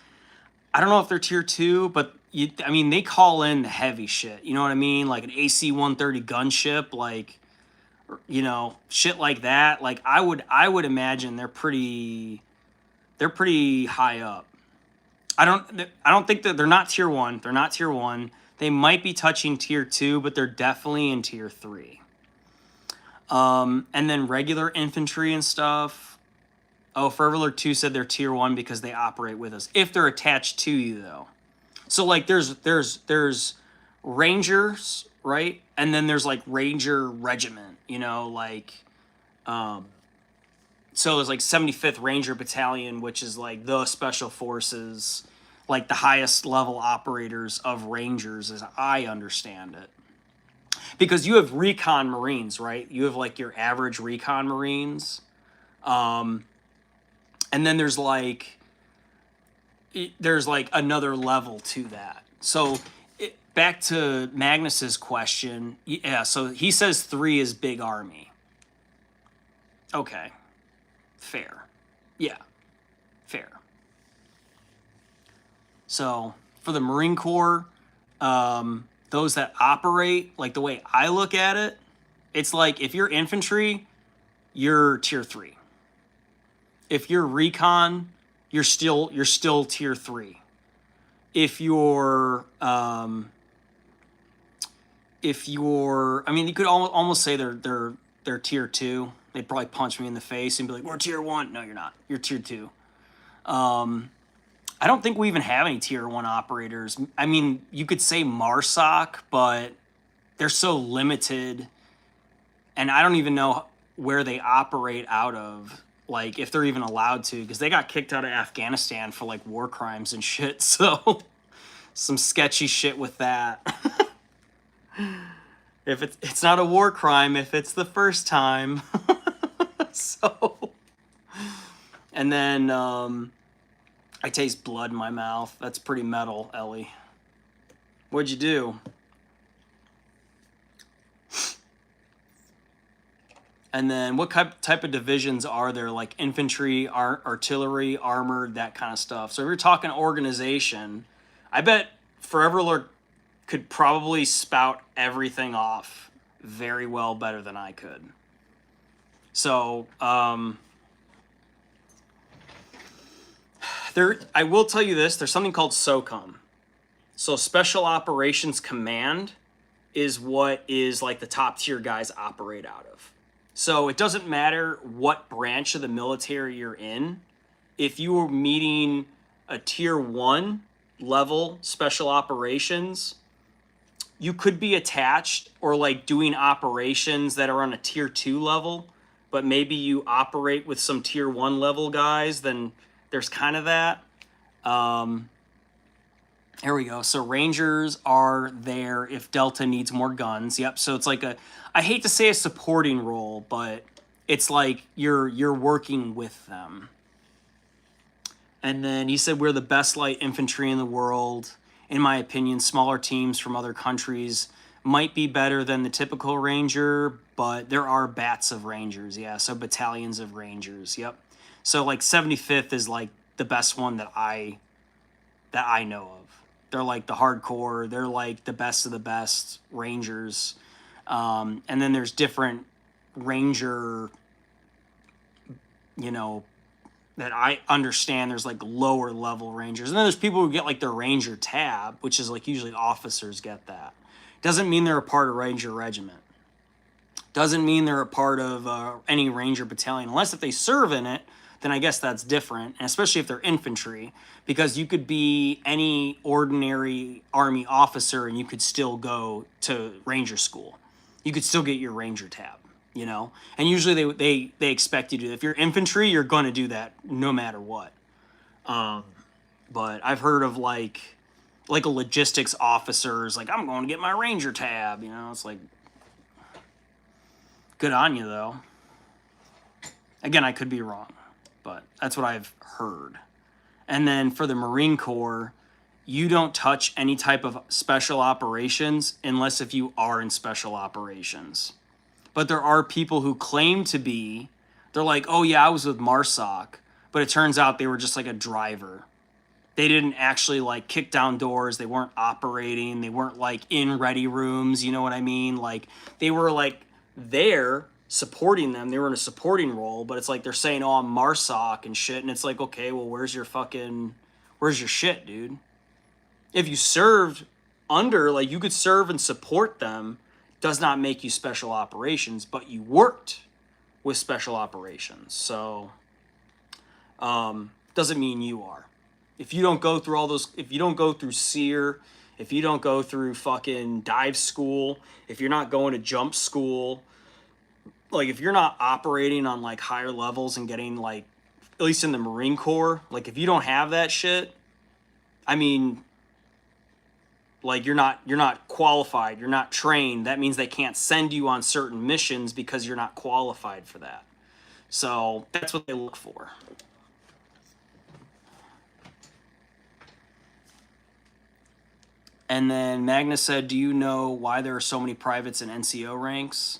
I don't know if they're tier 2, but I mean, they call in the heavy shit. You know what I mean? Like an AC-130 gunship, like, you know, shit like that. Like I would imagine they're pretty high up. I don't think that they're not tier 1. They're not tier 1. They might be touching tier 2, but they're definitely in tier 3. And then regular infantry and stuff. Oh, Fervor 2 said they're tier 1 because they operate with us. If they're attached to you, though. So, like, there's Rangers, right? And then there's, like, Ranger Regiment, you know, like... So there's, like, 75th Ranger Battalion, which is, like, the Special Forces... like the highest level operators of Rangers, as I understand it. Because you have recon Marines, right? You have like your average recon Marines. And then there's like another level to that. So back to Magnus's question. Yeah, so he says 3 is big army. Okay. Fair. Yeah. Fair. So for the Marine Corps, those that operate, like the way I look at it, it's like if you're infantry, you're tier 3. If you're recon, you're still tier 3. If you're, I mean, you could almost say they're tier 2. They'd probably punch me in the face and be like, "We're tier 1." No, you're not. You're tier 2. I don't think we even have any tier 1 operators. I mean, you could say MARSOC, but they're so limited, and I don't even know where they operate out of, like, if they're even allowed to, because they got kicked out of Afghanistan for, like, war crimes and shit, so some sketchy shit with that. If it's not a war crime if it's the first time. So, and then, I taste blood in my mouth. That's pretty metal, Ellie. What'd you do? And then what type of divisions are there? Like infantry, artillery, armored, that kind of stuff. So if you're talking organization, I bet Forever Lord could probably spout everything off very well, better than I could. So, I will tell you this, there's something called SOCOM. So Special Operations Command is what is like the top tier guys operate out of. So it doesn't matter what branch of the military you're in. If you were meeting a tier 1 level special operations, you could be attached or like doing operations that are on a tier 2 level, but maybe you operate with some tier 1 level guys, then there's kind of that. Here we go. So Rangers are there if Delta needs more guns. Yep. So it's like I hate to say a supporting role, but it's like you're working with them. And then he said, we're the best light infantry in the world. In my opinion, smaller teams from other countries might be better than the typical Ranger, but there are bats of Rangers. Yeah. So battalions of Rangers. Yep. So like 75th is like the best one that I know of. They're like the hardcore. They're like the best of the best Rangers. And then there's different Ranger, you know, that I understand. There's like lower level Rangers. And then there's people who get like their Ranger tab, which is like usually officers get that. Doesn't mean they're a part of Ranger Regiment. Doesn't mean they're a part of any Ranger battalion. Unless if they serve in it, then I guess that's different. And especially if they're infantry, because you could be any ordinary Army officer and you could still go to Ranger school. You could still get your Ranger tab, you know? And usually they expect you to. If you're infantry, you're going to do that no matter what. But I've heard of like a logistics officers, like, I'm going to get my Ranger tab, you know? It's like, good on you, though. Again, I could be wrong. but that's what I've heard. And then for the Marine Corps, you don't touch any type of special operations unless if you are in special operations. But there are people who claim to be, they're like, oh yeah, I was with MARSOC, but it turns out they were just like a driver. They didn't actually like kick down doors. They weren't operating. They weren't like in ready rooms. You know what I mean? Like they were like there supporting them. They were in a supporting role, but it's like they're saying, oh, I'm MARSOC and shit. And it's like, okay, well, where's your shit, dude? If you served under, like you could serve and support them, does not make you special operations, but you worked with special operations. So, doesn't mean you are. If you don't go through all those, if you don't go through SEER, if you don't go through fucking dive school, if you're not going to jump school, like if you're not operating on like higher levels and getting like, at least in the Marine Corps, like if you don't have that shit, I mean, like you're not qualified, you're not trained. That means they can't send you on certain missions because you're not qualified for that. So that's what they look for. And then Magnus said, do you know why there are so many privates in NCO ranks?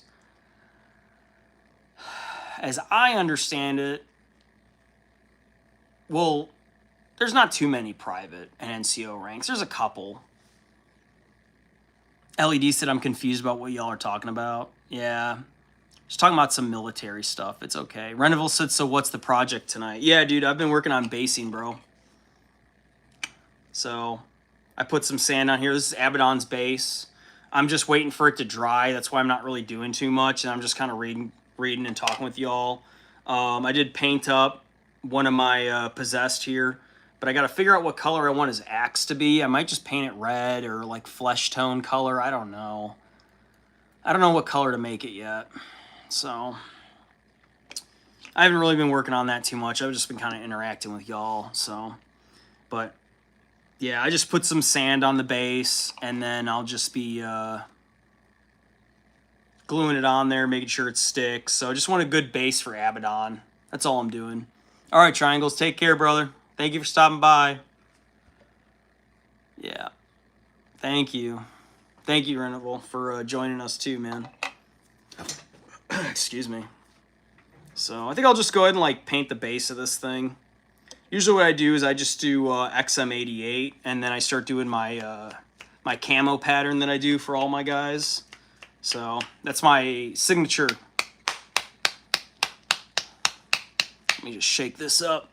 As I understand it, well, there's not too many private and NCO ranks. There's a couple. LED said, I'm confused about what y'all are talking about. Yeah. Just talking about some military stuff. It's okay. Reneville said, so what's the project tonight? Yeah, dude, I've been working on basing, bro. So I put some sand on here. This is Abaddon's base. I'm just waiting for it to dry. That's why I'm not really doing too much. And I'm just kind of reading and talking with y'all. I did paint up one of my possessed here. But I got to figure out what color I want his axe to be. I might just paint it red or like flesh tone color. I don't know. I don't know what color to make it yet. So I haven't really been working on that too much. I've just been kind of interacting with y'all. So, but yeah, I just put some sand on the base and then I'll just be gluing it on there, making sure it sticks. So I just want a good base for Abaddon. That's all I'm doing. All right, Triangles, take care, brother. Thank you for stopping by. Yeah. Thank you. Thank you, Renable, for joining us too, man. Excuse me. So I think I'll just go ahead and like paint the base of this thing. Usually what I do is I just do XM88 and then I start doing my my camo pattern that I do for all my guys. So that's my signature. Let me just shake this up.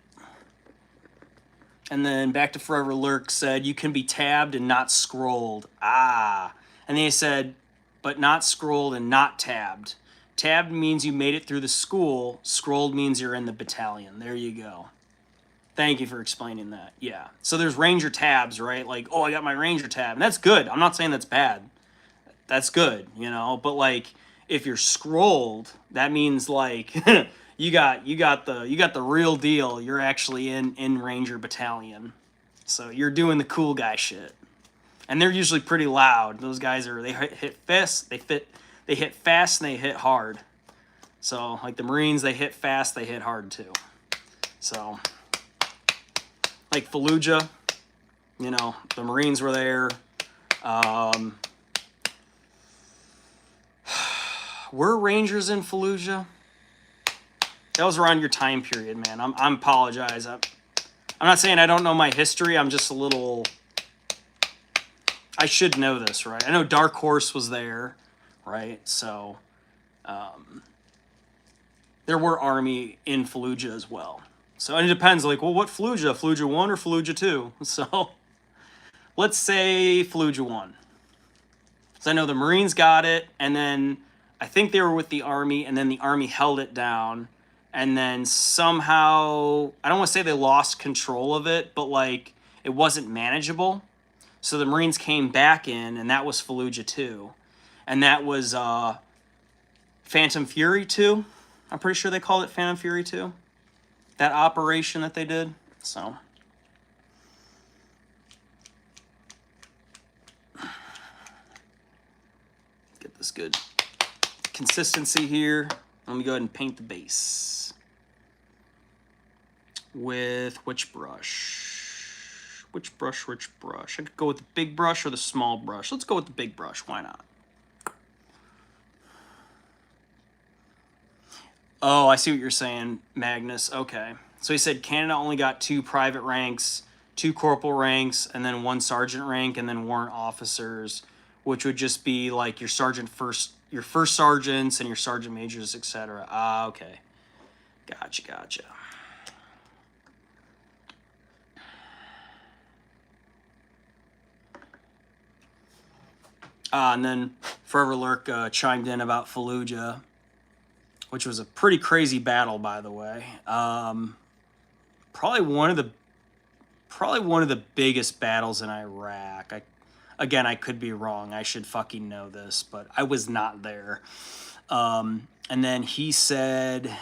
And then Back to Forever Lurk said, you can be tabbed and not scrolled. Ah. And they said, but not scrolled and not tabbed. Tabbed means you made it through the school. Scrolled means you're in the battalion. There you go. Thank you for explaining that. Yeah. So there's Ranger tabs, right? Like, oh, I got my Ranger tab. And that's good. I'm not saying that's bad. That's good, you know? But like, if you're scrolled, that means like... You got the real deal. You're actually in Ranger Battalion. So you're doing the cool guy shit. And they're usually pretty loud. Those guys they hit fast, they hit fast and they hit hard. So like the Marines, they hit fast, they hit hard too. So like Fallujah, you know, the Marines were there. Were Rangers in Fallujah? That was around your time period, man. I'm apologize. I'm not saying I don't know my history. I'm just a little... I should know this, right? I know Dark Horse was there, right? So, there were Army in Fallujah as well. So, and it depends, like, well, what Fallujah? Fallujah 1 or Fallujah 2? So, let's say Fallujah 1. So I know the Marines got it, and then I think they were with the Army, and then the Army held it down. And then somehow, I don't want to say they lost control of it, but like it wasn't manageable. So the Marines came back in, and that was Fallujah 2. And that was Phantom Fury 2. I'm pretty sure they called it Phantom Fury 2. That operation that they did. So. Get this good consistency here. Let me go ahead and paint the base. with which brush? Which brush? I could go with the big brush or the small brush. Let's go with the big brush. Why not? Oh, I see what you're saying, Magnus. Okay. So he said Canada only got 2 private ranks, 2 corporal ranks, and then 1 sergeant rank, and then warrant officers, which would just be like your first sergeants and your sergeant majors, etc. Ah, okay. Gotcha. And then Forever Lurk chimed in about Fallujah, which was a pretty crazy battle, by the way. Probably one of the biggest battles in Iraq. I could be wrong. I should fucking know this, but I was not there. And then he said,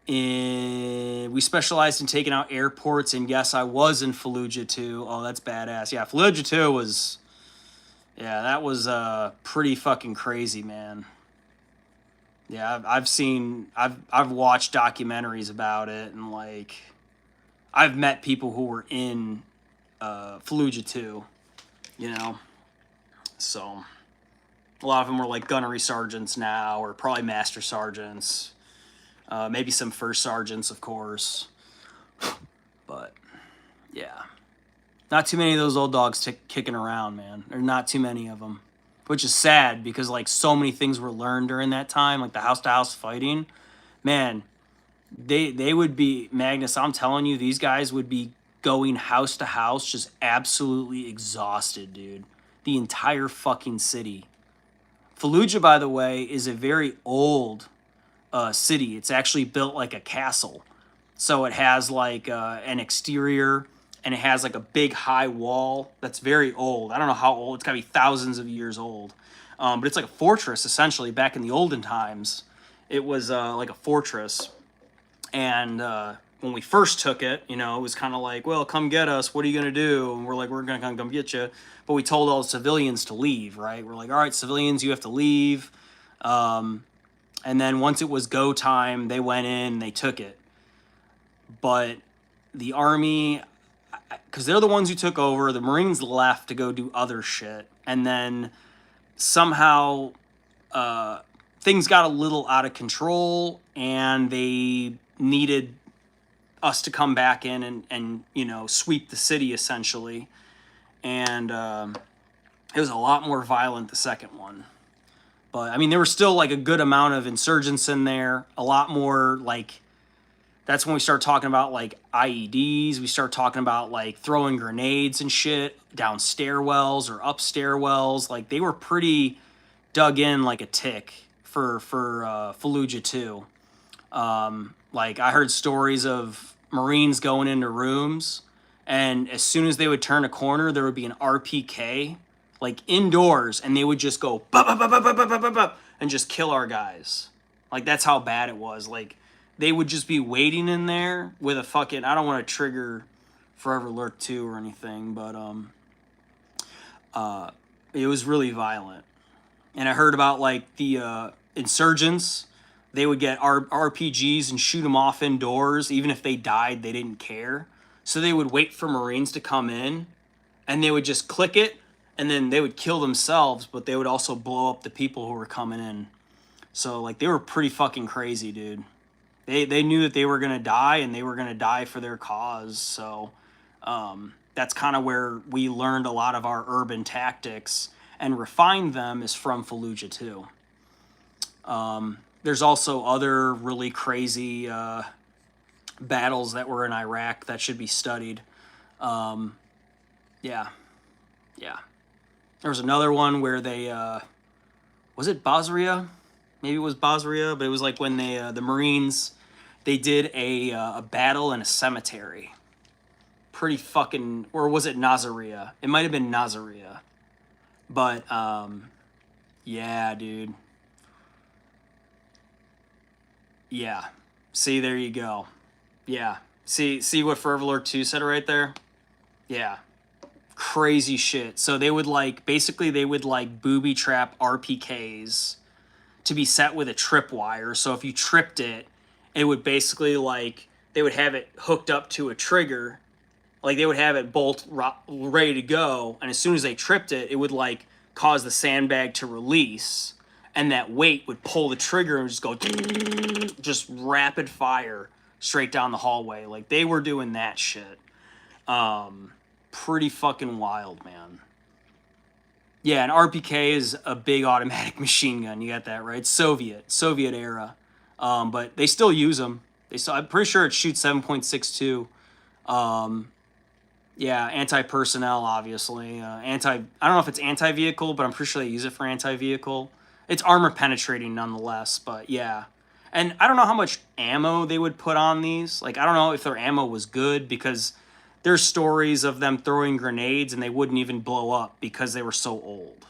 we specialized in taking out airports, and yes, I was in Fallujah too. Oh, that's badass. Yeah, Fallujah too was... Yeah, that was pretty fucking crazy, man. Yeah, I've watched documentaries about it, and like, I've met people who were in Fallujah too, you know. So a lot of them were like gunnery sergeants now, or probably master sergeants, maybe some first sergeants, of course. But yeah. Not too many of those old dogs kicking around, man. There's not too many of them, which is sad because like so many things were learned during that time, like the house-to-house fighting. Man, they would be, Magnus, I'm telling you, these guys would be going house to house just absolutely exhausted, dude. The entire fucking city. Fallujah, by the way, is a very old city. It's actually built like a castle. So it has like an exterior, and it has like a big high wall that's very old. I don't know how old. It's got to be thousands of years old. But it's like a fortress, essentially. Back in the olden times, it was like a fortress. And when we first took it, you know, it was kind of like, well, come get us. What are you going to do? And we're like, we're going to come get you. But we told all the civilians to leave, right? We're like, all right, civilians, you have to leave. And then once it was go time, they went in, they took it. But the Army... because they're the ones who took over, the Marines left to go do other shit, and then somehow things got a little out of control, and they needed us to come back in and you know, sweep the city, essentially. And it was a lot more violent the second one. But, I mean, there were still, like, a good amount of insurgents in there, a lot more, like... That's when we start talking about, like, IEDs. We start talking about, like, throwing grenades and shit down stairwells or up stairwells. Like, they were pretty dug in like a tick for Fallujah too. Like, I heard stories of Marines going into rooms, and as soon as they would turn a corner, there would be an RPK, like, indoors, and they would just go, bop, bop, bop, bop, bop, bop, bop, bop, and just kill our guys. Like, that's how bad it was. Like, they would just be waiting in there with a fucking... I don't want to trigger Forever Lurk 2 or anything, but it was really violent. And I heard about, like, the insurgents. They would get RPGs and shoot them off indoors. Even if they died, they didn't care. So they would wait for Marines to come in, and they would just click it, and then they would kill themselves, but they would also blow up the people who were coming in. So, like, they were pretty fucking crazy, dude. They knew that they were going to die, and they were going to die for their cause. So that's kind of where we learned a lot of our urban tactics and refined them, is from Fallujah too. There's also other really crazy battles that were in Iraq that should be studied. Yeah. There was another one where they... was it Basria? Maybe it was Basria, but it was like when they the Marines, they did a battle in a cemetery. Pretty fucking... Or was it Nazaria? It might have been Nazaria. But, yeah, dude. Yeah. See, there you go. Yeah. See what Forever Lord 2 said right there? Yeah. Crazy shit. So they would, like... Basically, they would, like, booby trap RPKs to be set with a tripwire. So if you tripped it, it would basically, like, they would have it hooked up to a trigger. Like they would have it ready to go, and as soon as they tripped it, it would like cause the sandbag to release, and that weight would pull the trigger and just go, just rapid fire straight down the hallway. Like they were doing that shit. Pretty fucking wild, man. Yeah, an RPK is a big automatic machine gun. You got that right? Soviet era, but they still use them. I'm pretty sure it shoots 7.62. Yeah, anti-personnel, obviously. I don't know if it's anti-vehicle, but I'm pretty sure they use it for anti-vehicle. It's armor penetrating nonetheless, but yeah. And I don't know how much ammo they would put on these. Like, I don't know if their ammo was good, because there's stories of them throwing grenades and they wouldn't even blow up because they were so old.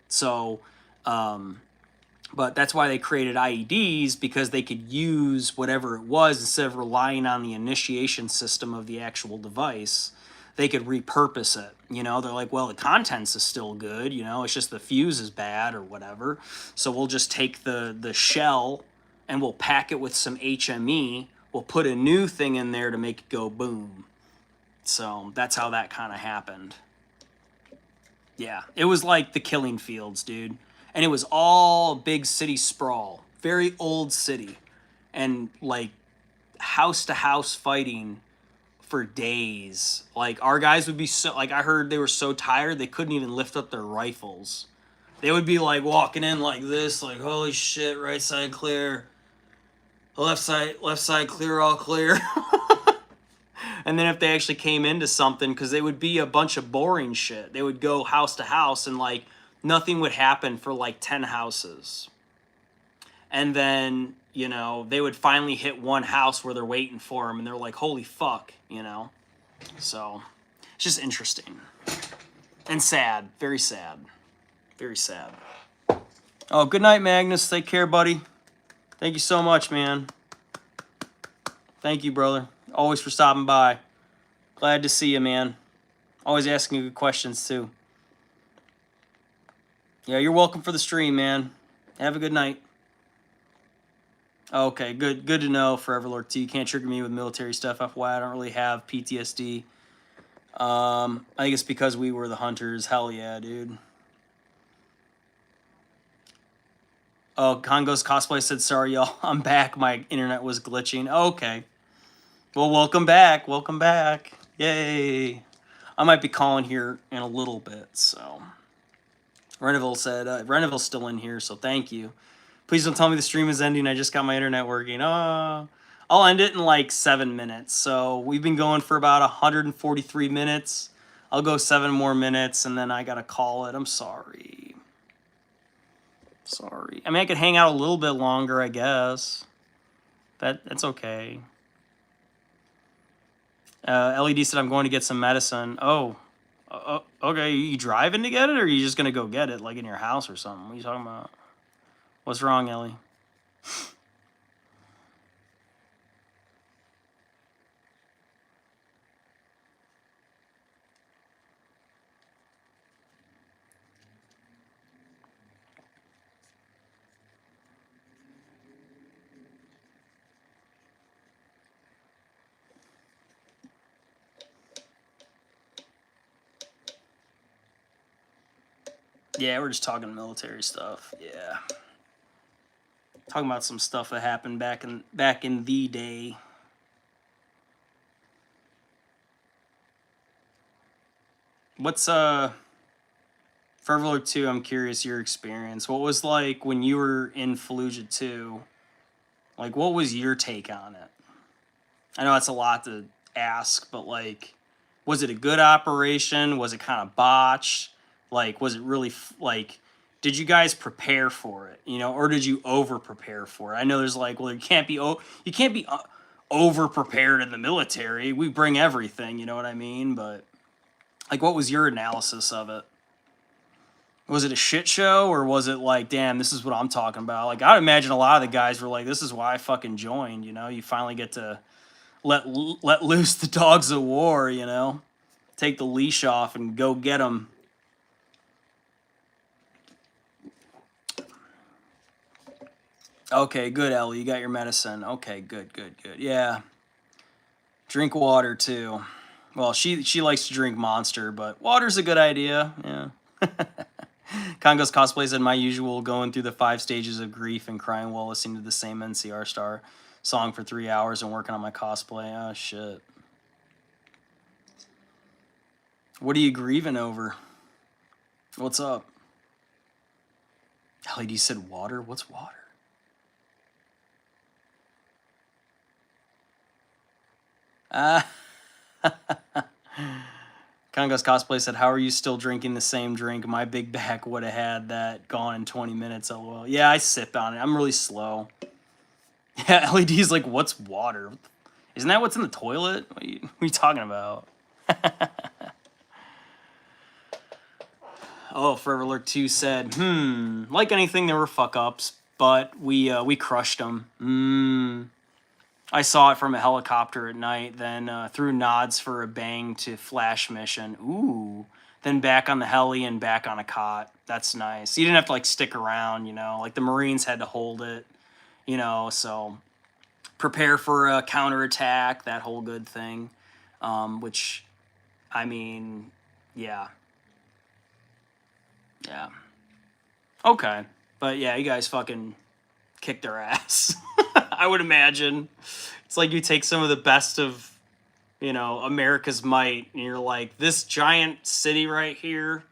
So, but that's why they created IEDs, because they could use whatever it was instead of relying on the initiation system of the actual device. They could repurpose it. You know, they're like, well, the contents is still good. You know, it's just the fuse is bad or whatever. So we'll just take the shell and we'll pack it with some HME. We'll put a new thing in there to make it go boom. So that's how that kind of happened. Yeah, it was like the killing fields, dude. And it was all big city sprawl. Very old city. And like house to house fighting for days. Like our guys would be so, like I heard they were so tired they couldn't even lift up their rifles. They would be like walking in like this, like holy shit, right side clear. Left side clear, all clear. And then if they actually came into something, because they would be a bunch of boring shit. They would go house to house and like nothing would happen for like 10 houses. And then, you know, they would finally hit one house where they're waiting for them and they're like, holy fuck, you know? So it's just interesting and sad. Very sad. Very sad. Oh, good night, Magnus. Take care, buddy. Thank you so much, man. Thank you, brother. Always for stopping by. Glad to see you, man. Always asking good questions, too. Yeah, you're welcome for the stream, man. Have a good night. Okay, good to know for Everlord 2. You can't trigger me with military stuff, FYI. I don't really have PTSD. I think it's because we were the hunters. Hell yeah, dude. Oh, Congo's Cosplay said, sorry, y'all. I'm back. My internet was glitching. Okay. Well, welcome back. Welcome back. Yay. I might be calling here in a little bit, so. Reneville said, Reneville's still in here, so thank you. Please don't tell me the stream is ending. I just got my internet working. I'll end it in like 7 minutes. So we've been going for about 143 minutes. I'll go 7 more minutes, and then I got to call it. I'm sorry. Sorry. I mean, I could hang out a little bit longer, I guess. That's okay. LED said, I'm going to get some medicine. Oh, okay. Are you driving to get it, or are you just going to go get it, like in your house or something? What are you talking about? What's wrong, Ellie? Yeah, we're just talking military stuff. Yeah. Talking about some stuff that happened back in the day. What's for Everlord 2, I'm curious your experience. What was like when you were in Fallujah 2? Like, what was your take on it? I know that's a lot to ask, but like, was it a good operation? Was it kind of botched? Like, was it really like, did you guys prepare for it? You know, or did you over prepare for it? I know there's like, well, you can't be over prepared in the military. We bring everything, you know what I mean? But like, what was your analysis of it? Was it a shit show, or was it like, damn, this is what I'm talking about? Like, I would imagine a lot of the guys were like, this is why I fucking joined, you know? You finally get to let loose the dogs of war, you know? Take the leash off and go get them. Okay, good, Ellie. You got your medicine. Okay, good. Yeah. Drink water too. Well, she likes to drink Monster, but water's a good idea. Yeah. Congo's cosplay said my usual going through the 5 stages of grief and crying while listening to the same NCR star song for 3 hours and working on my cosplay. Oh shit. What are you grieving over? What's up? LED said water? What's water? Congo's cosplay said, how are you still drinking the same drink? My big back would have had that gone in 20 minutes, lol. Yeah, I sip on it. I'm really slow. Yeah, LED's like, what's water? Isn't that what's in the toilet? What are you talking about? Oh, Forever Lurk 2 said, like anything, there were fuck-ups, but we crushed them. I saw it from a helicopter at night, then threw nods for a bang to flash mission. Ooh. Then back on the heli and back on a cot. That's nice. You didn't have to, like, stick around, you know. Like, the Marines had to hold it, you know, so prepare for a counterattack, that whole good thing. Which, I mean, yeah. Yeah. Okay. But, yeah, you guys fucking kicked their ass. I would imagine. It's like you take some of the best of, you know, America's might, and you're like, this giant city right here,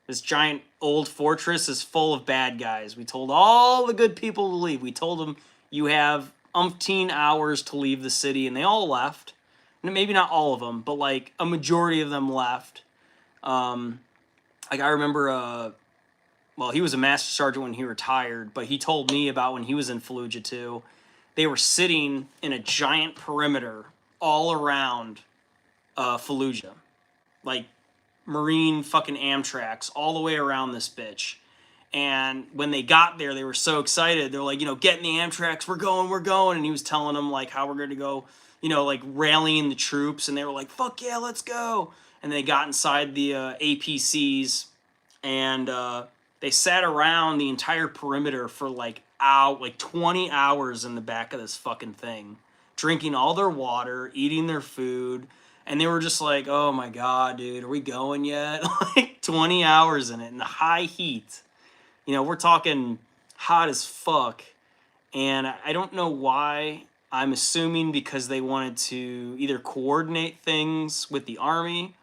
this giant old fortress is full of bad guys. We told all the good people to leave. We told them you have umpteen hours to leave the city, and they all left. And maybe not all of them, but like a majority of them left. Like I remember, well, he was a master sergeant when he retired, but he told me about when he was in Fallujah too. They were sitting in a giant perimeter all around Fallujah. Like Marine fucking Amtraks all the way around this bitch. And when they got there, they were so excited. They're like, you know, get in the Amtraks, we're going. And he was telling them like how we're going to go, you know, like rallying the troops. And they were like, fuck yeah, let's go. And they got inside the APCs and they sat around the entire perimeter for like 20 hours in the back of this fucking thing, drinking all their water, eating their food, and they were just like, oh my god, dude, are we going yet? Like 20 hours in it in the high heat. You know, we're talking hot as fuck, and I don't know why. I'm assuming because they wanted to either coordinate things with the army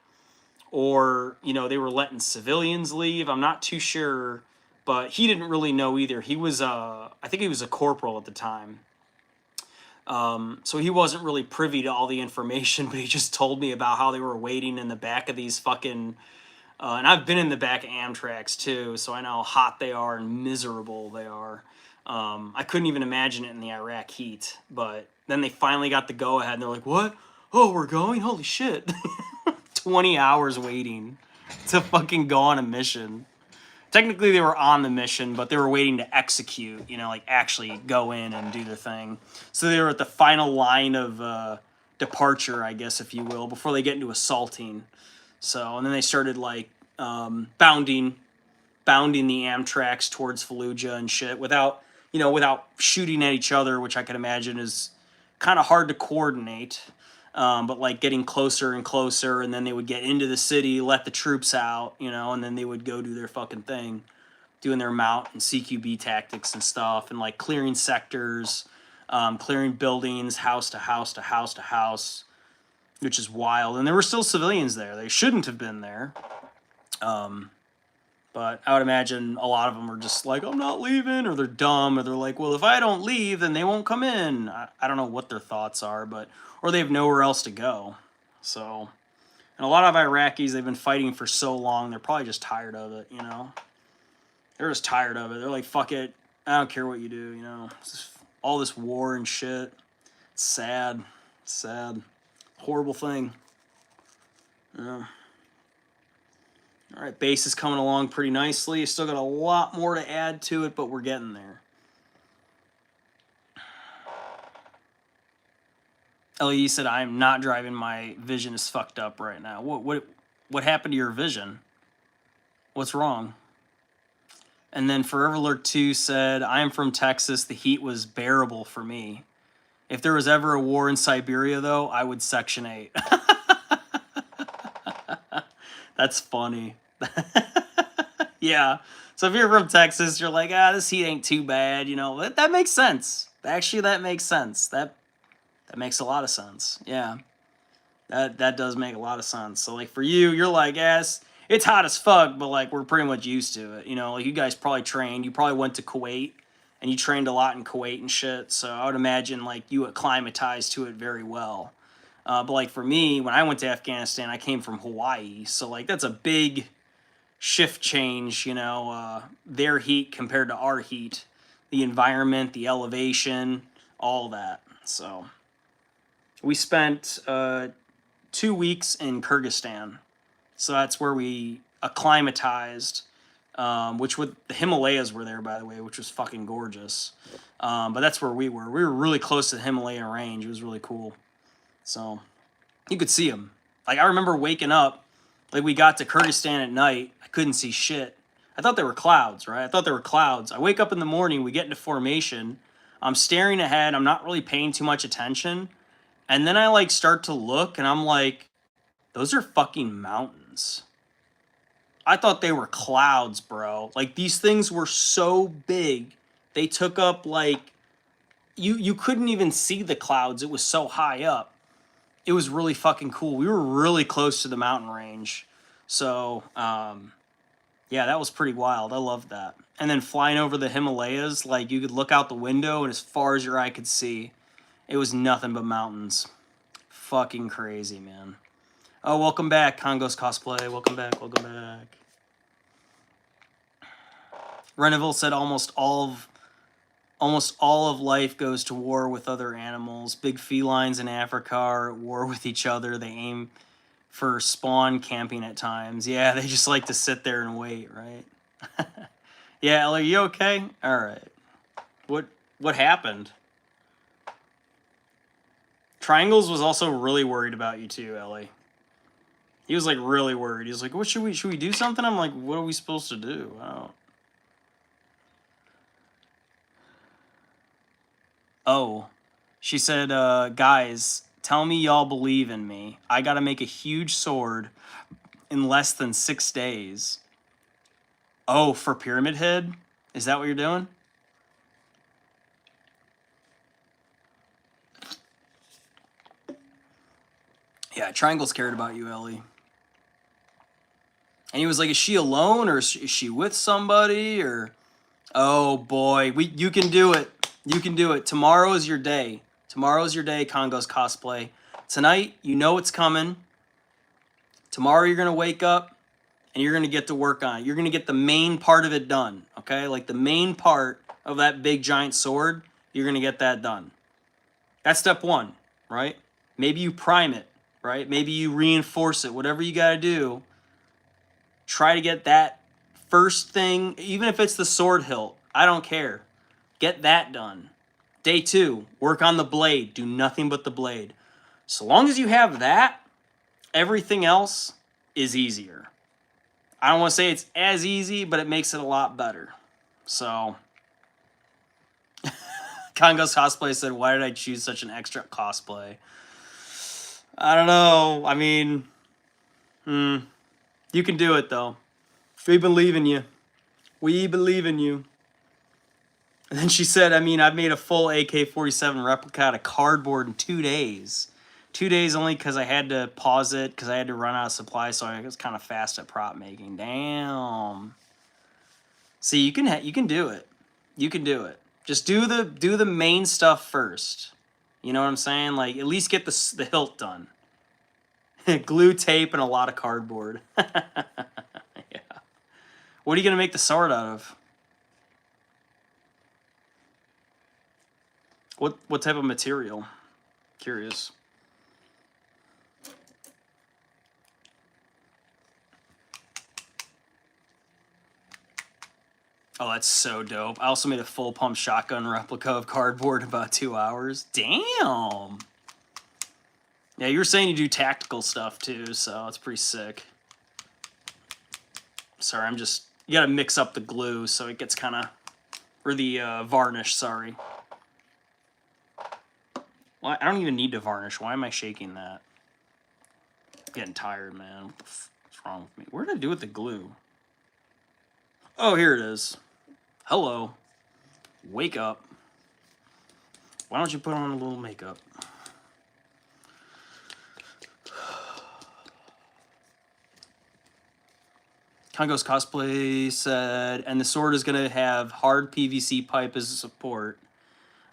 or, you know, they were letting civilians leave. I'm not too sure, but he didn't really know either. He was, I think he was a corporal at the time. So he wasn't really privy to all the information, but he just told me about how they were waiting in the back of these fucking, and I've been in the back of Amtraks too, so I know how hot they are and miserable they are. I couldn't even imagine it in the Iraq heat, but then they finally got the go-ahead, and they're like, what? Oh, we're going? Holy shit. 20 hours waiting to fucking go on a mission. Technically, they were on the mission, but they were waiting to execute, you know, like actually go in and do the thing. So they were at the final line of departure, I guess, if you will, before they get into assaulting. So, and then they started like bounding the Amtraks towards Fallujah and shit without shooting at each other, which I could imagine is kind of hard to coordinate. But like getting closer and closer, and then they would get into the city, let the troops out, you know, and then they would go do their fucking thing, doing their mount and CQB tactics and stuff, and like clearing sectors, clearing buildings, house to house to house to house, which is wild. And there were still civilians there. They shouldn't have been there. But I would imagine a lot of them are just like, I'm not leaving, or they're dumb, or they're like, well, if I don't leave, then they won't come in. I don't know what their thoughts are, but or they have nowhere else to go. So, and a lot of Iraqis, they've been fighting for so long, they're probably just tired of it, you know? They're just tired of it. They're like, fuck it, I don't care what you do, you know? It's just all this war and shit. It's sad. It's sad. Horrible thing. Yeah. All right, base is coming along pretty nicely. Still got a lot more to add to it, but we're getting there. LE said, I'm not driving. My vision is fucked up right now. What happened to your vision? What's wrong? And then Forever Lurk 2 said, I am from Texas. The heat was bearable for me. If there was ever a war in Siberia, though, I would Section 8. That's funny. Yeah. So if you're from Texas, you're like, this heat ain't too bad, you know. That makes sense. Actually, that makes sense. That makes a lot of sense. Yeah. That does make a lot of sense. So like for you, you're like, yes, it's hot as fuck, but like we're pretty much used to it. You know, like you guys probably trained. You probably went to Kuwait and you trained a lot in Kuwait and shit. So I would imagine like you acclimatized to it very well. But like for me, when I went to Afghanistan, I came from Hawaii. So like that's a big shift change, you know, their heat compared to our heat, the environment, the elevation, all that. So we spent 2 weeks in Kyrgyzstan. So that's where we acclimatized, which with the Himalayas were there, by the way, which was fucking gorgeous. But that's where we were. We were really close to the Himalayan range. It was really cool. So you could see them. Like I remember waking up, like we got to Kyrgyzstan at night. I couldn't see shit. I thought there were clouds, right? I thought there were clouds. I wake up in the morning, we get into formation. I'm staring ahead. I'm not really paying too much attention. And then I like start to look and I'm like, those are fucking mountains. I thought they were clouds, bro. Like these things were so big. They took up like you couldn't even see the clouds. It was so high up. It was really fucking cool. We were really close to the mountain range. So, yeah, that was pretty wild. I loved that. And then flying over the Himalayas, like you could look out the window and as far as your eye could see, it was nothing but mountains. Fucking crazy, man. Oh, welcome back, Congo's Cosplay. Welcome back, welcome back. Reneville said almost all of life goes to war with other animals. Big felines in Africa are at war with each other. They aim for spawn camping at times. Yeah, they just like to sit there and wait, right? Yeah, Ellie, are you okay? All right. What happened? Triangles was also really worried about you too, Ellie. He was like really worried. He was like, "What should we do something?" I'm like, "What are we supposed to do?" I don't. Oh, she said, "Guys, tell me y'all believe in me. I got to make a huge sword in less than 6 days." Oh, for Pyramid Head? Is that what you're doing? Yeah, Triangle's cared about you, Ellie. And he was like, "Is she alone or is she with somebody or?" Oh boy, you can do it. You can do it. Tomorrow is your day. Tomorrow's your day, Congo's Cosplay. Tonight, you know it's coming. Tomorrow you're gonna wake up and you're gonna get to work on it. You're gonna get the main part of it done. Okay? Like the main part of that big giant sword, you're gonna get that done. That's step one, right? Maybe you prime it, right? Maybe you reinforce it, whatever you gotta do. Try to get that first thing, even if it's the sword hilt, I don't care. Get that done. Day 2, work on the blade. Do nothing but the blade. So long as you have that, everything else is easier. I don't want to say it's as easy, but it makes it a lot better. So, Congo's Cosplay said, "Why did I choose such an extra cosplay?" I don't know. I mean, you can do it, though. We believe in you. We believe in you. And then she said, "I mean, I've made a full AK-47 replica out of cardboard in 2 days. 2 days only because I had to pause it because I had to run out of supplies, so I was kind of fast at prop making." Damn. See, you can do it. You can do it. Just do the main stuff first. You know what I'm saying? Like at least get the hilt done. Glue, tape, and a lot of cardboard. Yeah. What are you gonna make the sword out of? What type of material? Curious. Oh, that's so dope. I also made a full pump shotgun replica of cardboard in about 2 hours. Damn. Yeah, you were saying you do tactical stuff too, so it's pretty sick. Sorry, you gotta mix up the glue so it gets kind of, or the varnish, sorry. Well, I don't even need to varnish. Why am I shaking that? I'm getting tired, man. What's wrong with me? What did I do with the glue? Oh, here it is. Hello. Wake up. Why don't you put on a little makeup? Congo's Cosplay said, and the sword is going to have hard PVC pipe as a support,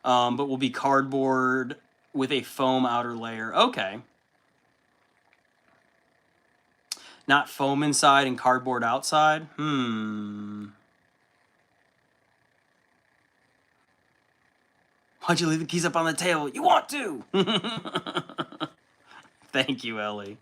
but will be cardboard with a foam outer layer. Okay. Not foam inside and cardboard outside? Why'd you leave the keys up on the table? You want to! Thank you, Ellie.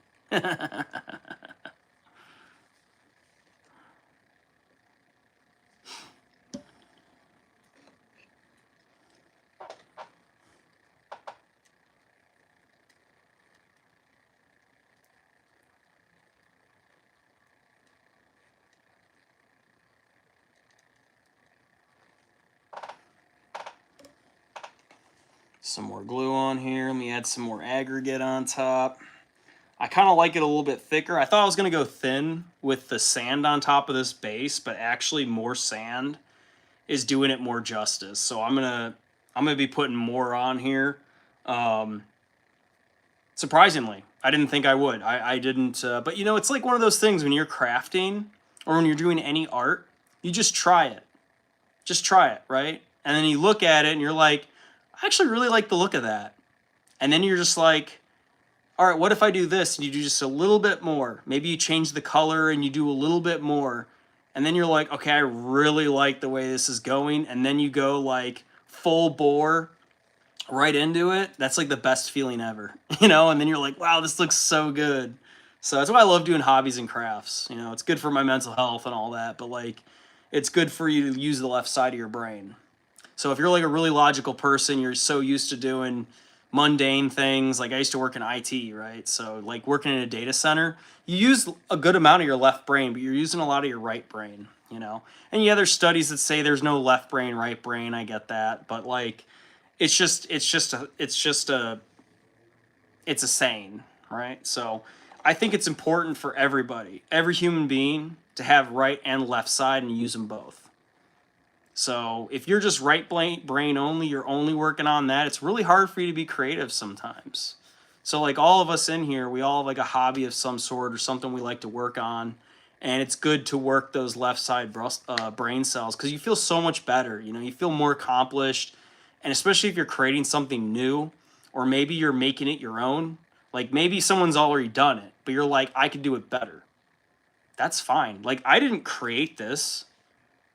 Some more glue on here. Let me add some more aggregate on top. I kind of like it a little bit thicker. I thought I was going to go thin with the sand on top of this base, but actually more sand is doing it more justice. So I'm gonna be putting more on here. Surprisingly, I didn't think I would. I didn't, but you know, it's like one of those things when you're crafting or when you're doing any art, you just try it. Just try it, right? And then you look at it and you're like, I actually really like the look of that. And then you're just like, all right, what if I do this? And you do just a little bit more. Maybe you change the color and you do a little bit more. And then you're like, okay, I really like the way this is going. And then you go like full bore right into it. That's like the best feeling ever, you know? And then you're like, wow, this looks so good. So that's why I love doing hobbies and crafts. You know, it's good for my mental health and all that, but like, it's good for you to use the left side of your brain. So if you're like a really logical person, you're so used to doing mundane things. Like I used to work in IT, right? So like working in a data center, you use a good amount of your left brain, but you're using a lot of your right brain, you know? And yeah, there's studies that say there's no left brain, right brain. I get that. But like, it's a saying, right? So I think it's important for everybody, every human being, to have right and left side and use them both. So if you're just right brain only, you're only working on that, it's really hard for you to be creative sometimes. So like all of us in here, we all have like a hobby of some sort or something we like to work on. And it's good to work those left side brain cells because you feel so much better. You know, you feel more accomplished. And especially if you're creating something new or maybe you're making it your own. Like maybe someone's already done it, but you're like, I could do it better. That's fine. Like I didn't create this.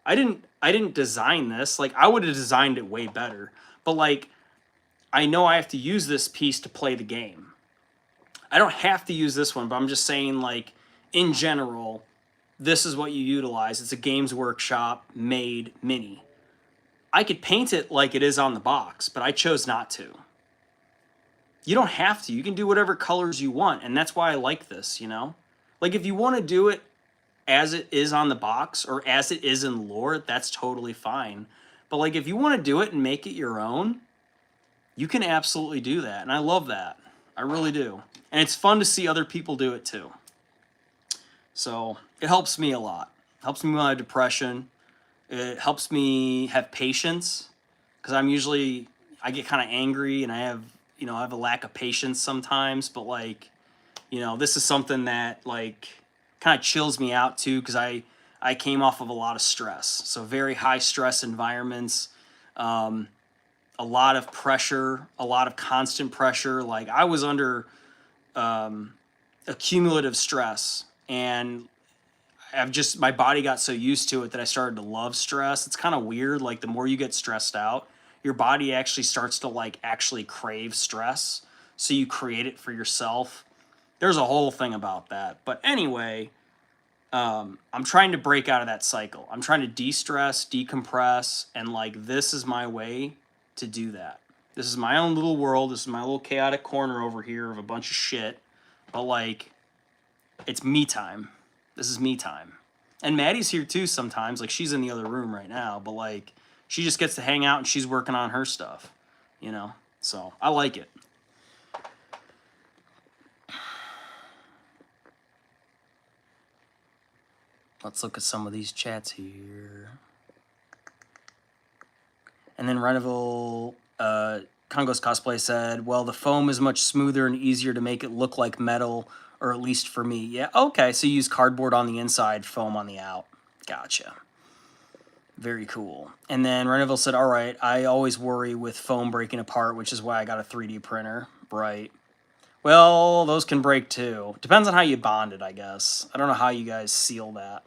I didn't design this. Like I would have designed it way better. But like I know I have to use this piece to play the game. I don't have to use this one, but I'm just saying like in general, this is what you utilize. It's a Games Workshop made mini. I could paint it like it is on the box, but I chose not to. You don't have to. You can do whatever colors you want, and that's why I like this, you know? Like if you want to do it as it is on the box or as it is in lore, that's totally fine. But like if you want to do it and make it your own, you can absolutely do that. And I love that. I really do. And it's fun to see other people do it too. So it helps me a lot. It helps me with my depression. It helps me have patience because I get kind of angry and I have a lack of patience sometimes. But like, you know, this is something that like kind of chills me out too because I came off of a lot of stress. So very high stress environments, a lot of pressure, a lot of constant pressure. Like I was under accumulative stress and my body got so used to it that I started to love stress. It's kind of weird. Like the more you get stressed out, your body actually starts to like actually crave stress. So you create it for yourself. There's a whole thing about that. But anyway, I'm trying to break out of that cycle. I'm trying to de-stress, decompress, and like this is my way to do that. This is my own little world. This is my little chaotic corner over here of a bunch of shit. But like, it's me time. This is me time. And Maddie's here too sometimes. Like she's in the other room right now, but like she just gets to hang out and she's working on her stuff, you know? So I like it. Let's look at some of these chats here. And then Renival, Congo's Cosplay said, well, the foam is much smoother and easier to make it look like metal, or at least for me. Yeah, okay, so you use cardboard on the inside, foam on the out. Gotcha. Very cool. And then Renival said, all right, I always worry with foam breaking apart, which is why I got a 3D printer. Right. Well, those can break too. Depends on how you bond it, I guess. I don't know how you guys seal that.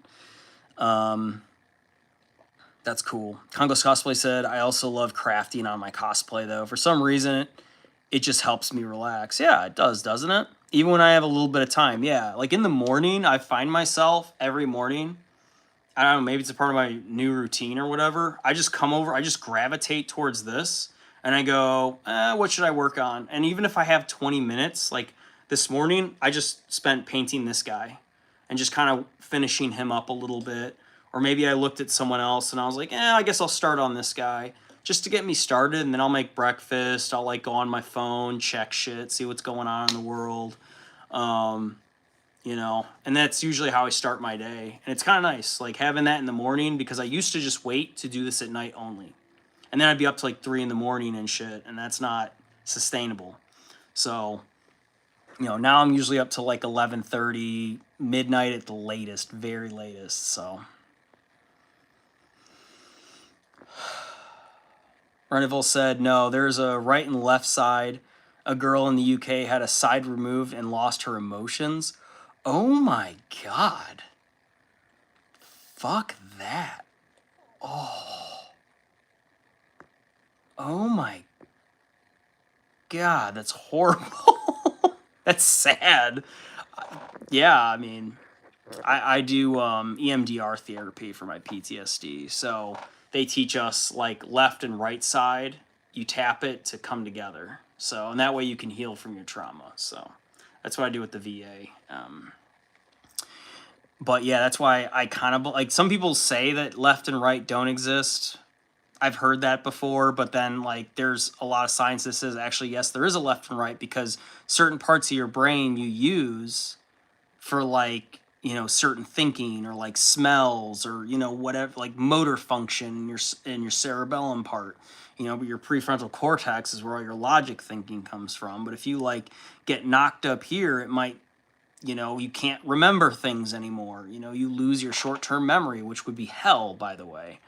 That's cool. Congo's Cosplay said, I also love crafting on my cosplay, though. For some reason, it just helps me relax. Yeah, it does, doesn't it? Even when I have a little bit of time. Yeah, like in the morning, I find myself every morning, I don't know, maybe it's a part of my new routine or whatever. I just come over, I just gravitate towards this, and I go, what should I work on? And even if I have 20 minutes, like this morning, I just spent painting this guy and just kind of finishing him up a little bit. Or maybe I looked at someone else and I was like, I guess I'll start on this guy just to get me started. And then I'll make breakfast. I'll like go on my phone, check shit, see what's going on in the world. You know, and that's usually how I start my day. And it's kind of nice, like having that in the morning, because I used to just wait to do this at night only. And then I'd be up to like 3 in the morning and shit. And that's not sustainable. So, you know, now I'm usually up to like 11:30, midnight at the latest, very latest. So. Renival said, no, there's a right and left side. A girl in the UK had a side removed and lost her emotions. Oh my God. Fuck that. Oh. Oh my God, that's horrible. That's sad. Yeah, I mean, I do EMDR therapy for my PTSD, so they teach us like left and right side. You tap it to come together. So, and that way you can heal from your trauma. So that's what I do with the VA. But yeah, that's why I kind of like, some people say that left and right don't exist. I've heard that before, but then like there's a lot of science that says actually, yes, there is a left and right, because certain parts of your brain you use for like, you know, certain thinking or like smells or, you know, whatever, like motor function in your cerebellum part, you know, but your prefrontal cortex is where all your logic thinking comes from. But if you like get knocked up here, it might, you know, you can't remember things anymore. You know, you lose your short-term memory, which would be hell, by the way.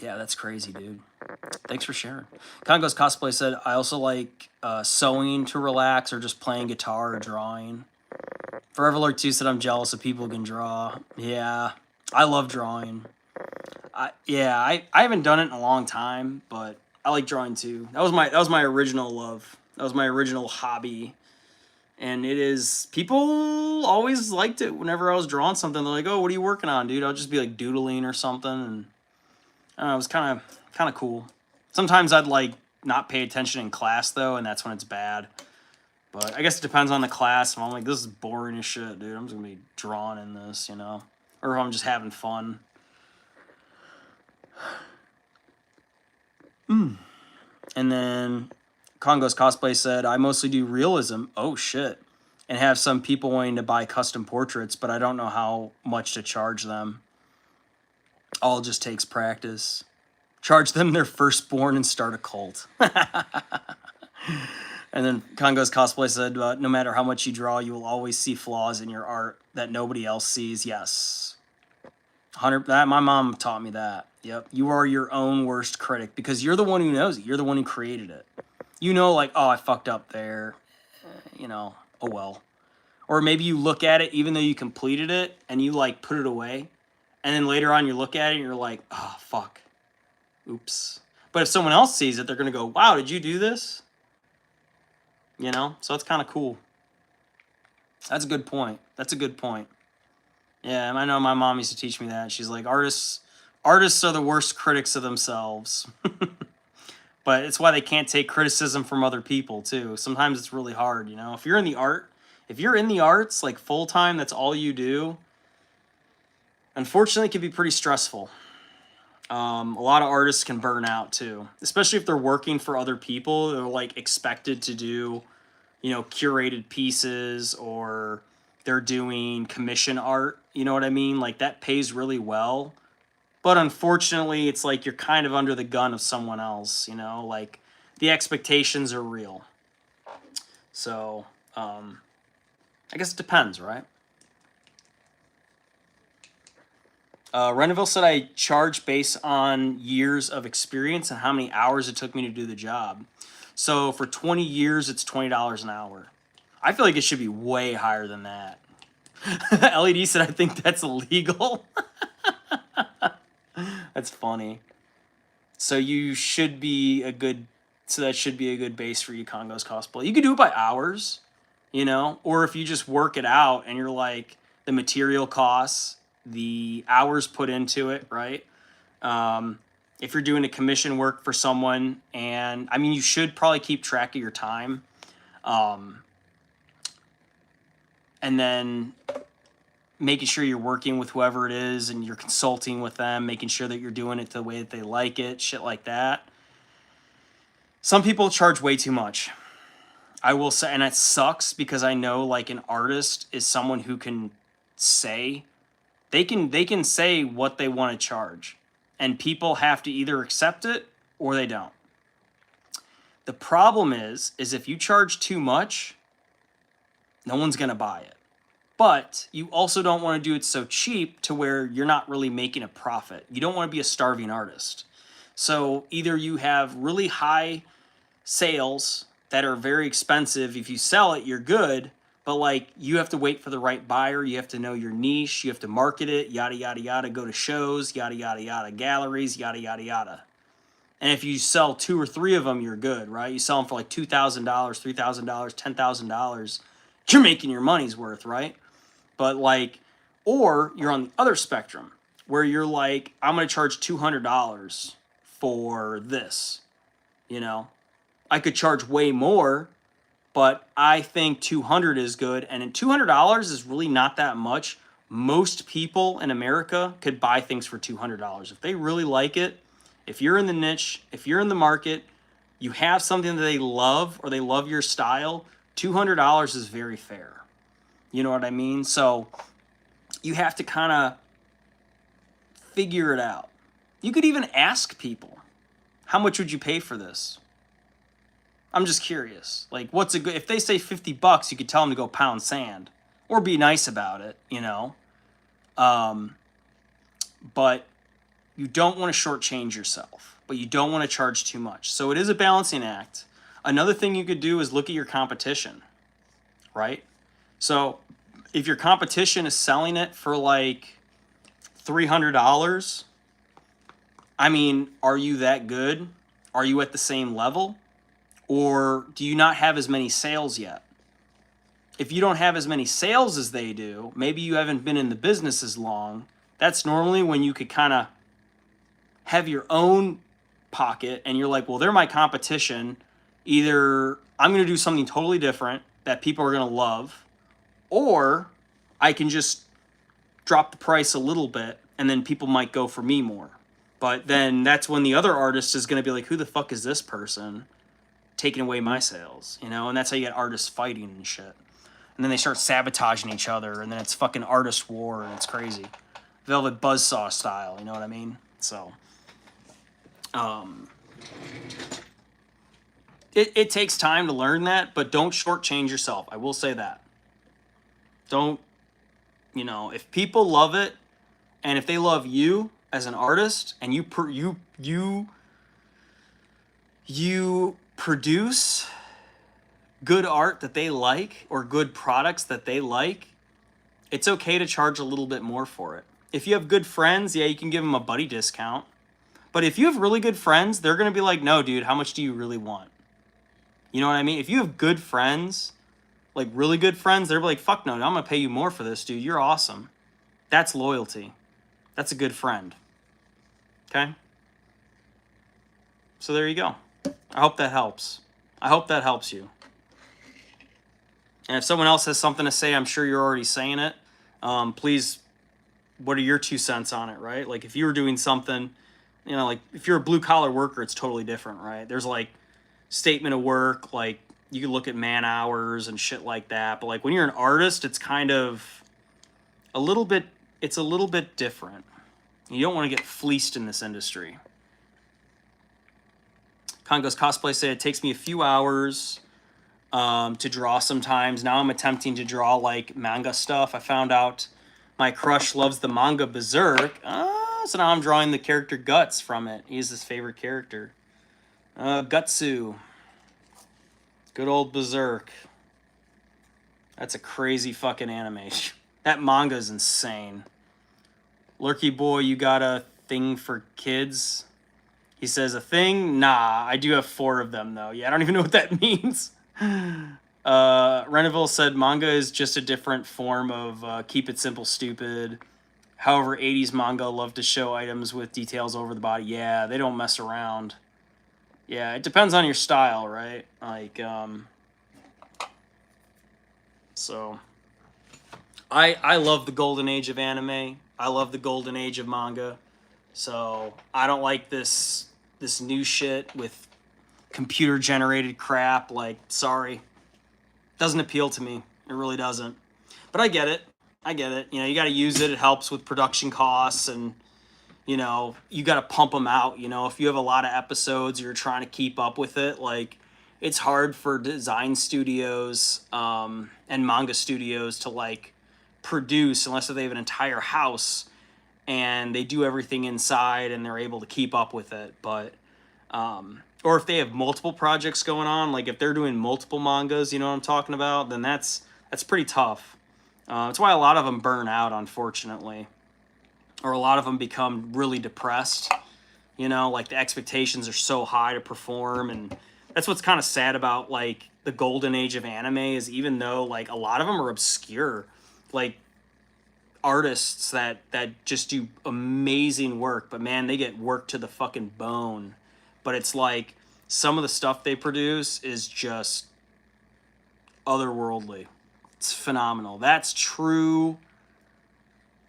Yeah, that's crazy, dude. Thanks for sharing. Congo's Cosplay said, I also like sewing to relax, or just playing guitar or drawing. Forever Lord 2 said, I'm jealous of people who can draw. Yeah, I love drawing. I haven't done it in a long time, but I like drawing too. That was my original love. That was my original hobby. And it is, people always liked it whenever I was drawing something. They're like, oh, what are you working on, dude? I'll just be like doodling or something. And I don't know, it was kind of cool. Sometimes I'd like not pay attention in class though, and that's when it's bad. But I guess it depends on the class. If I'm like, this is boring as shit, dude, I'm just gonna be drawing in this, you know? Or if I'm just having fun. And then Congo's Cosplay said, I mostly do realism. Oh shit. And have some people wanting to buy custom portraits, but I don't know how much to charge them. All just takes practice. Charge them their firstborn and start a cult. And then Congo's Cosplay said, no matter how much you draw, you will always see flaws in your art that nobody else sees. Yes. 100. That my mom taught me that. Yep. You are your own worst critic, because you're the one who knows it. You're the one who created it. You know, like, oh, I fucked up there. You know, oh well. Or maybe you look at it even though you completed it and you like put it away. And then later on you look at it and you're like, oh, fuck. Oops. But if someone else sees it, they're going to go, wow, did you do this? You know? So that's kind of cool. That's a good point. That's a good point. Yeah, I know my mom used to teach me that. She's like, artists are the worst critics of themselves. But it's why they can't take criticism from other people, too. Sometimes it's really hard, you know? If you're in the arts, like full-time, that's all you do, unfortunately, it can be pretty stressful. A lot of artists can burn out too, especially if they're working for other people. They're like expected to do, you know, curated pieces, or they're doing commission art. You know what I mean? Like that pays really well. But unfortunately, it's like you're kind of under the gun of someone else, you know, like the expectations are real. So, I guess it depends, right? Reneville said I charge based on years of experience and how many hours it took me to do the job. So for 20 years, it's $20 an hour. I feel like it should be way higher than that. LED said I think that's illegal. That's funny. So you should be a good, so that should be a good base for you, Congo's cosplay. You could do it by hours, you know, or if you just work it out and you're like the material costs, the hours put into it, right? If you're doing a commission work for someone, and I mean, you should probably keep track of your time. And then making sure you're working with whoever it is and you're consulting with them, making sure that you're doing it the way that they like it, shit like that. Some people charge way too much. I will say, and it sucks because I know like an artist is someone who can say, they can say what they want to charge, and people have to either accept it or they don't. The problem is if you charge too much, no one's going to buy it. But you also don't want to do it so cheap to where you're not really making a profit. You don't want to be a starving artist. So either you have really high sales that are very expensive. If you sell it, you're good. But like you have to wait for the right buyer. You have to know your niche. You have to market it, yada, yada, yada. Go to shows, yada, yada, yada. Galleries, yada, yada, yada. And if you sell 2 or 3 of them, you're good, right? You sell them for like $2,000, $3,000, $10,000. You're making your money's worth, right? But like, or you're on the other spectrum where you're like, I'm going to charge $200 for this, you know? I could charge way more, but I think 200 is good. And $200 is really not that much. Most people in America could buy things for $200. If they really like it, if you're in the niche, if you're in the market, you have something that they love or they love your style, $200 is very fair. You know what I mean? So you have to kind of figure it out. You could even ask people, how much would you pay for this? I'm just curious. Like, what's a good, if they say $50, you could tell them to go pound sand or be nice about it, you know? But you don't want to shortchange yourself, but you don't want to charge too much. So it is a balancing act. Another thing you could do is look at your competition, right? So if your competition is selling it for like $300, I mean, are you that good? Are you at the same level? Or do you not have as many sales yet? If you don't have as many sales as they do, maybe you haven't been in the business as long. That's normally when you could kind of have your own pocket and you're like, well, they're my competition. Either I'm going to do something totally different that people are going to love, or I can just drop the price a little bit and then people might go for me more. But then that's when the other artist is going to be like, who the fuck is this person taking away my sales? You know, and that's how you get artists fighting and shit. And then they start sabotaging each other, and then it's fucking artist war, and it's crazy. Velvet Buzzsaw style, you know what I mean? So, it takes time to learn that, but don't shortchange yourself. I will say that. Don't, you know, if people love it, and if they love you as an artist, and you produce good art that they like or good products that they like, it's okay to charge a little bit more for it. If you have good friends, yeah, you can give them a buddy discount. But if you have really good friends, they're going to be like, no, dude, how much do you really want? You know what I mean? If you have good friends, like really good friends, they're like, fuck no, I'm going to pay you more for this, dude. You're awesome. That's loyalty. That's a good friend. Okay? So there you go. I hope that helps. I hope that helps you. And if someone else has something to say, I'm sure you're already saying it. Please, what are your 2 cents on it, right? Like if you were doing something You know, like if you're a blue collar worker, it's totally different, right? There's like statement of work, like you can look at man hours and shit like that. But like when you're an artist, it's kind of a little bit different. You don't want to get fleeced in this industry. Congo's cosplay said it takes me a few hours to draw sometimes. Now I'm attempting to draw like manga stuff. I found out my crush loves the manga Berserk. So now I'm drawing the character Guts from it. He's his favorite character. Gutsu. Good old Berserk. That's a crazy fucking anime. That manga's insane. Lurky boy, you got a thing for kids? He says, a thing? Nah, I do have 4 of them, though. Yeah, I don't even know what that means. Reneville said, manga is just a different form of keep it simple, stupid. However, 80s manga love to show items with details over the body. Yeah, they don't mess around. Yeah, it depends on your style, right? Like, so... I love the golden age of anime. I love the golden age of manga. So I don't like this new shit with computer generated crap. Like, sorry. Doesn't appeal to me. It really doesn't. But I get it. You know, you got to use it. It helps with production costs, and you know, you got to pump them out. You know, if you have a lot of episodes, you're trying to keep up with it. Like, it's hard for design studios and manga studios to like produce unless they have an entire house and they do everything inside and they're able to keep up with it. But or if they have multiple projects going on, like if they're doing multiple mangas, you know what I'm talking about, then that's pretty tough. That's why a lot of them burn out, unfortunately, or a lot of them become really depressed. You know, like the expectations are so high to perform, and that's what's kind of sad about like the golden age of anime is even though like a lot of them are obscure, like artists that just do amazing work, but man, they get worked to the fucking bone. But it's like some of the stuff they produce is just otherworldly. It's phenomenal. That's true.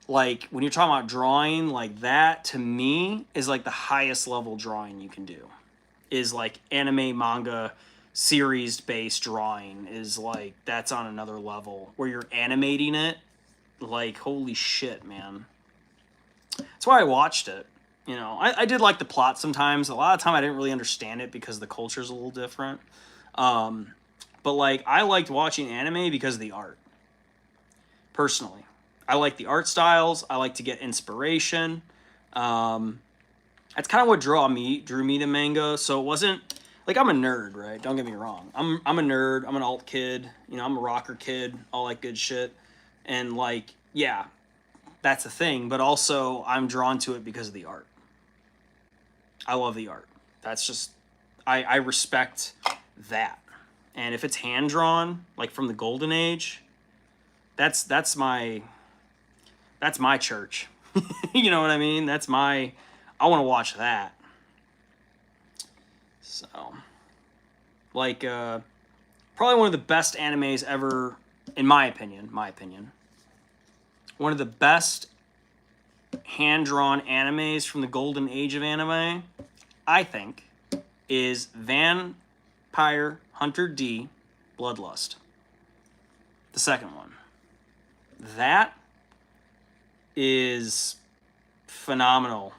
Like when you're talking about drawing, like that to me is like the highest level drawing you can do. Is like anime, manga, series based drawing is like that's on another level where you're animating it. Like, holy shit, man. That's why I watched it. You know, I did like the plot sometimes. A lot of time I didn't really understand it because the culture's a little different. But like, I liked watching anime because of the art. Personally. I like the art styles. I like to get inspiration. That's kind of what drew me to manga. So it wasn't like I'm a nerd, right? Don't get me wrong. I'm a nerd. I'm an alt kid. You know, I'm a rocker kid. All that good shit. And like, yeah, that's a thing. But also, I'm drawn to it because of the art. I love the art. That's just, I respect that. And if it's hand drawn, like from the golden age, that's my church. You know what I mean? I want to watch that. So, like, probably one of the best animes ever, in my opinion. One of the best hand-drawn animes from the golden age of anime, I think, is Vampire Hunter D, Bloodlust. The second one. That is phenomenal.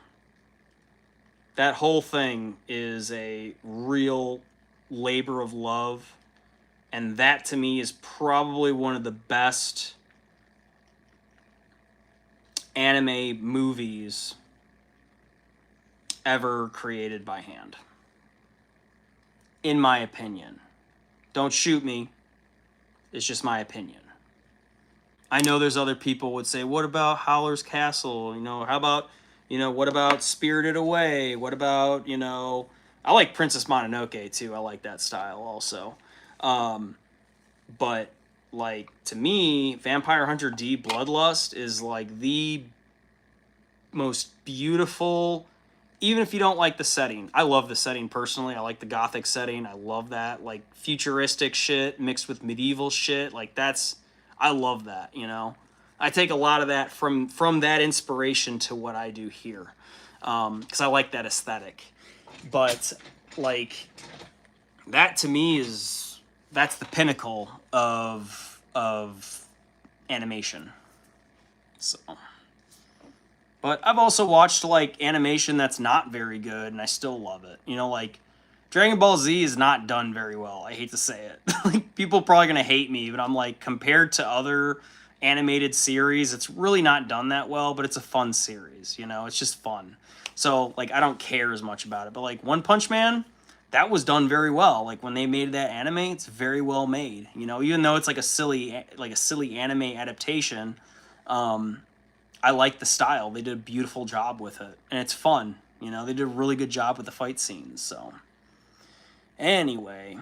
That whole thing is a real labor of love. And that to me is probably one of the best anime movies ever created by hand. In my opinion. Don't shoot me. It's just my opinion. I know there's other people would say, what about Howler's Castle? You know, how about, you know, what about Spirited Away? What about, you know, I like Princess Mononoke too. I like that style also. But like to me, Vampire Hunter D Bloodlust is like the most beautiful, even if you don't like the setting. I love the setting personally. I like the gothic setting. I love that like futuristic shit mixed with medieval shit. Like I love that, you know. I take a lot of that from that inspiration to what I do here. because I like that aesthetic. But like that to me that's the pinnacle of animation. So, but I've also watched like animation that's not very good, and I still love it. You know, like Dragon Ball Z is not done very well. I hate to say it. Like people probably gonna hate me, but I'm like, compared to other animated series, it's really not done that well. But it's a fun series. You know, it's just fun. So like I don't care as much about it. But like One Punch Man, that was done very well. Like when they made that anime, it's very well made. You know, even though it's like a silly anime adaptation, I like the style. They did a beautiful job with it, and it's fun. You know, they did a really good job with the fight scenes. So, anyway,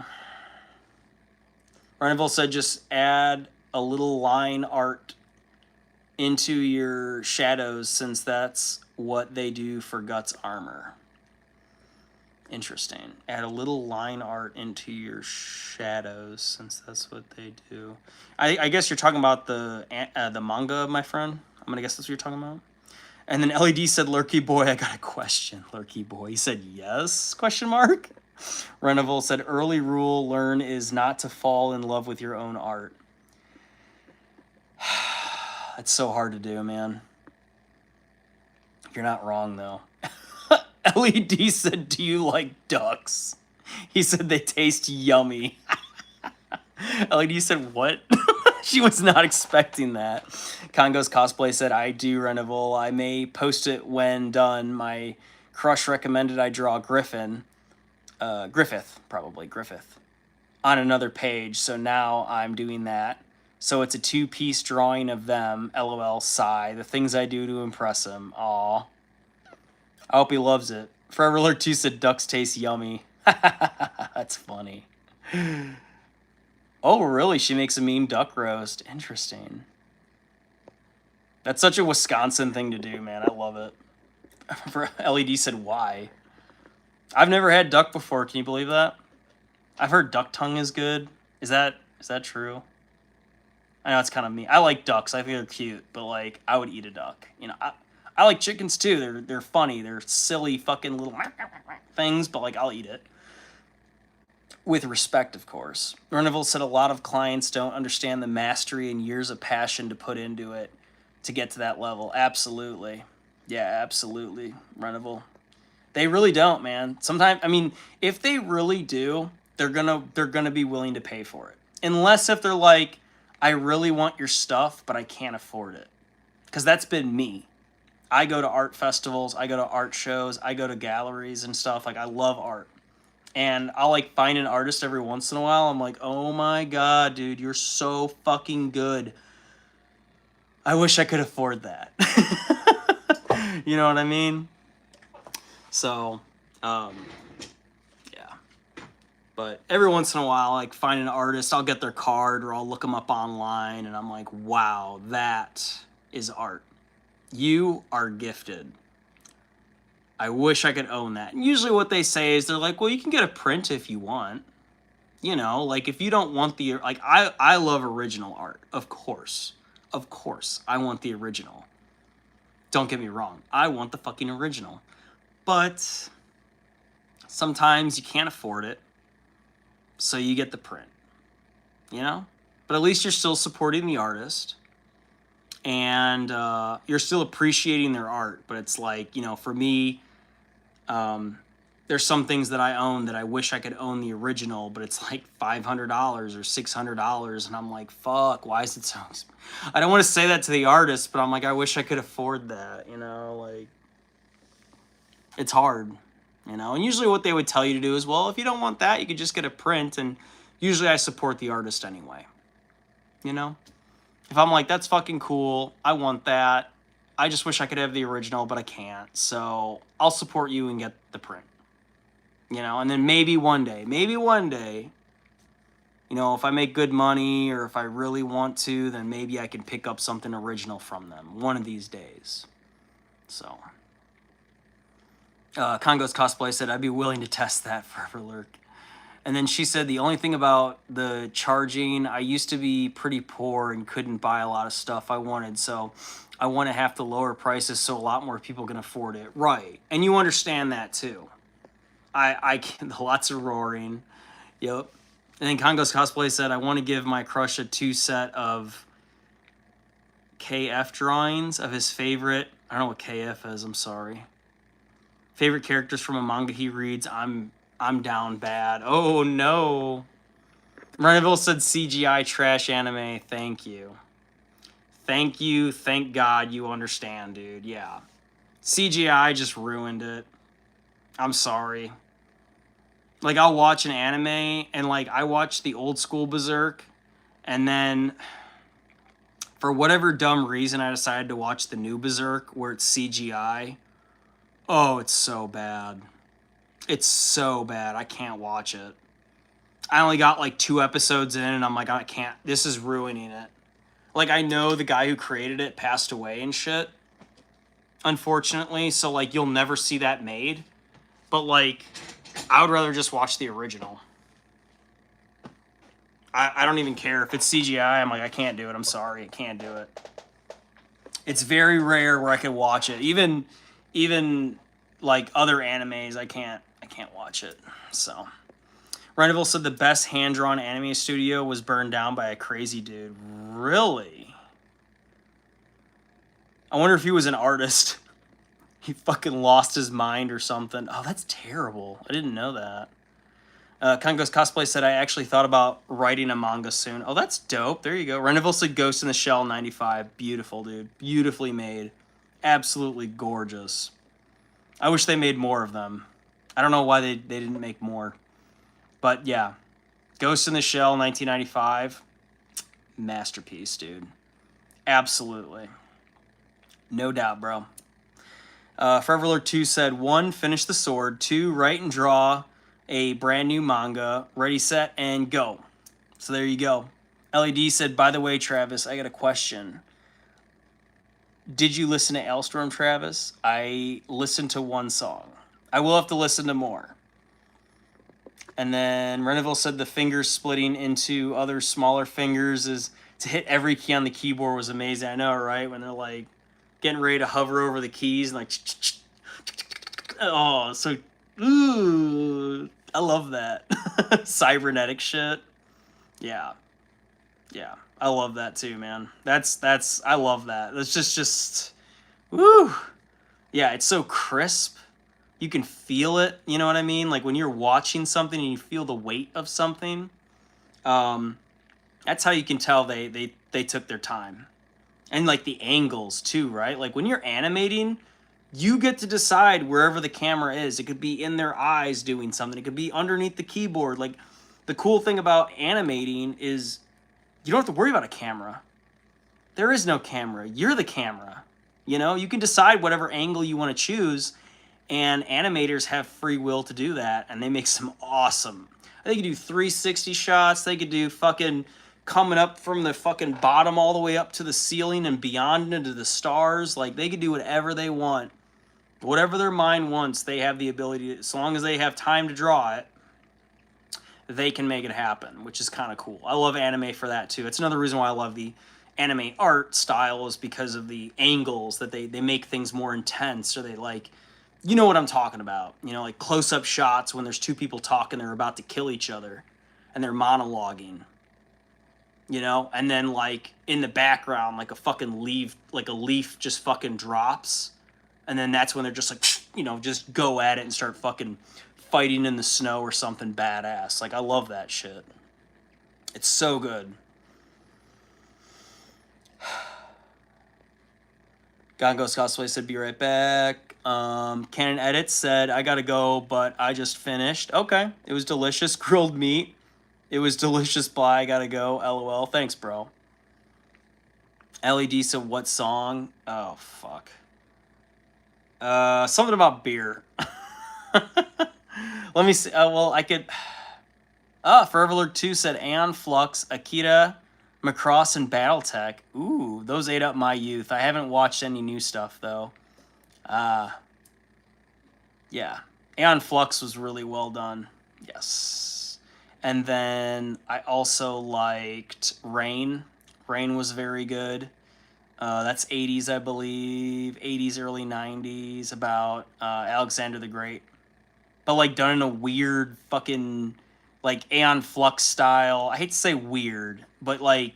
Reneville said just add a little line art into your shadows, since that's what they do for Guts armor. Interesting. Add a little line art into your shadows, since that's what they do. I guess you're talking about the manga, my friend. I'm gonna guess that's what you're talking about. And then LED said, "Lurky boy, I got a question." Lurky boy, he said, "Yes?" Question mark. Reneville said, "Early rule learn is not to fall in love with your own art." It's so hard to do, man. You're not wrong though. LED said, "Do you like ducks?" He said they taste yummy. LED said, "What?" She was not expecting that. Congo's Cosplay said, "I do, Reneville. I may post it when done. My crush recommended I draw Griffith, on another page, so now I'm doing that. So it's a 2-piece drawing of them, LOL, sigh. The things I do to impress him. Aw. I hope he loves it." Forever Alert 2 said, "Ducks taste yummy." That's funny. Oh, really? She makes a mean duck roast. Interesting. That's such a Wisconsin thing to do, man. I love it. LED said, "Why?" I've never had duck before. Can you believe that? I've heard duck tongue is good. Is that true? I know it's kind of mean. I like ducks. I think they're cute, but like I would eat a duck. You know, I like chickens too. They're funny. They're silly fucking little things, but like I'll eat it. With respect, of course. Reneville said, "A lot of clients don't understand the mastery and years of passion to put into it to get to that level." Absolutely. Yeah, absolutely, Reneville. They really don't, man. Sometimes, I mean, if they really do, they're gonna be willing to pay for it. Unless if they're like, "I really want your stuff, but I can't afford it." Because that's been me. I go to art festivals, I go to art shows, I go to galleries and stuff. Like, I love art. And I'll like find an artist every once in a while. I'm like, "Oh my god, dude, you're so fucking good. I wish I could afford that." You know what I mean? So, yeah. But every once in a while, like find an artist, I'll get their card or I'll look them up online, and I'm like, "Wow, that is art. You are gifted. I wish I could own that." And usually what they say is they're like, "Well, you can get a print if you want." You know, like if you don't want the, like I love original art. Of course. Of course. I want the original. Don't get me wrong. I want the fucking original. But sometimes you can't afford it. So you get the print. You know? But at least you're still supporting the artist. And you're still appreciating their art. But it's like, you know, for me, there's some things that I own that I wish I could own the original, but it's like $500 or $600, and I'm like, fuck, why is it so expensive? I don't want to say that to the artist, but I'm like, I wish I could afford that, you know, like, it's hard, you know, and usually what they would tell you to do is, well, if you don't want that, you could just get a print, and usually I support the artist anyway, you know? If I'm like, that's fucking cool, I want that, I just wish I could have the original, but I can't, so I'll support you and get the print. You know, and then maybe one day, you know, if I make good money or if I really want to, then maybe I can pick up something original from them one of these days. So, Congo's Cosplay said, "I'd be willing to test that." Forever Lurk. And then she said the only thing about the charging, I used to be pretty poor and couldn't buy a lot of stuff I wanted, so I want to have to lower prices so a lot more people can afford it. Right. And you understand that too. I can, lots of roaring. Yep. And then Congo's Cosplay said, I want to give my crush a 2 set of KF drawings of his favorite, I don't know what KF is, I'm sorry. Favorite characters from a manga he reads. I'm down bad. Oh no. Reneville said CGI trash anime. Thank you. Thank you. Thank God you understand, dude. Yeah. CGI just ruined it. I'm sorry. Like, I'll watch an anime, and, like, I watched the old school Berserk, and then, for whatever dumb reason, I decided to watch the new Berserk, where it's CGI. Oh, it's so bad. It's so bad. I can't watch it. I only got, like, 2 episodes in, and I'm like, I can't. This is ruining it. Like, I know the guy who created it passed away and shit, unfortunately, so, like, you'll never see that made. But, like, I would rather just watch the original. I don't even care if it's CGI. I'm like, I can't do it. I'm sorry. I can't do it. It's very rare where I can watch it. Even like other animes, I can't watch it. So Reneville said the best hand-drawn anime studio was burned down by a crazy dude. Really? I wonder if he was an artist. He fucking lost his mind or something. Oh, that's terrible. I didn't know that. Congo's Cosplay said, I actually thought about writing a manga soon. Oh, that's dope. There you go. Reneville said Ghost in the Shell 95. Beautiful, dude. Beautifully made. Absolutely gorgeous. I wish they made more of them. I don't know why they didn't make more. But yeah. Ghost in the Shell 1995. Masterpiece, dude. Absolutely. No doubt, bro. Forever 2 said, 1, finish the sword. 2, write and draw a brand new manga. Ready, set, and go. So there you go. LED said, by the way, Travis, I got a question. Did you listen to Ailstorm, Travis? I listened to 1 song. I will have to listen to more. And then Reneville said the fingers splitting into other smaller fingers is to hit every key on the keyboard was amazing. I know, right? When they're like getting ready to hover over the keys and like, oh, so, ooh, I love that. Cybernetic shit. Yeah. Yeah. I love that too, man. I love that. That's just, woo. Yeah, it's so crisp. You can feel it, you know what I mean? Like when you're watching something and you feel the weight of something, that's how you can tell they took their time. And like the angles too, right? Like when you're animating, you get to decide wherever the camera is. It could be in their eyes doing something. It could be underneath the keyboard. Like the cool thing about animating is you don't have to worry about a camera. There is no camera. You're the camera. You know, you can decide whatever angle you want to choose, and animators have free will to do that, and they make some awesome. They could do 360 shots. They could do fucking coming up from the fucking bottom all the way up to the ceiling and beyond into the stars. Like, they could do whatever they want. Whatever their mind wants, they have the ability to, as long as they have time to draw it, they can make it happen, which is kind of cool. I love anime for that too. It's another reason why I love the anime art style, is because of the angles that they make things more intense, or they like, you know what I'm talking about. You know, like close-up shots when there's 2 people talking, they're about to kill each other, and they're monologuing. You know, and then like in the background, like a leaf just fucking drops, and then that's when they're just like, you know, just go at it and start fucking fighting in the snow or something badass. Like, I love that shit. It's so good. Gongos Cosplay said, be right back. Canon Edits said, I gotta go, but I just finished. Okay. It was delicious. Grilled meat. It was delicious. Bye. I gotta go. LOL. Thanks, bro. LED said, what song? Oh, fuck. Something about beer. Let me see. Well, I could... Forever Alert 2 said Aeon Flux, Akira, Macross, and Battletech. Ooh, those ate up my youth. I haven't watched any new stuff, though. Yeah. Aeon Flux was really well done. Yes. And then I also liked Rain. Rain was very good. That's 80s, I believe. 80s, early 90s, about Alexander the Great. But, like, done in a weird fucking, like, Aeon Flux style. I hate to say weird, but, like,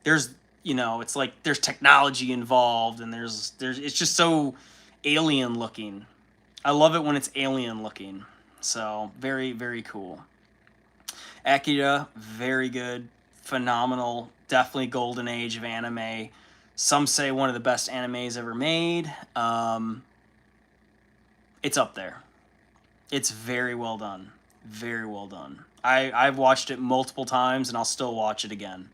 there's, you know, it's like there's technology involved, and there's it's just so alien looking. I love it when it's alien looking. So, very, very cool. Akira, very good, phenomenal, definitely golden age of anime. Some say one of the best animes ever made. It's up there. It's very well done. Very well done. I've watched it multiple times, and I'll still watch it again,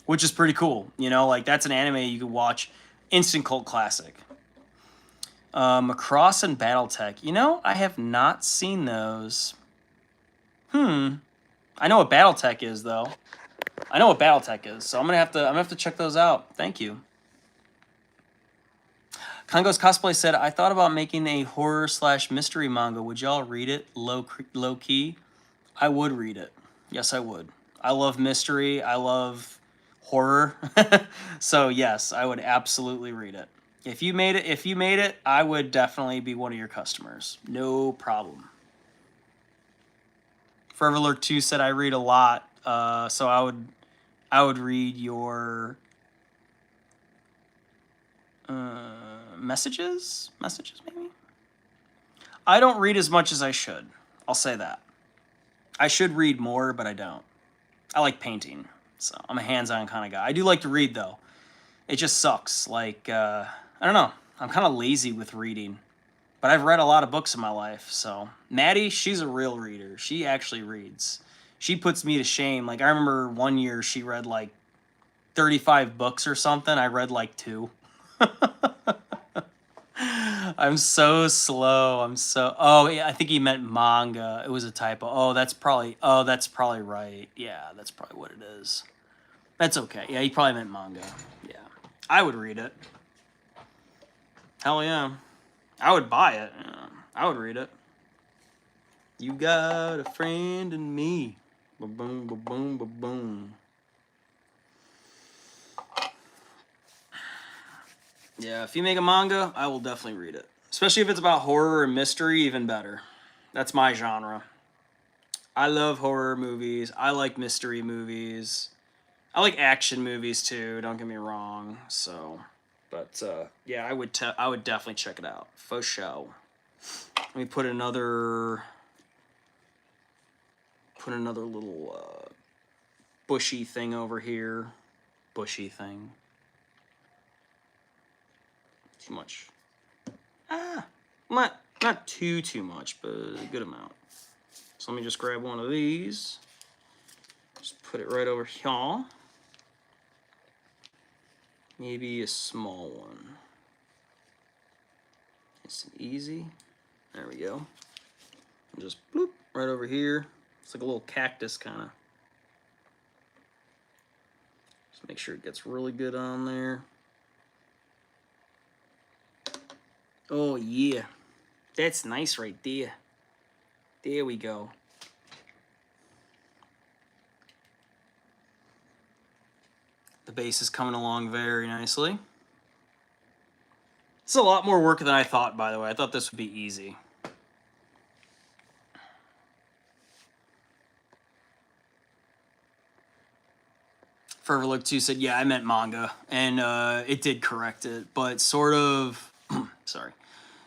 which is pretty cool. You know, like, that's an anime you could watch, instant cult classic. Macross and Battletech. You know, I have not seen those. I know what Battletech is, though. I know what Battletech is, so I'm gonna have to check those out. Thank you. Congo's Cosplay said, I thought about making a horror/mystery manga. Would y'all read it? Low key? I would read it. Yes, I would. I love mystery. I love horror. So yes, I would absolutely read it. If you made it, I would definitely be one of your customers. No problem. Forever Lurk 2 said I read a lot, so I would read your messages maybe. I don't read as much as I should. I'll say that. I should read more, but I don't. I like painting, so I'm a hands-on kind of guy. I do like to read, though. It just sucks. Like, I don't know. I'm kind of lazy with reading, but I've read a lot of books in my life. So Maddie, she's a real reader. She actually reads. She puts me to shame. Like, I remember one year she read like 35 books or something. I read like 2. I'm so slow. Oh, yeah, I think he meant manga. It was a typo. Oh, that's probably right. Yeah, that's probably what it is. That's okay. Yeah, he probably meant manga. Yeah. I would read it. Hell yeah. I would buy it. Yeah, I would read it. You got a friend in me. Ba-boom, ba-boom, ba-boom. Yeah, if you make a manga, I will definitely read it. Especially if it's about horror and mystery, even better. That's my genre. I love horror movies. I like mystery movies. I like action movies too, don't get me wrong. So, but yeah, I would definitely check it out. For show. Let me put another little bushy thing over here. Bushy thing. Too much. Not too much, but a good amount. So let me just grab one of these. Just put it right over here. Maybe a small one. It's easy. There we go. And just bloop right over here. It's like a little cactus kind of. Just make sure it gets really good on there. Oh yeah. That's nice right there. There we go. The base is coming along very nicely. It's a lot more work than I thought, by the way. I thought this would be easy. Forever Look 2 said, yeah, I meant manga. And it did correct it. But sort of... sorry.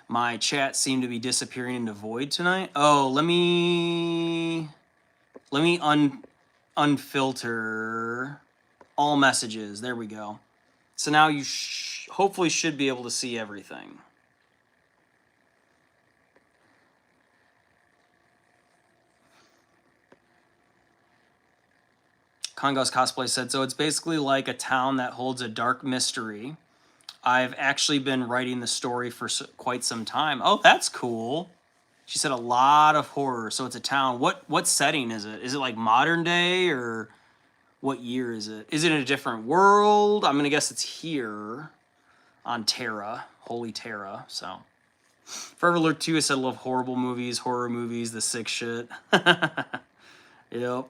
My chat seemed to be disappearing into void tonight. Oh, let me unfilter all messages. There we go. So now you hopefully should be able to see everything. Congo's Cosplay said, so it's basically like a town that holds a dark mystery. I've actually been writing the story for quite some time. Oh, that's cool. She said a lot of horror. So it's a town. What setting is it? Is it like modern day, or what year is it? Is it in a different world? I'm going to guess it's here on Terra, Holy Terra. So Forever Lurk 2 said I love horror movies, the sick shit. Yep.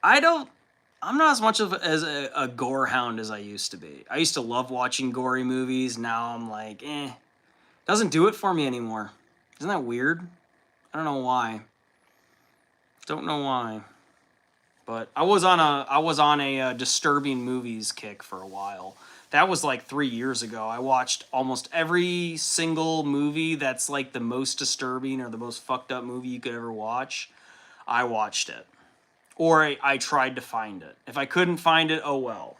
I'm not as much of as a gore hound as I used to be. I used to love watching gory movies. Now I'm like, doesn't do it for me anymore. Isn't that weird? I don't know why. Don't know why. But I was on a disturbing movies kick for a while. That was like 3 years ago. I watched almost every single movie that's like the most disturbing or the most fucked up movie you could ever watch. I watched it. Or I tried to find it. If I couldn't find it, oh well.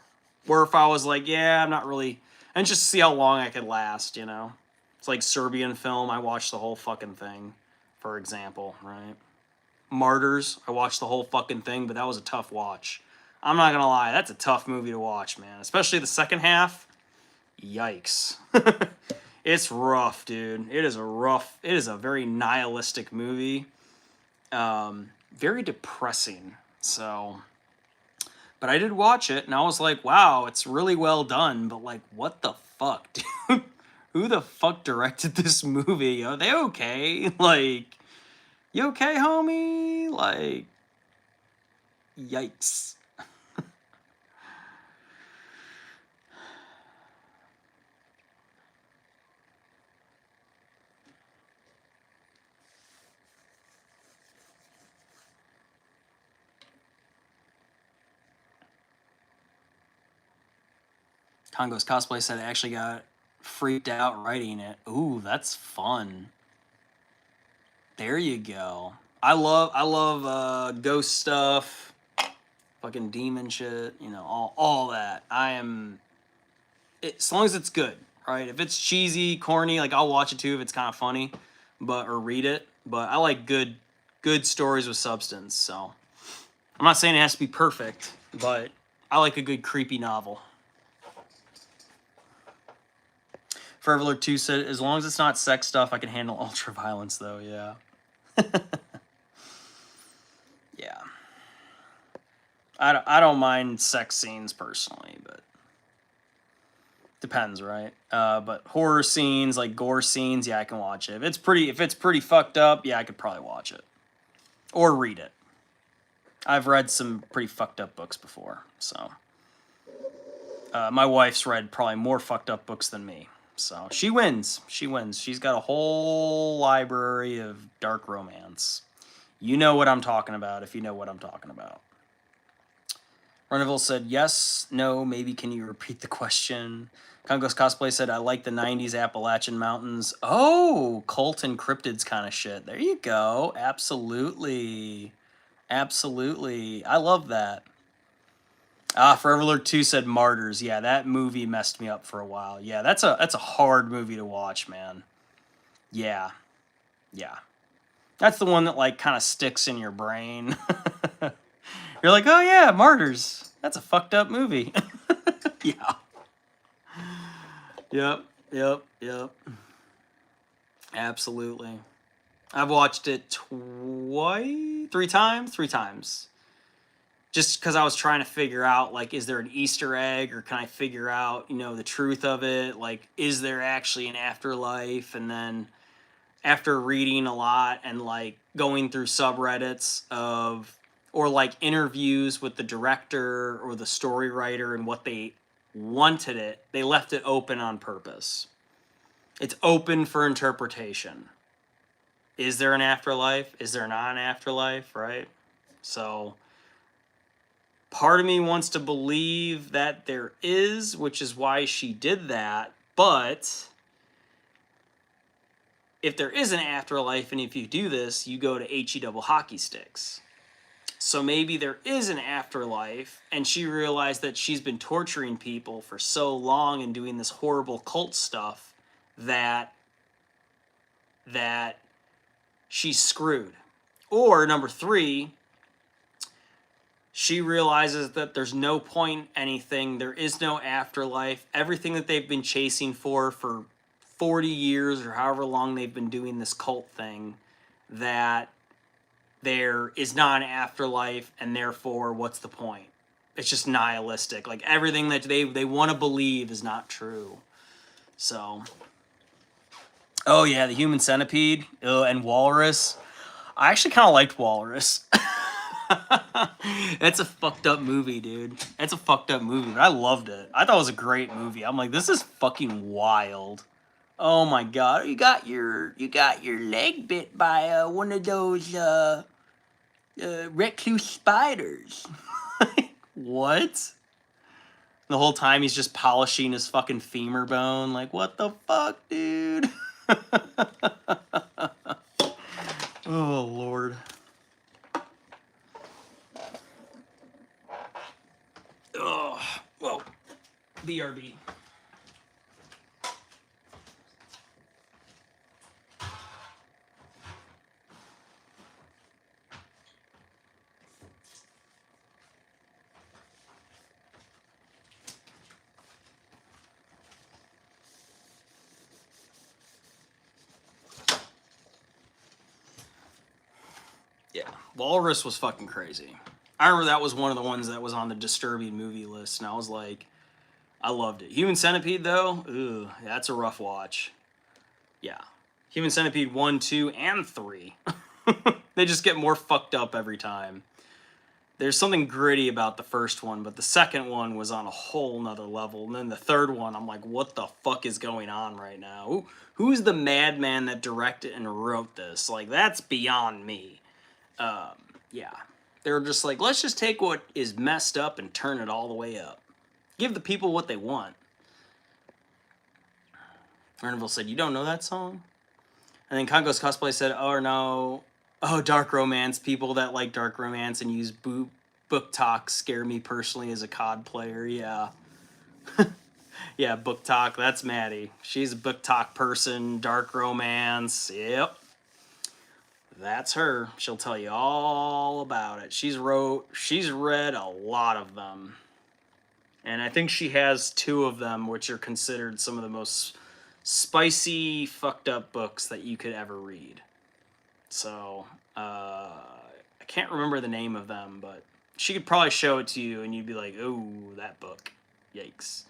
Or if I was like, yeah, I'm not really... And just see how long I could last, you know? It's like Serbian film. I watched the whole fucking thing, for example, right? Martyrs, I watched the whole fucking thing, but that was a tough watch. I'm not gonna lie, that's a tough movie to watch, man. Especially the second half. Yikes. It's rough, dude. It is a very nihilistic movie. Very depressing. So, but I did watch it, and I was like, wow, it's really well done, but like, what the fuck, dude? Who the fuck directed this movie? Are they okay? Like, you okay, homie? Like, yikes. Congo's Cosplay said I actually got freaked out writing it. Ooh, that's fun. There you go. I love ghost stuff, fucking demon shit, you know, all that. As long as it's good, right? If it's cheesy, corny, like I'll watch it too if it's kind of funny, or read it. But I like good stories with substance. So I'm not saying it has to be perfect, but I like a good creepy novel. Forever Alert 2 said, as long as it's not sex stuff, I can handle ultra violence though. Yeah. Yeah. I don't mind sex scenes personally, but depends, right? But horror scenes, like gore scenes, yeah, I can watch it. If it's pretty fucked up, yeah, I could probably watch it or read it. I've read some pretty fucked up books before, so my wife's read probably more fucked up books than me, so she wins. She's got a whole library of dark romance. You know what I'm talking about if you know what I'm talking about. Reneville said, yes, no, maybe can you repeat the question? Congo's Cosplay said, I like the 90s Appalachian Mountains. Oh, cult and cryptids kind of shit. There you go. Absolutely. Absolutely. I love that. Forever Alert 2 said Martyrs. Yeah, that movie messed me up for a while. Yeah, that's a hard movie to watch, man. Yeah. Yeah. That's the one that, like, kind of sticks in your brain. You're like, oh yeah, Martyrs. That's a fucked up movie. Yeah. Yep. Absolutely. I've watched it three times. Just because I was trying to figure out, like, is there an Easter egg, or can I figure out, you know, the truth of it? Like, is there actually an afterlife? And then after reading a lot and, like, going through subreddits or like interviews with the director or the story writer and what they wanted they left it open on purpose. It's open for interpretation. Is there an afterlife? Is there not an afterlife, right? So part of me wants to believe that there is, which is why she did that. But if there is an afterlife, and if you do this, you go to HE double hockey sticks. So maybe there is an afterlife, and she realized that she's been torturing people for so long and doing this horrible cult stuff that she's screwed. Or number 3, she realizes that there's no point in anything. There is no afterlife. Everything that they've been chasing for 40 years or however long they've been doing this cult thing, that there is not an afterlife, and therefore, what's the point? It's just nihilistic. Like, everything that they want to believe is not true. So, oh yeah, the human centipede and walrus. I actually kind of liked Walrus. That's a fucked up movie, dude. That's a fucked up movie, but I loved it. I thought it was a great movie. I'm like, this is fucking wild. Oh my god, you got your leg bit by one of those recluse spiders. What? The whole time he's just polishing his fucking femur bone. Like, what the fuck, dude? Oh lord. Oh, whoa. BRB. Yeah, Walrus was fucking crazy. I remember that was one of the ones that was on the disturbing movie list, and I was like, I loved it. Human Centipede, though, ooh, that's a rough watch. Yeah. Human Centipede 1, 2, and 3. They just get more fucked up every time. There's something gritty about the first one, but the second one was on a whole nother level. And then the third one, I'm like, what the fuck is going on right now? Who's the madman that directed and wrote this? Like, that's beyond me. Yeah. They were just like, let's just take what is messed up and turn it all the way up. Give the people what they want. Erneville said, you don't know that song? And then Congo's Cosplay said, oh no, oh, dark romance. People that like dark romance and use book talk scare me personally as a COD player. Yeah. Yeah, book talk. That's Maddie. She's a book talk person. Dark romance. Yep. That's her. She'll tell you all about it. She's read a lot of them. And I think she has 2 of them, which are considered some of the most spicy, fucked up books that you could ever read. So, I can't remember the name of them, but she could probably show it to you and you'd be like, oh, that book. Yikes.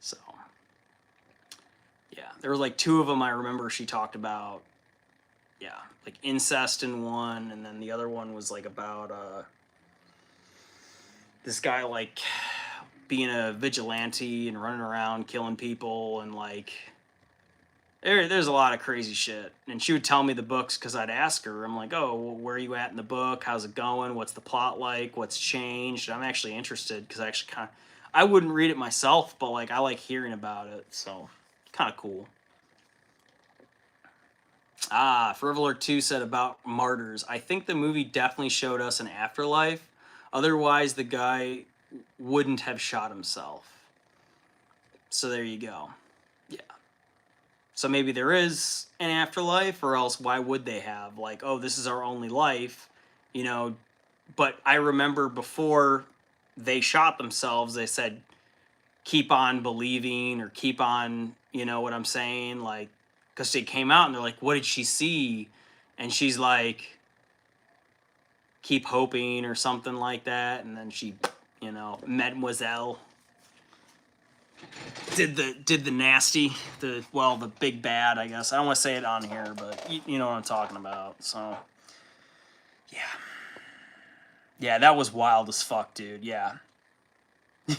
So, yeah. There were like 2 of them I remember she talked about. Yeah, like incest in one, and then the other one was like about this guy like being a vigilante and running around killing people, and like there's a lot of crazy shit. And she would tell me the books because I'd ask her. I'm like, oh, well, where are you at in the book? How's it going? What's the plot like? What's changed? I'm actually interested because I wouldn't read it myself, but like I like hearing about it, so kind of cool. Forever Alert 2 said about martyrs. I think the movie definitely showed us an afterlife. Otherwise, the guy wouldn't have shot himself. So there you go. Yeah. So maybe there is an afterlife, or else why would they have? Like, oh, this is our only life, you know. But I remember before they shot themselves, they said, keep on believing, or keep on, you know what I'm saying? Like, because they came out and they're like, what did she see? And she's like, keep hoping or something like that. And then she, you know, Mademoiselle did the nasty, the big bad, I guess. I don't want to say it on here, but you know what I'm talking about. So, yeah. Yeah, that was wild as fuck, dude. Yeah.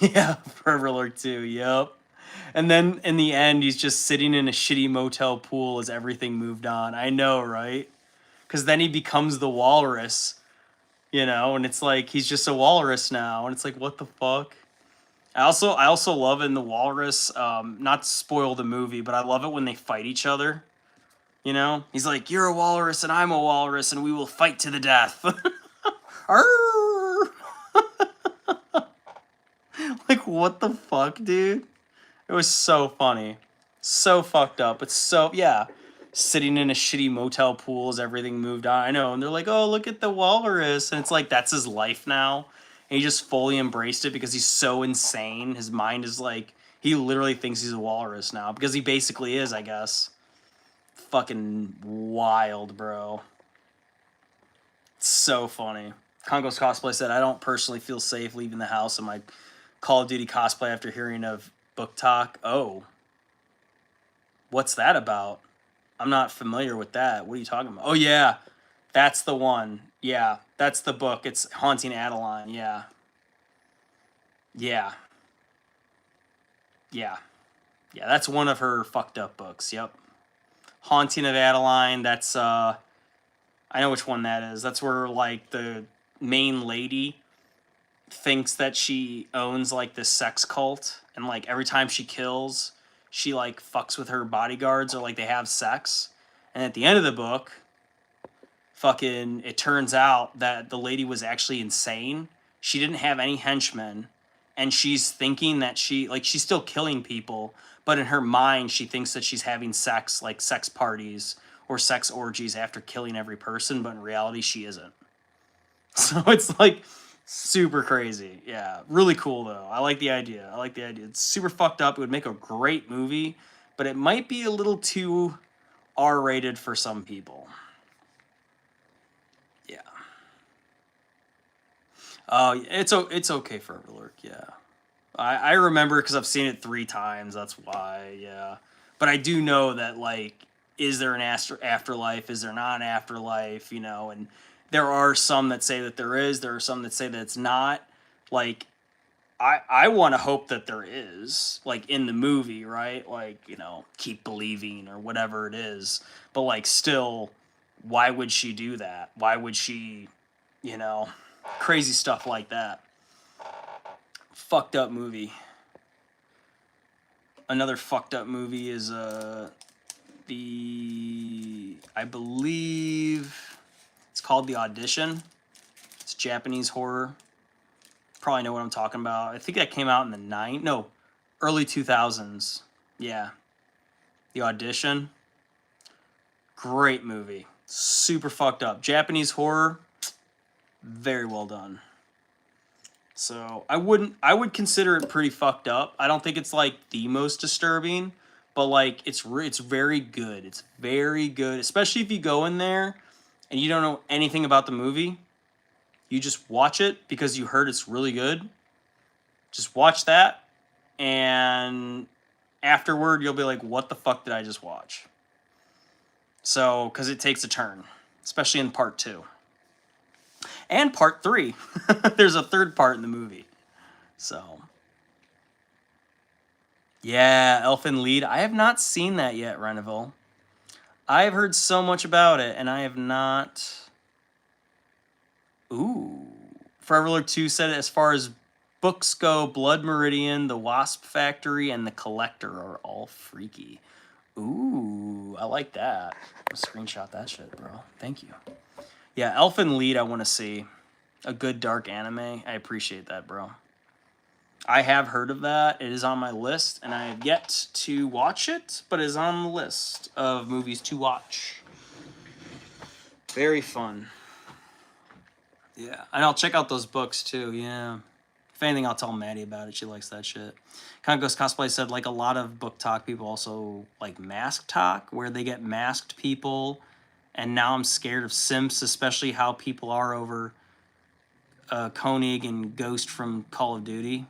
Yeah, Forever Alert 2, yep. And then in the end, he's just sitting in a shitty motel pool as everything moved on. I know, right? Because then he becomes the walrus, you know, and it's like he's just a walrus now, and it's like, what the fuck? I also love in the walrus, not to spoil the movie, but I love it when they fight each other. You know, he's like, you're a walrus and I'm a walrus, and we will fight to the death. Like, what the fuck, dude? It was so funny. So fucked up. It's so, yeah. Sitting in a shitty motel pool as everything moved on. I know. And they're like, oh, look at the walrus. And it's like, that's his life now. And he just fully embraced it because he's so insane. His mind is like, he literally thinks he's a walrus now. Because he basically is, I guess. Fucking wild, bro. It's so funny. Congo's Cosplay said, I don't personally feel safe leaving the house in my Call of Duty cosplay after hearing of book talk. Oh. What's that about? I'm not familiar with that. What are you talking about? Oh, yeah. That's the one. Yeah, that's the book. It's Haunting Adeline. Yeah. Yeah. Yeah. Yeah, that's one of her fucked up books. Yep. Haunting of Adeline. That's I know which one that is. That's where like the main lady thinks that she owns like this sex cult, and like every time she kills, she like fucks with her bodyguards, or like they have sex. And at the end of the book, fucking it turns out that the lady was actually insane. She didn't have any henchmen, and she's thinking that she's still killing people, but in her mind she thinks that she's having sex, like sex parties or sex orgies after killing every person, but in reality she isn't. So it's like super crazy. Yeah, really cool though. I like the idea. It's super fucked up. It would make a great movie, but it might be a little too R-rated for some people. Yeah. Oh, it's okay for Overlord. Yeah, I remember because I've seen it 3 times. That's why. Yeah, but I do know that like, is there an afterlife? Is there not an afterlife? You know, and there are some that say that there is. There are some that say that it's not. Like, I want to hope that there is, like in the movie, right? Like, you know, keep believing or whatever it is. But like, still, why would she do that? Why would she, you know, crazy stuff like that? Fucked up movie. Another fucked up movie is I believe it's called The Audition. It's Japanese horror. Probably know what I'm talking about. I think that came out in the early 2000s. Yeah. The Audition. Great movie. Super fucked up. Japanese horror. Very well done. So I would consider it pretty fucked up. I don't think it's like the most disturbing, but like it's very good. It's very good, especially if you go in there and you don't know anything about the movie. You just watch it because you heard it's really good. Just watch that, and afterward you'll be like, what the fuck did I just watch? So, because it takes a turn, especially in part 2 and part 3. There's a third part in the movie. So, yeah, Elfin Lied. I have not seen that yet, Reneville. I've heard so much about it, and I have not. Ooh. Forever Lord 2 said, as far as books go, Blood Meridian, The Wasp Factory, and The Collector are all freaky. Ooh, I like that. I'll screenshot that shit, bro. Thank you. Yeah, Elfin Lied I want to see. A good dark anime. I appreciate that, bro. I have heard of that. It is on my list, and I have yet to watch it, but it is on the list of movies to watch. Very fun. Yeah, and I'll check out those books too, yeah. If anything, I'll tell Maddie about it. She likes that shit. Congo's Cosplay said, like, a lot of book talk people also like mask talk, where they get masked people, and now I'm scared of simps, especially how people are over Koenig and Ghost from Call of Duty.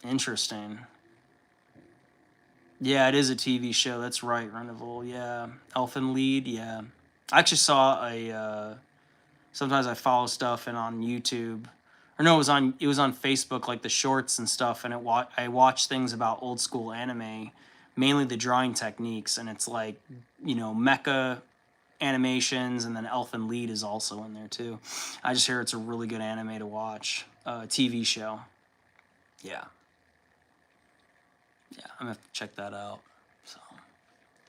Interesting. Yeah, it is a TV show. That's right, Reneville. Yeah. Elfin Lied, yeah. I actually saw sometimes I follow stuff and on YouTube, or no, it was on Facebook, like the shorts and stuff, and I watch things about old school anime, mainly the drawing techniques, and it's like, you know, mecha animations, and then Elfin Lied is also in there too. I just hear it's a really good anime to watch, TV show. Yeah. Yeah, I'm gonna have to check that out. So,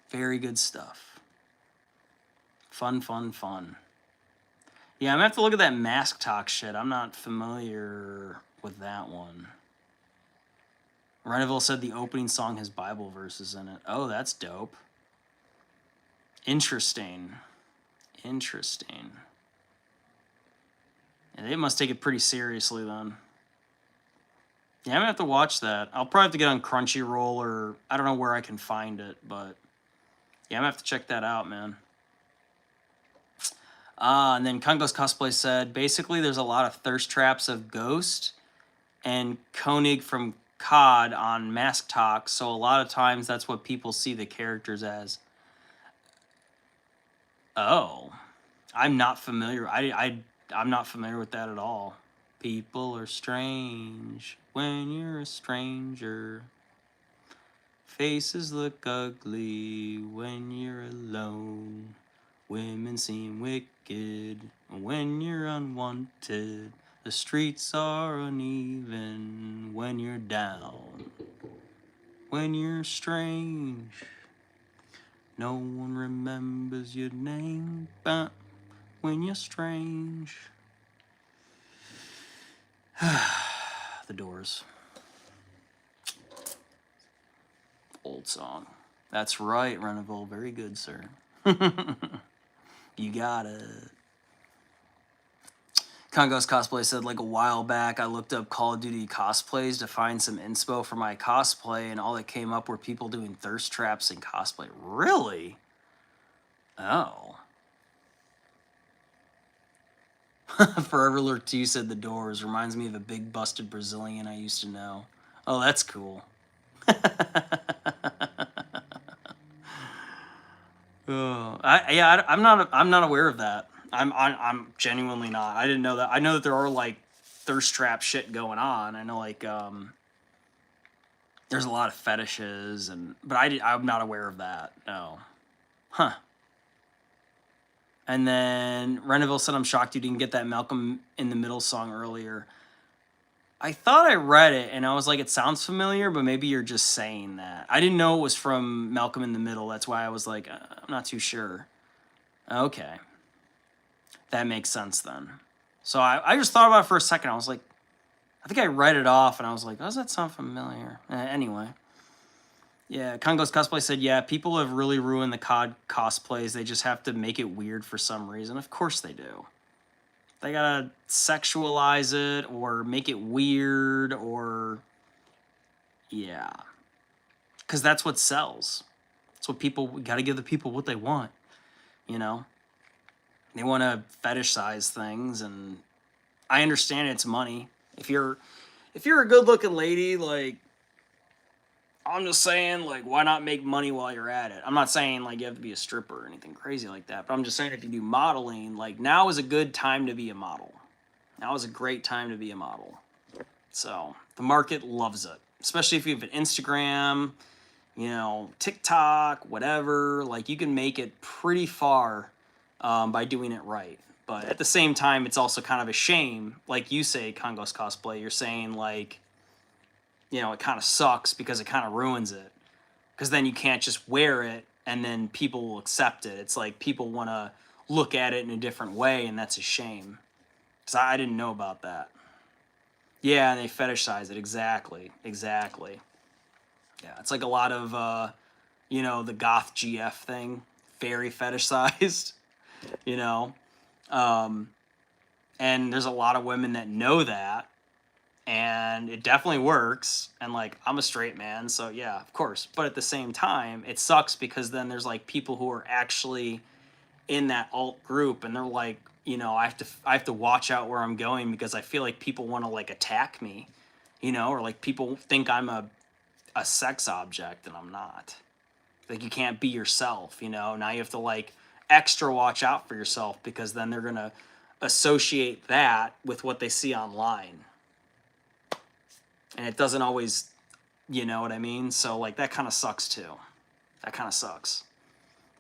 very good stuff. Fun, fun, fun. Yeah, I'm gonna have to look at that mask talk shit. I'm not familiar with that one. Reneville said the opening song has Bible verses in it. Oh, that's dope. Interesting. Interesting. Yeah, they must take it pretty seriously then. Yeah, I'm gonna have to watch that. I'll probably have to get on Crunchyroll, or I don't know where I can find it, but yeah, I'm gonna have to check that out, man. And then Kongo's Cosplay said, basically there's a lot of thirst traps of Ghost and Koenig from COD on Mask Talk, so a lot of times that's what people see the characters as. Oh, I'm not familiar. I'm not familiar with that at all. People are strange when you're a stranger. Faces look ugly when you're alone. Women seem wicked when you're unwanted. The streets are uneven when you're down. When you're strange, no one remembers your name, but when you're strange. The Doors. Old song. That's right, Reneville. Very good, sir. You got it. Congo's Cosplay said, like a while back, I looked up Call of Duty cosplays to find some inspo for my cosplay, and all that came up were people doing thirst traps in cosplay. Really? Oh. Forever Lurk 2 said The Doors. Reminds me of a big busted Brazilian I used to know. Oh, that's cool. I'm not aware of that. I'm genuinely not. I didn't know that. I know that there are like thirst trap shit going on. I know like there's a lot of fetishes but I'm not aware of that. No. Huh. And then Reneville said, I'm shocked you didn't get that Malcolm in the Middle song earlier. I thought I read it, and I was like, it sounds familiar, but maybe you're just saying that. I didn't know it was from Malcolm in the Middle. That's why I was like, I'm not too sure. Okay. That makes sense then. So I just thought about it for a second. I was like, I think I read it off, and I was like, does that sound familiar? Anyway. Yeah, Congo's Cosplay said, yeah, people have really ruined the COD cosplays. They just have to make it weird for some reason. Of course they do. They gotta sexualize it or make it weird or... Yeah. Because that's what sells. That's what people... We gotta give the people what they want. You know? They want to fetishize things, and I understand it's money. If you're a good-looking lady, like... I'm just saying, like, why not make money while you're at it? I'm not saying, like, you have to be a stripper or anything crazy like that, but I'm just saying if you do modeling, like, now is a good time to be a model. Now is a great time to be a model. So, the market loves it. Especially if you have an Instagram, you know, TikTok, whatever. Like, you can make it pretty far by doing it right. But at the same time, it's also kind of a shame. Like you say, Congo's Cosplay, you're saying, like, you know, it kind of sucks because it kind of ruins it. Because then you can't just wear it and then people will accept it. It's like people want to look at it in a different way, and that's a shame. Because I didn't know about that. Yeah, and they fetishize it. Exactly. Exactly. Yeah, it's like a lot of, you know, the goth GF thing. Very fetishized, you know. And there's a lot of women that know that. And it definitely works. And, like, I'm a straight man, so yeah, of course. But at the same time, it sucks because then there's, like, people who are actually in that alt group, and they're like, you know, I have to watch out where I'm going because I feel like people want to, like, attack me, you know, or, like, people think I'm a sex object, and I'm not. Like, you can't be yourself, you know? Now you have to, like, extra watch out for yourself because then they're going to associate that with what they see online. And it doesn't always, you know what I mean? So, like, that kind of sucks, too. That kind of sucks.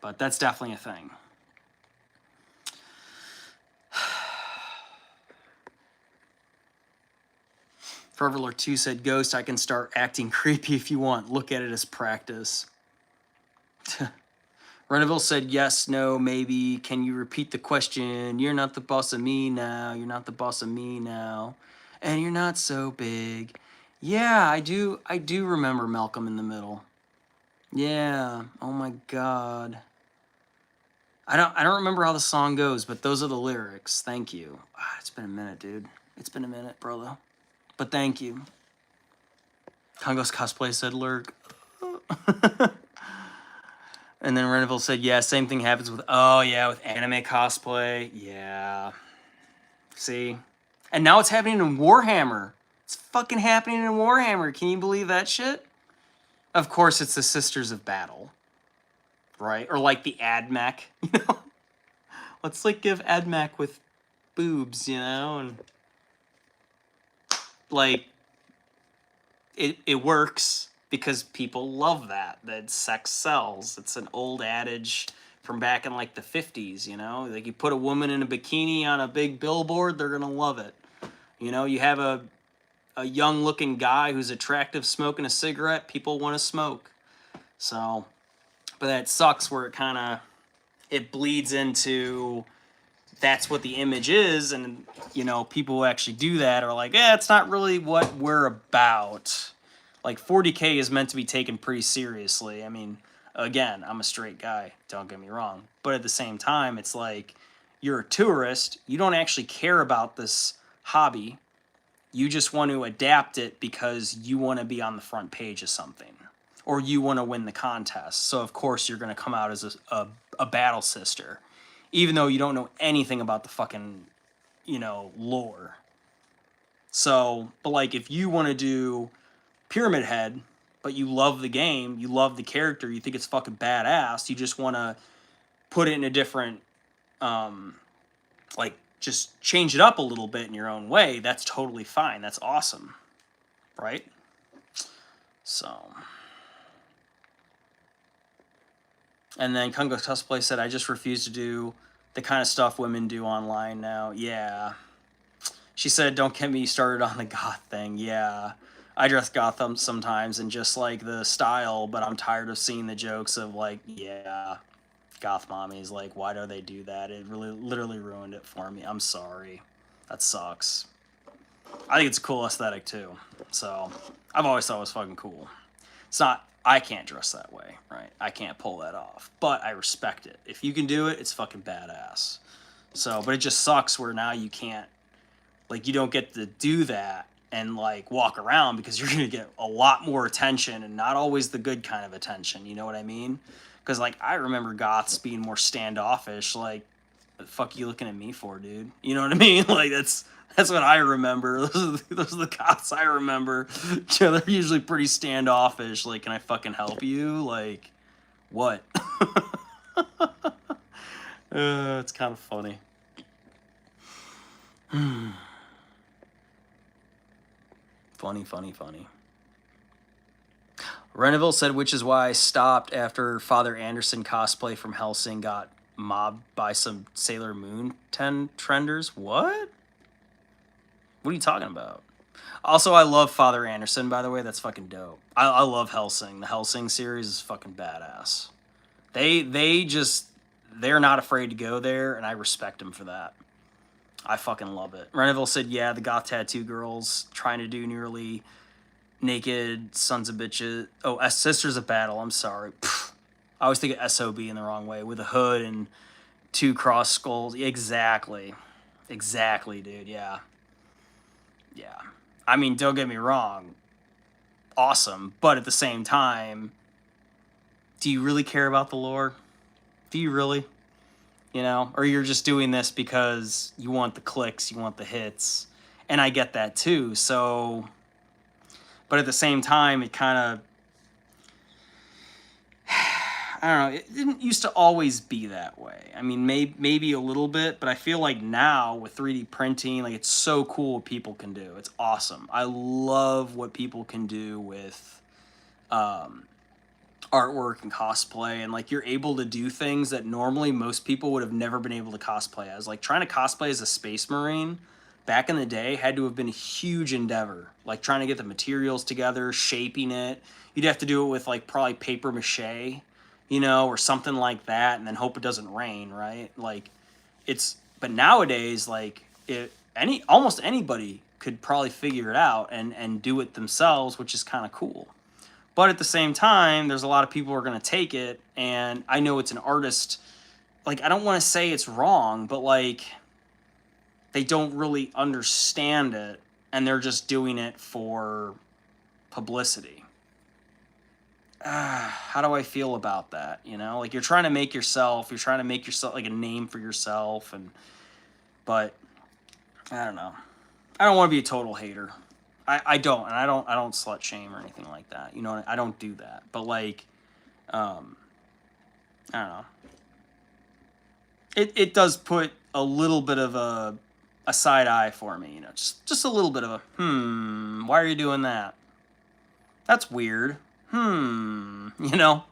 But that's definitely a thing. Forever Lord 2 said, Ghost, I can start acting creepy if you want. Look at it as practice. Reneville said, yes, no, maybe. Can you repeat the question? You're not the boss of me now. You're not the boss of me now. And you're not so big. Yeah, I do remember Malcolm in the Middle. Yeah. Oh my God. I don't remember how the song goes, but those are the lyrics. Thank you. It's been a minute, dude. It's been a minute, brother. But thank you. Congo's Cosplay said lurk. And then Reneville said, yeah, same thing happens with, oh yeah, with anime cosplay. Yeah. See? And now it's happening in Warhammer. It's fucking happening in Warhammer. Can you believe that shit? Of course, it's the Sisters of Battle. Right? Or like the AdMech, you know? Let's like give Edmec with boobs, you know, and like it works because people love that sex sells. It's an old adage from back in like the 50s, you know, like you put a woman in a bikini on a big billboard, they're gonna love it. You know, you have a young looking guy who's attractive smoking a cigarette, people want to smoke. So, but that sucks where it kind of it bleeds into that's what the image is, and you know, people who actually do that are like, it's not really what we're about. Like 40K is meant to be taken pretty seriously. I mean, again, I'm a straight guy, don't get me wrong, but at the same time, it's like you're a tourist, you don't actually care about this hobby. You just want to adapt it because you want to be on the front page of something, or you want to win the contest. So of course you're going to come out as a battle sister, even though you don't know anything about the fucking, you know, lore. So, but like if you want to do Pyramid Head, but you love the game, you love the character, you think it's fucking badass, you just want to put it in a different, like just change it up a little bit in your own way, that's totally fine. That's awesome. Right? So. And then Kungo Cosplay said, I just refuse to do the kind of stuff women do online now. Yeah. She said, don't get me started on the goth thing. Yeah. I dress goth sometimes and just like the style, but I'm tired of seeing the jokes of like, yeah, goth mommies. Like, why do they do that? It really literally ruined it for me. I'm sorry. That sucks. I think it's a cool aesthetic too. So I've always thought it was fucking cool. It's not, I can't dress that way, right? I can't pull that off, but I respect it. If you can do it, it's fucking badass. So, but it just sucks where now you can't, like, you don't get to do that and like walk around because you're gonna get a lot more attention and not always the good kind of attention. You know what I mean? Because like I remember goths being more standoffish. Like, what the fuck are you looking at me for, dude? You know what I mean? Like that's what I remember. Those are the goths I remember. Yeah, they're usually pretty standoffish. Like, can I fucking help you? Like, what? It's kind of funny. Funny. Reneville said, which is why I stopped after Father Anderson cosplay from Hellsing got mobbed by some Sailor Moon 10 trenders. What? What are you talking about? Also, I love Father Anderson, by the way. That's fucking dope. I love Hellsing. The Hellsing series is fucking badass. They're not afraid to go there, and I respect them for that. I fucking love it. Reneville said, yeah, the goth tattoo girls trying to do nearly naked sons of bitches. Oh, Sisters of Battle. I'm sorry. Pfft. I always think of SOB in the wrong way with a hood and 2 cross skulls. Exactly, dude. Yeah. I mean, don't get me wrong. Awesome, but at the same time, do you really care about the lore? Do you really? You know, or you're just doing this because you want the clicks, you want the hits, and I get that too. So, but at the same time, it kind of, I don't know, it didn't used to always be that way. I mean, maybe a little bit, but I feel like now with 3D printing, like it's so cool what people can do. It's awesome. I love what people can do with artwork and cosplay, and like you're able to do things that normally most people would have never been able to cosplay as. Like trying to cosplay as a space marine back in the day had to have been a huge endeavor. Like trying to get the materials together, shaping it. You'd have to do it with like probably paper mache, you know, or something like that, and then hope it doesn't rain, right? Like but nowadays, like almost anybody could probably figure it out and do it themselves, which is kind of cool. But at the same time, there's a lot of people who are going to take it, and I know it's an artist. Like, I don't want to say it's wrong, but, like, they don't really understand it, and they're just doing it for publicity. How do I feel about that, you know? Like, you're trying to make yourself, like, a name for yourself, but, I don't know. I don't want to be a total hater. I don't slut shame or anything like that. You know, I don't do that. But like, I don't know. it does put a little bit of a side eye for me, you know, just a little bit of a, why are you doing that? That's weird. You know,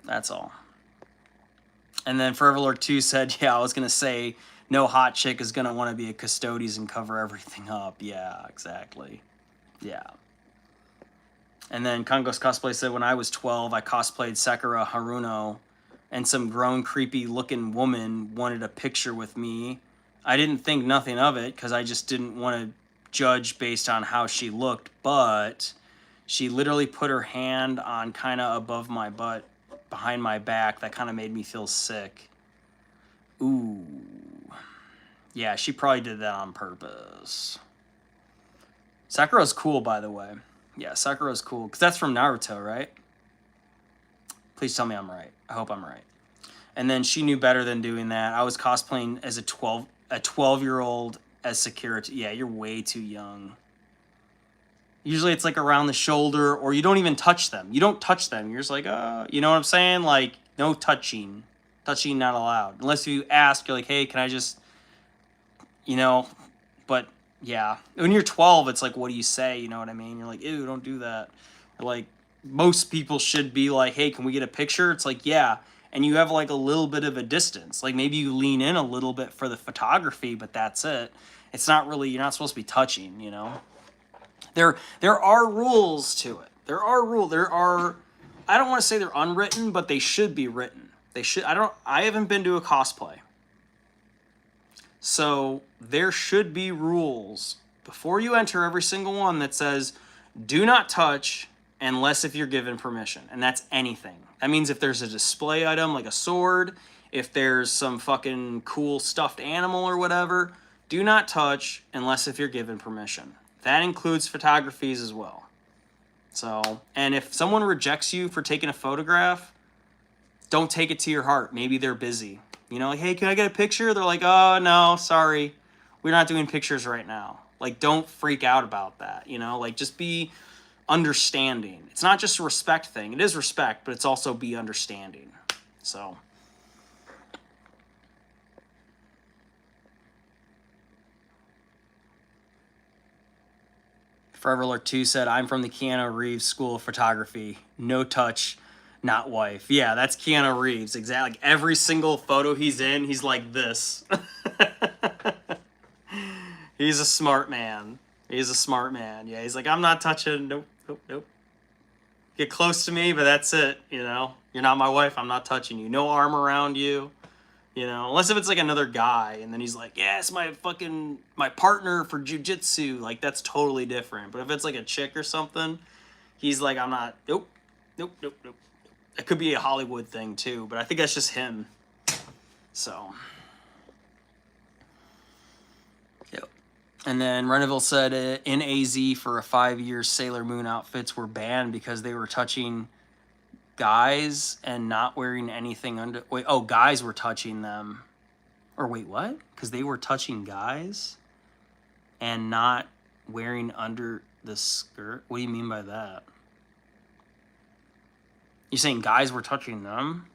that's all. And then Foreverlord 2 said, yeah, I was going to say, no hot chick is going to want to be a Custodes and cover everything up. Yeah, exactly. Yeah. And then Kongos Cosplay said, when I was 12, I cosplayed Sakura Haruno, and some grown, creepy-looking woman wanted a picture with me. I didn't think nothing of it, because I just didn't want to judge based on how she looked, but she literally put her hand on kind of above my butt, behind my back. That kind of made me feel sick. Ooh. Yeah, she probably did that on purpose. Sakura's cool, by the way. Yeah, Sakura's cool, because that's from Naruto, right? Please tell me I'm right. I hope I'm right. And then she knew better than doing that. I was cosplaying as a 12-year-old as Sakura. Yeah, you're way too young. Usually it's like around the shoulder, or you don't even touch them. You don't touch them. You're just like, you know what I'm saying? Like, no touching. Touching not allowed. Unless you ask, you're like, hey, can I just, you know, but yeah. When you're 12, it's like, what do you say? You know what I mean? You're like, ew, don't do that. Or like, most people should be like, hey, can we get a picture? It's like, yeah. And you have like a little bit of a distance. Like maybe you lean in a little bit for the photography, but that's it. It's not really, you're not supposed to be touching, you know? There are rules to it. There are, I don't want to say they're unwritten, but they should be written. They should, I haven't been to a cosplay. So there should be rules before you enter every single one that says, do not touch unless if you're given permission. And that's anything. That means if there's a display item like a sword, if there's some fucking cool stuffed animal or whatever, do not touch unless if you're given permission. That includes photographies as well. So, and if someone rejects you for taking a photograph, don't take it to your heart. Maybe they're busy. You know, like, hey, can I get a picture? They're like, oh, no, sorry. We're not doing pictures right now. Like, don't freak out about that, you know? Like, just be understanding. It's not just a respect thing. It is respect, but it's also be understanding. So... Foreverlord 2 said, I'm from the Keanu Reeves School of Photography. No touch, not wife. Yeah, that's Keanu Reeves. Exactly. Like every single photo he's in, he's like this. He's a smart man. He's a smart man. Yeah, he's like, I'm not touching. Nope, nope, nope. Get close to me, but that's it, you know? You're not my wife, I'm not touching you. No arm around you. You know, unless if it's like another guy and then he's like, yeah, it's my partner for jujitsu. Like, that's totally different. But if it's like a chick or something, he's like, I'm not, nope, nope, nope, nope. It could be a Hollywood thing too, but I think that's just him. So. Yep. And then Reneville said in AZ for a 5-year Sailor Moon outfits were banned because they were touching guys and not wearing anything under. Wait, oh, guys were touching them. Or wait, what? Because they were touching guys and not wearing under the skirt? What do you mean by that? You're saying guys were touching them?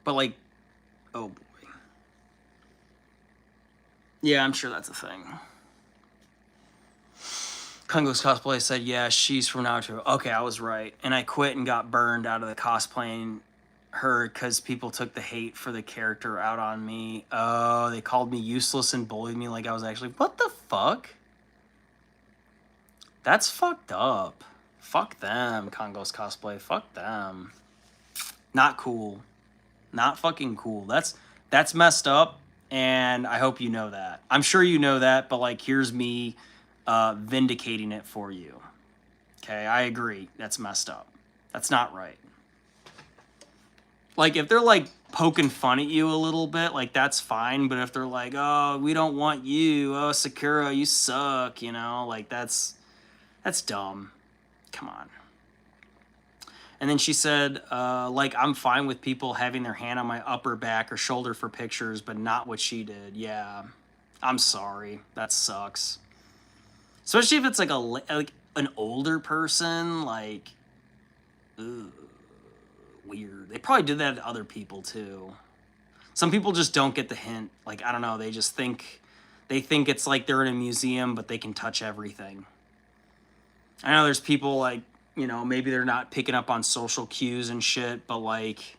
But like, oh boy. Yeah, I'm sure that's a thing. Kungos Cosplay said, yeah, she's from Naruto. Okay, I was right. And I quit and got burned out of the cosplaying her because people took the hate for the character out on me. Oh, they called me useless and bullied me like I was actually... What the fuck? That's fucked up. Fuck them, Kongos Cosplay. Fuck them. Not cool. Not fucking cool. That's messed up, and I hope you know that. I'm sure you know that, but like, here's me vindicating it for you. Okay, I agree. That's messed up. That's not right. Like, if they're like poking fun at you a little bit, like, that's fine. But if they're like, oh, we don't want you, oh, Sakura, you suck, you know, like, that's dumb. Come on. And then she said, like, I'm fine with people having their hand on my upper back or shoulder for pictures, but not what she did. Yeah, I'm sorry. That sucks. Especially if it's like an older person, like, ugh, weird. They probably did that to other people too. Some people just don't get the hint. Like, I don't know, they just think it's like they're in a museum, but they can touch everything. I know there's people like, you know, maybe they're not picking up on social cues and shit, but like,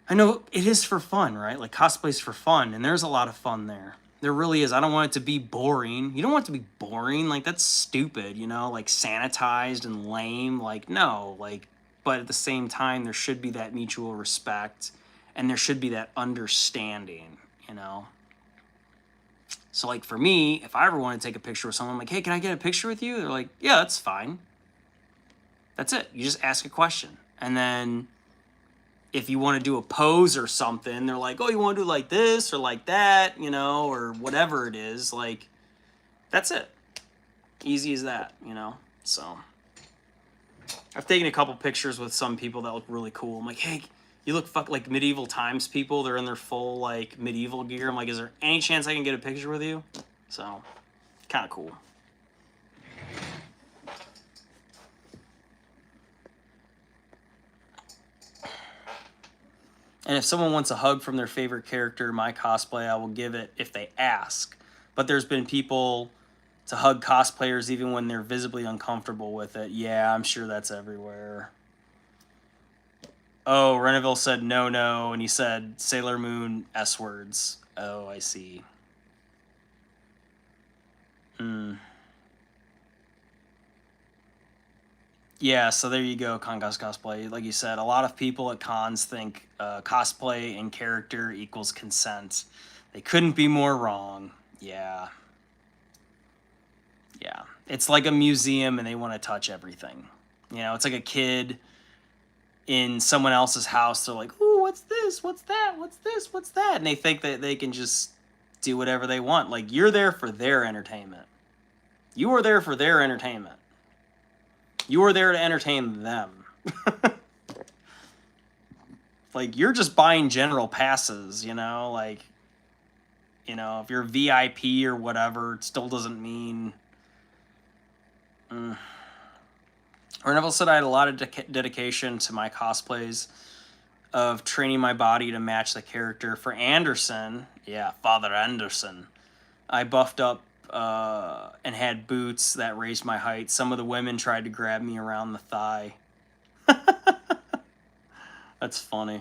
I know it is for fun, right? Like, cosplay's for fun, and there's a lot of fun there. There really is. I don't want it to be boring. You don't want it to be boring. Like, that's stupid, you know? Like, sanitized and lame. Like, no. Like, but at the same time, there should be that mutual respect, and there should be that understanding, you know? So, like, for me, if I ever want to take a picture with someone, I'm like, hey, can I get a picture with you? They're like, yeah, that's fine. That's it. You just ask a question. And then if you want to do a pose or something, they're like, oh, you want to do like this or like that, you know, or whatever it is. Like, that's it. Easy as that, you know? So, I've taken a couple pictures with some people that look really cool. I'm like, hey, you look like medieval times people. They're in their full, like, medieval gear. I'm like, is there any chance I can get a picture with you? So, kind of cool. And if someone wants a hug from their favorite character, my cosplay, I will give it if they ask. But there's been people to hug cosplayers even when they're visibly uncomfortable with it. Yeah, I'm sure that's everywhere. Oh, Reneville said no, and he said Sailor Moon S words. Oh, I see. Yeah, so there you go, Congas Cosplay. Like you said, a lot of people at cons think cosplay and character equals consent. They couldn't be more wrong. Yeah. Yeah. It's like a museum and they want to touch everything. You know, it's like a kid in someone else's house. They're like, ooh, what's this? What's that? What's this? What's that? And they think that they can just do whatever they want. Like, you're there for their entertainment. You are there for their entertainment. You are there to entertain them. Like, you're just buying general passes, you know? Like, you know, if you're VIP or whatever, it still doesn't mean... Reneville said I had a lot of dedication to my cosplays of training my body to match the character. For Anderson, yeah, Father Anderson, I buffed up and had boots that raised my height. Some of the women tried to grab me around the thigh. That's funny.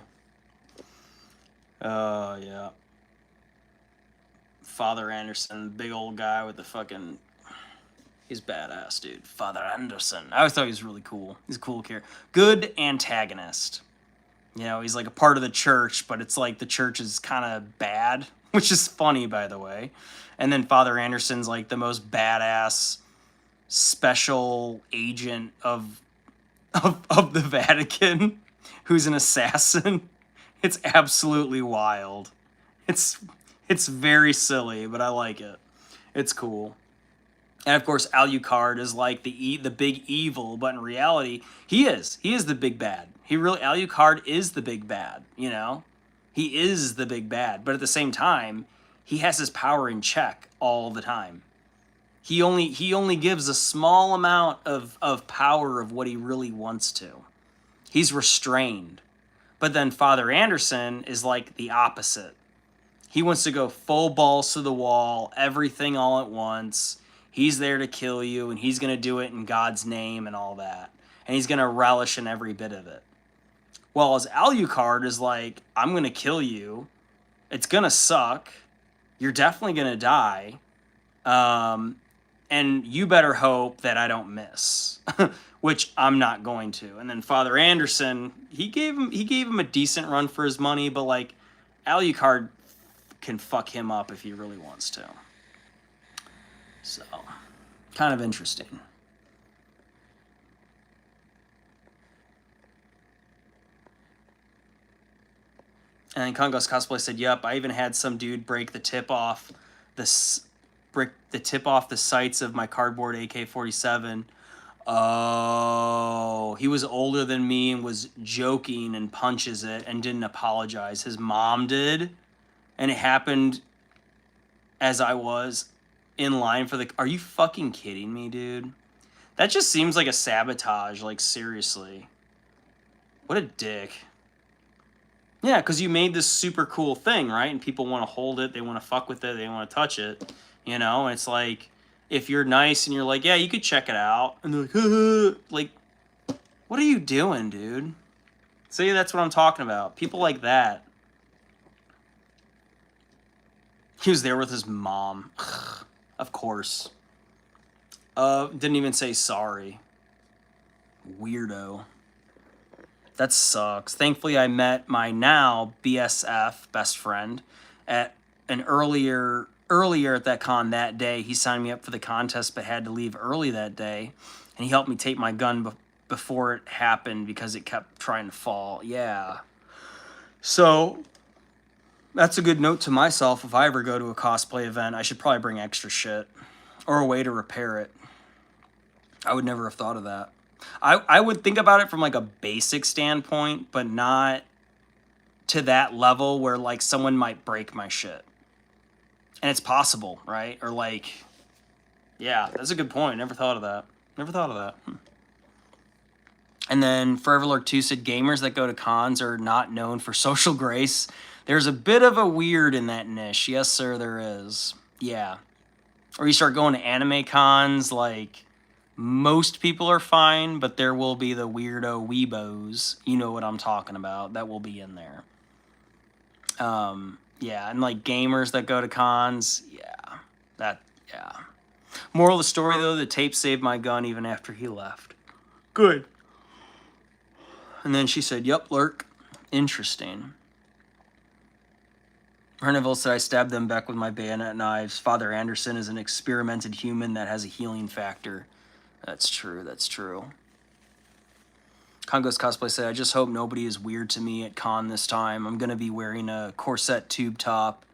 Oh, yeah. Father Anderson, big old guy with the fucking... He's badass, dude. Father Anderson. I always thought he was really cool. He's a cool character. Good antagonist. You know, he's like a part of the church, but it's like the church is kind of bad, which is funny, by the way. And then Father Anderson's like the most badass special agent of the Vatican, who's an assassin. It's absolutely wild. It's very silly, but I like it. It's cool. And of course, Alucard is like the big evil, but in reality, he is the big bad. Alucard is the big bad, you know? He is the big bad, but at the same time, he has his power in check all the time. He only gives a small amount of power of what he really wants to. He's restrained. But then Father Anderson is like the opposite. He wants to go full balls to the wall, everything all at once. He's there to kill you, and he's going to do it in God's name and all that. And he's going to relish in every bit of it. Well, as Alucard is like, I'm going to kill you. It's going to suck. You're definitely going to die. And you better hope that I don't miss. Which I'm not going to. And then Father Anderson, he gave him a decent run for his money, but like, Alucard can fuck him up if he really wants to. So, kind of interesting. And then Kongos Cosplay said, "Yep, I even had some dude break the tip off the sights of my cardboard AK-47. Oh, he was older than me and was joking and punches it and didn't apologize. His mom did, and it happened as I was in line for the... Are you fucking kidding me, dude? That just seems like a sabotage, like, seriously. What a dick. Yeah, because you made this super cool thing, right? And people want to hold it, they want to fuck with it, they want to touch it, you know? And it's like, if you're nice and you're like, yeah, you could check it out, and they're like, what are you doing, dude? See, that's what I'm talking about. People like that. He was there with his mom. Of course. Didn't even say sorry. Weirdo. That sucks. Thankfully, I met my now BSF, best friend, at an earlier at that con that day. He signed me up for the contest, but had to leave early that day, and he helped me take my gun before it happened because it kept trying to fall. Yeah. So that's a good note to myself. If I ever go to a cosplay event, I should probably bring extra shit or a way to repair it. I would never have thought of that. I would think about it from like a basic standpoint, but not to that level where like someone might break my shit. And it's possible, right? Or like, yeah, that's a good point. Never thought of that. Never thought of that. And then Forever Lord 2 said gamers that go to cons are not known for social grace. There's a bit of a weird in that niche. Yes, sir, there is. Yeah. Or you start going to anime cons, like most people are fine, but there will be the weirdo weebos. You know what I'm talking about. That will be in there. Yeah, and like gamers that go to cons, yeah. Moral of the story, though, the tape saved my gun even after he left. Good. And then she said, yup, lurk. Interesting. Herneville said, I stabbed them back with my bayonet knives. Father Anderson is an experimented human that has a healing factor. That's true, that's true. Congo's Cosplay said, I just hope nobody is weird to me at con this time. I'm going to be wearing a corset tube top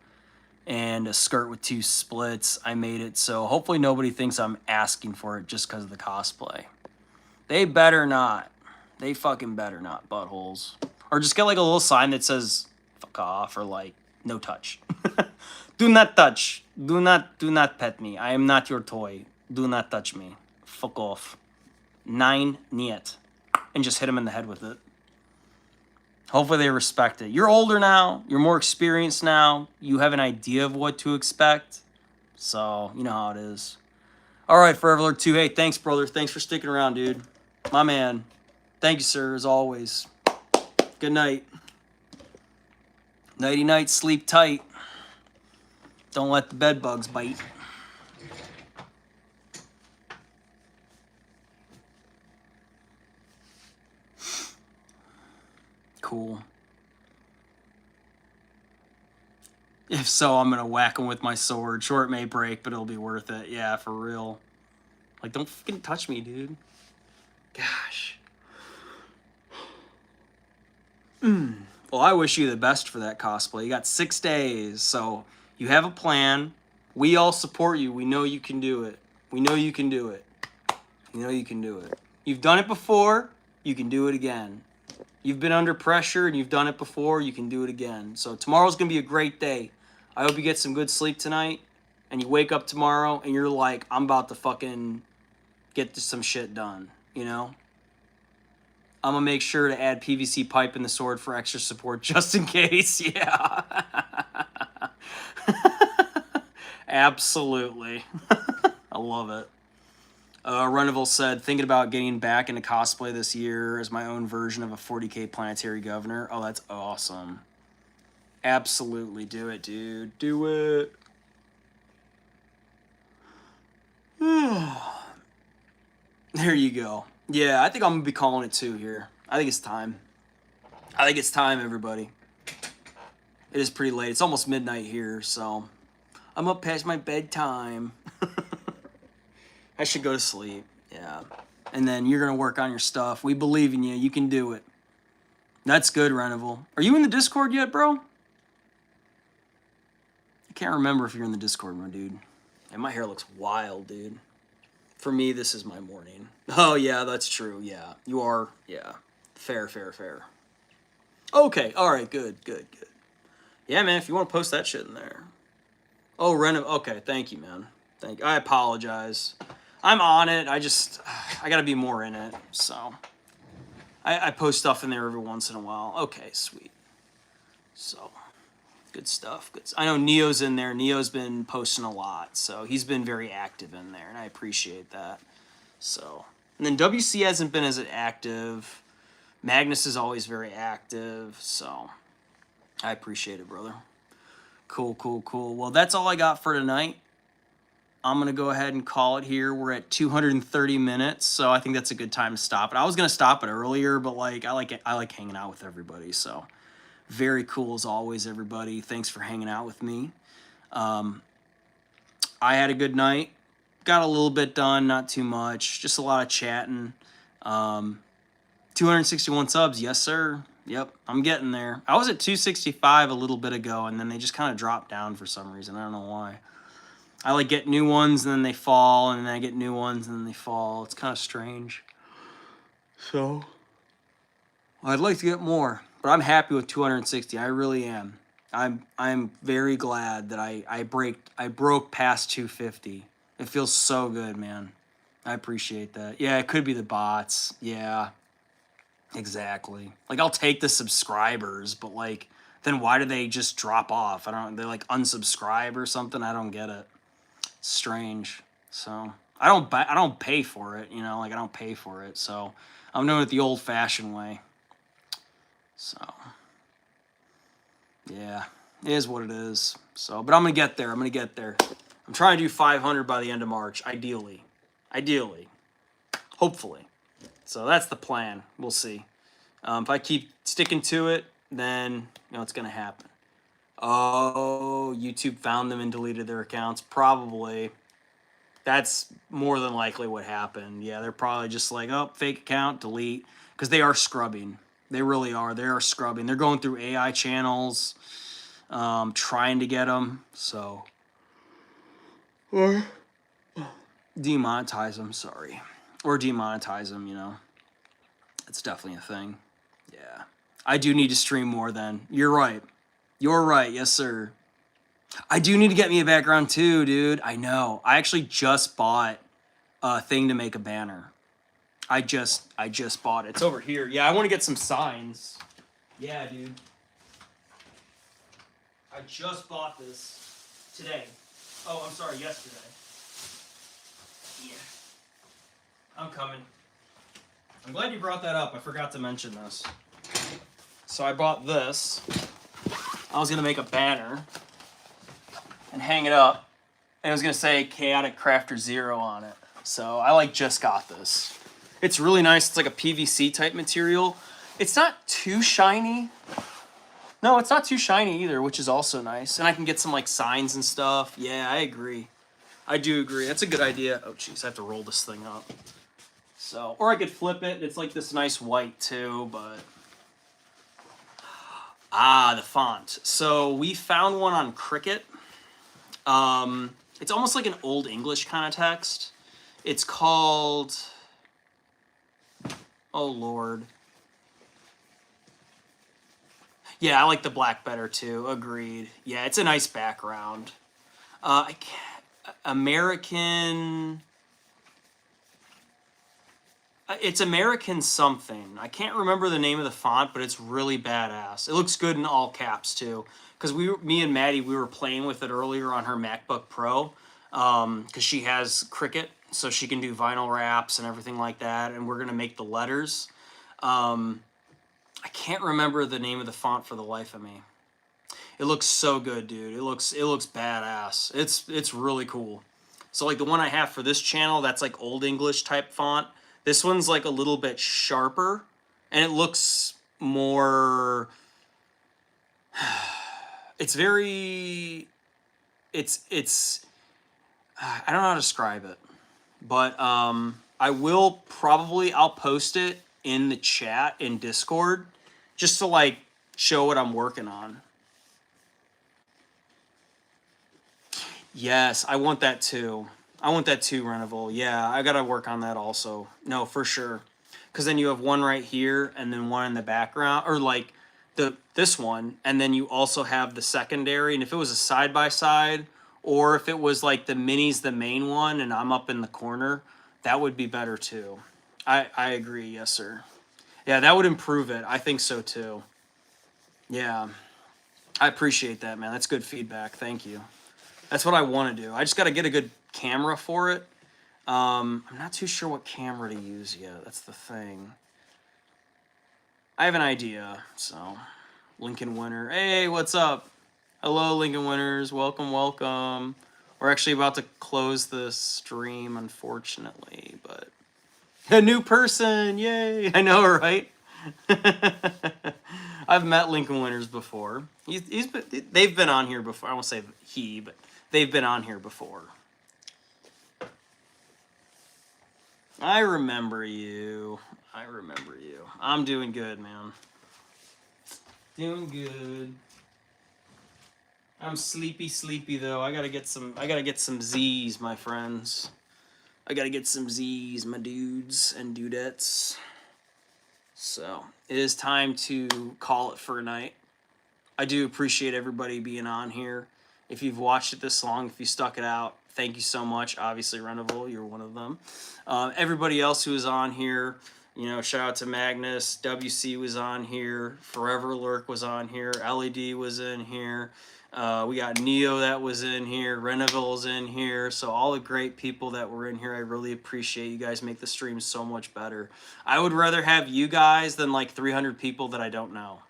and a skirt with 2 splits. I made it, so hopefully nobody thinks I'm asking for it just because of the cosplay. They better not. They fucking better not, buttholes. Or just get like a little sign that says, fuck off, or like, no touch. Do not touch. Do not pet me. I am not your toy. Do not touch me. Fuck off. 9 niet. And just hit him in the head with it. Hopefully they respect it. You're older now. You're more experienced now. You have an idea of what to expect. So, you know how it is. All right, Forever Lord 2. Hey, thanks, brother. Thanks for sticking around, dude. My man. Thank you, sir, as always. Good night. Nighty-night, sleep tight. Don't let the bed bugs bite. Cool. If so, I'm gonna whack him with my sword. Sure, it may break, but it'll be worth it. Yeah, for real. Like, don't fucking touch me, dude. Gosh. Well, I wish you the best for that cosplay. You got 6 days, so you have a plan. We all support you. We know you can do it. We know you can do it. You know you can do it. You've done it before. You can do it again. You've been under pressure and you've done it before. You can do it again. So tomorrow's going to be a great day. I hope you get some good sleep tonight and you wake up tomorrow and you're like, I'm about to fucking get some shit done, you know? I'm going to make sure to add PVC pipe in the sword for extra support just in case. Yeah. Absolutely. I love it. Runeville said, thinking about getting back into cosplay this year as my own version of a 40K planetary governor. Oh, that's awesome. Absolutely. Do it, dude. Do it. There you go. Yeah, I think I'm going to be calling it 2 here. I think it's time. I think it's time, everybody. It is pretty late. It's almost midnight here, so I'm up past my bedtime. I should go to sleep. Yeah. And then you're going to work on your stuff. We believe in you. You can do it. That's good, Reneville. Are you in the Discord yet, bro? I can't remember if you're in the Discord, my dude. And my hair looks wild, dude. For me, this is my morning. Oh, yeah, that's true. Yeah, you are. Yeah. Fair. Okay. All right. Good. Yeah, man, if you want to post that shit in there. Oh, okay. Thank you, man. Thank you. I apologize. I'm on it. I got to be more in it. So I post stuff in there every once in a while. Okay, sweet. So, good stuff. Good. I know Neo's in there. Neo's been posting a lot, so he's been very active in there, and I appreciate that. So, and then WC hasn't been as active. Magnus is always very active, so I appreciate it, brother. Cool, cool, cool. Well, that's all I got for tonight. I'm going to go ahead and call it here. We're at 230 minutes, so I think that's a good time to stop it. I was going to stop it earlier, but like I like hanging out with everybody, so very cool as always, everybody. Thanks for hanging out with me. I had a good night. Got a little bit done, not too much. Just a lot of chatting. 261 subs, yes sir. Yep, I'm getting there. I was at 265 a little bit ago, and then they just kind of dropped down for some reason. I don't know why. I like get new ones, and then they fall, and then I get new ones, and then they fall. It's kind of strange. So, I'd like to get more, but I'm happy with 260. I really am. I'm very glad that I broke past 250. It feels so good, man. I appreciate that. Yeah, it could be the bots. Yeah, exactly. Like, I'll take the subscribers, but like, then why do they just drop off? They like unsubscribe or something. I don't get it. Strange. So I don't pay for it, you know, like I don't pay for it. So I'm doing it the old fashioned way. So yeah, it is what it is. So, but I'm going to get there. I'm trying to do 500 by the end of March. Ideally, hopefully. So that's the plan. We'll see. If I keep sticking to it, then you know, it's going to happen. Oh, YouTube found them and deleted their accounts. Probably. That's more than likely what happened. Yeah, they're probably just like, oh, fake account, delete. Because they are scrubbing. They really are. They are scrubbing. They're going through AI channels, trying to get them. So, or demonetize them, sorry. Or demonetize them, you know. It's definitely a thing. Yeah. I do need to stream more then. You're right. You're right, yes sir. I do need to get me a background too, dude. I know. I actually just bought a thing to make a banner. I just bought it. It's over here. Yeah, I want to get some signs. Yeah, dude. I just bought this today. Oh, I'm sorry, yesterday. Yeah. I'm coming. I'm glad you brought that up. I forgot to mention this. So I bought this. I was going to make a banner and hang it up. And it was going to say ChaoticCrafterZero on it. So I like just got this. It's really nice. It's like a PVC type material. It's not too shiny. No, it's not too shiny either, which is also nice. And I can get some like signs and stuff. Yeah, I agree. I do agree. That's a good idea. Oh, jeez, I have to roll this thing up. So, or I could flip it. It's like this nice white too, but... Ah, the font. So we found one on Cricut. It's almost like an old English kind of text. It's called... Oh, Lord. Yeah, I like the black better, too. Agreed. Yeah, it's a nice background. I can't... American... It's American something. I can't remember the name of the font, but it's really badass. It looks good in all caps, too. Because me and Maddie, we were playing with it earlier on her MacBook Pro. Because she has Cricut, so she can do vinyl wraps and everything like that. And we're going to make the letters. I can't remember the name of the font for the life of me. It looks so good, dude. It looks badass. It's really cool. So like the one I have for this channel, that's like Old English type font. This one's like a little bit sharper, and it looks more... It's very... It's... I don't know how to describe it, but I'll post it in the chat in Discord, just to like show what I'm working on. Yes, I want that too. I want that too, Renival. Yeah, I gotta work on that also. No, for sure. Because then you have one right here, and then one in the background, or like this one, and then you also have the secondary. And if it was a side-by-side, or if it was like the mini's the main one, and I'm up in the corner, that would be better too. I agree, yes sir. Yeah, that would improve it. I think so too. Yeah. I appreciate that, man. That's good feedback. Thank you. That's what I want to do. I just got to get a good camera for it. I'm not too sure what camera to use yet. That's the thing. I have an idea, so Lincoln Winter. Hey, what's up? Hello, Lincoln Winners. Welcome, welcome. We're actually about to close the stream, unfortunately, but a new person, yay! I know, right? I've met Lincoln Winners before. They've been on here before. I won't say he, but they've been on here before. I remember you. I remember you. I'm doing good, man. Doing good. I'm sleepy though. I gotta get some Z's, my friends. I gotta get some Z's, my dudes and dudettes. So it is time to call it for a night. I do appreciate everybody being on here. If you've watched it this long, if you stuck it out, thank you so much. Obviously, Renoval, you're one of them. Everybody else who is on here, you know, shout out to Magnus. WC was on here. Forever Lurk was on here. LED was in here. We got Neo that was in here. Renoval's in here. So all the great people that were in here, I really appreciate. You guys make the stream so much better. I would rather have you guys than like 300 people that I don't know.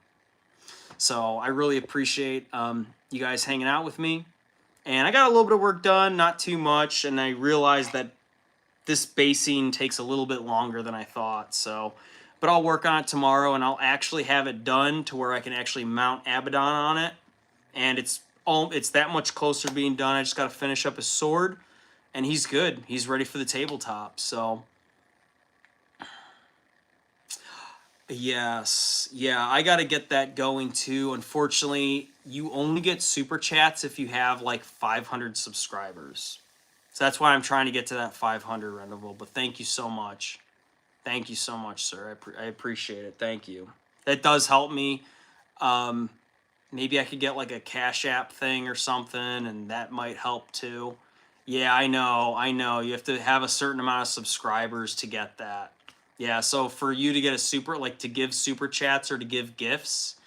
So I really appreciate you guys hanging out with me. And I got a little bit of work done, not too much. And I realized that this basing takes a little bit longer than I thought. So, but I'll work on it tomorrow and I'll actually have it done to where I can actually mount Abaddon on it. And it's that much closer to being done. I just got to finish up his sword and he's good. He's ready for the tabletop. So yes, yeah, I got to get that going too. Unfortunately, you only get super chats if you have like 500 subscribers. So that's why I'm trying to get to that 500 Renoval. But thank you so much. Thank you so much, sir. I appreciate it. Thank you. That does help me. Maybe I could get like a Cash App thing or something, and that might help too. Yeah, I know. You have to have a certain amount of subscribers to get that. Yeah, so for you to get a super, like to give super chats or to give gifts,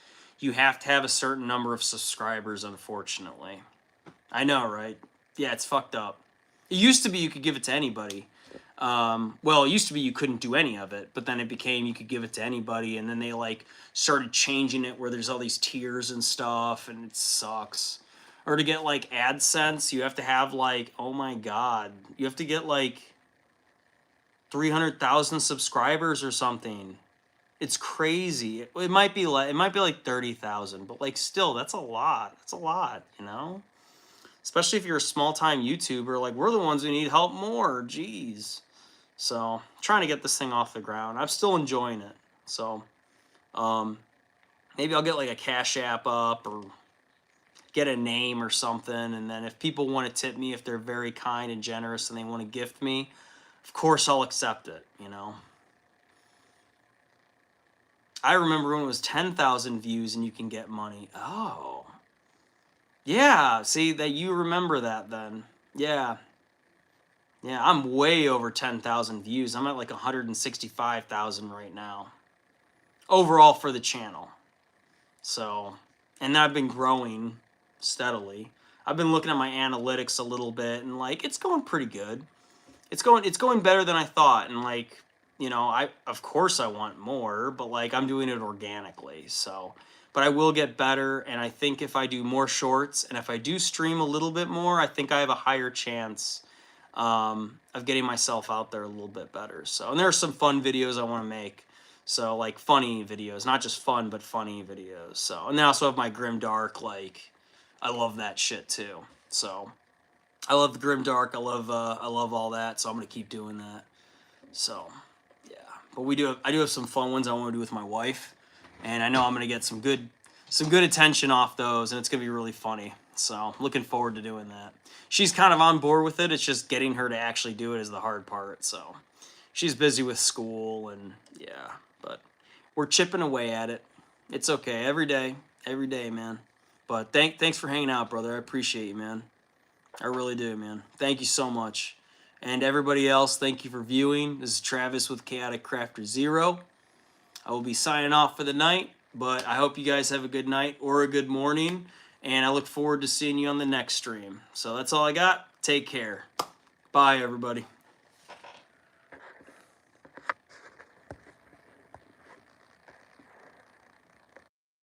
you have to have a certain number of subscribers, unfortunately. I know, right? Yeah, it's fucked up. It used to be you could give it to anybody. Well, it used to be you couldn't do any of it, but then it became you could give it to anybody, and then they like started changing it where there's all these tiers and stuff, and it sucks. Or to get like AdSense, you have to have like, oh my god, you have to get like 300,000 subscribers or something. It's crazy. It might be like 30,000, but like still, that's a lot. That's a lot, you know? Especially if you're a small-time YouTuber, like we're the ones who need help more. Jeez. So, trying to get this thing off the ground. I'm still enjoying it. So, maybe I'll get like a Cash App up or get a name or something. And then if people want to tip me, if they're very kind and generous and they want to gift me, of course I'll accept it, you know. I remember when it was 10,000 views and you can get money. Oh. Yeah, see, that you remember that then. Yeah. Yeah, I'm way over 10,000 views. I'm at like 165,000 right now. Overall for the channel. So, and I've been growing steadily. I've been looking at my analytics a little bit and like it's going pretty good. It's going better than I thought, and like, you know, of course I want more, but like I'm doing it organically. So, but I will get better, and I think if I do more shorts and if I do stream a little bit more, I think I have a higher chance of getting myself out there a little bit better. So, and there are some fun videos I want to make. So, like funny videos, not just fun, but funny videos. So, and then I also have my Grimdark, like, I love that shit too. So, I love the Grimdark. I love all that. So I'm gonna keep doing that. So, yeah. But I do have some fun ones I want to do with my wife, and I know I'm gonna get some good attention off those, and it's gonna be really funny. So I'm looking forward to doing that. She's kind of on board with it. It's just getting her to actually do it is the hard part. So she's busy with school, and yeah. But we're chipping away at it. It's okay. Every day, man. But thanks for hanging out, brother. I appreciate you, man. I really do, man. Thank you so much. And everybody else, thank you for viewing. This is Travis with ChaoticCrafterZero. I will be signing off for the night. But I hope you guys have a good night or a good morning, and I look forward to seeing you on the next stream. So that's all I got. Take care. Bye, everybody.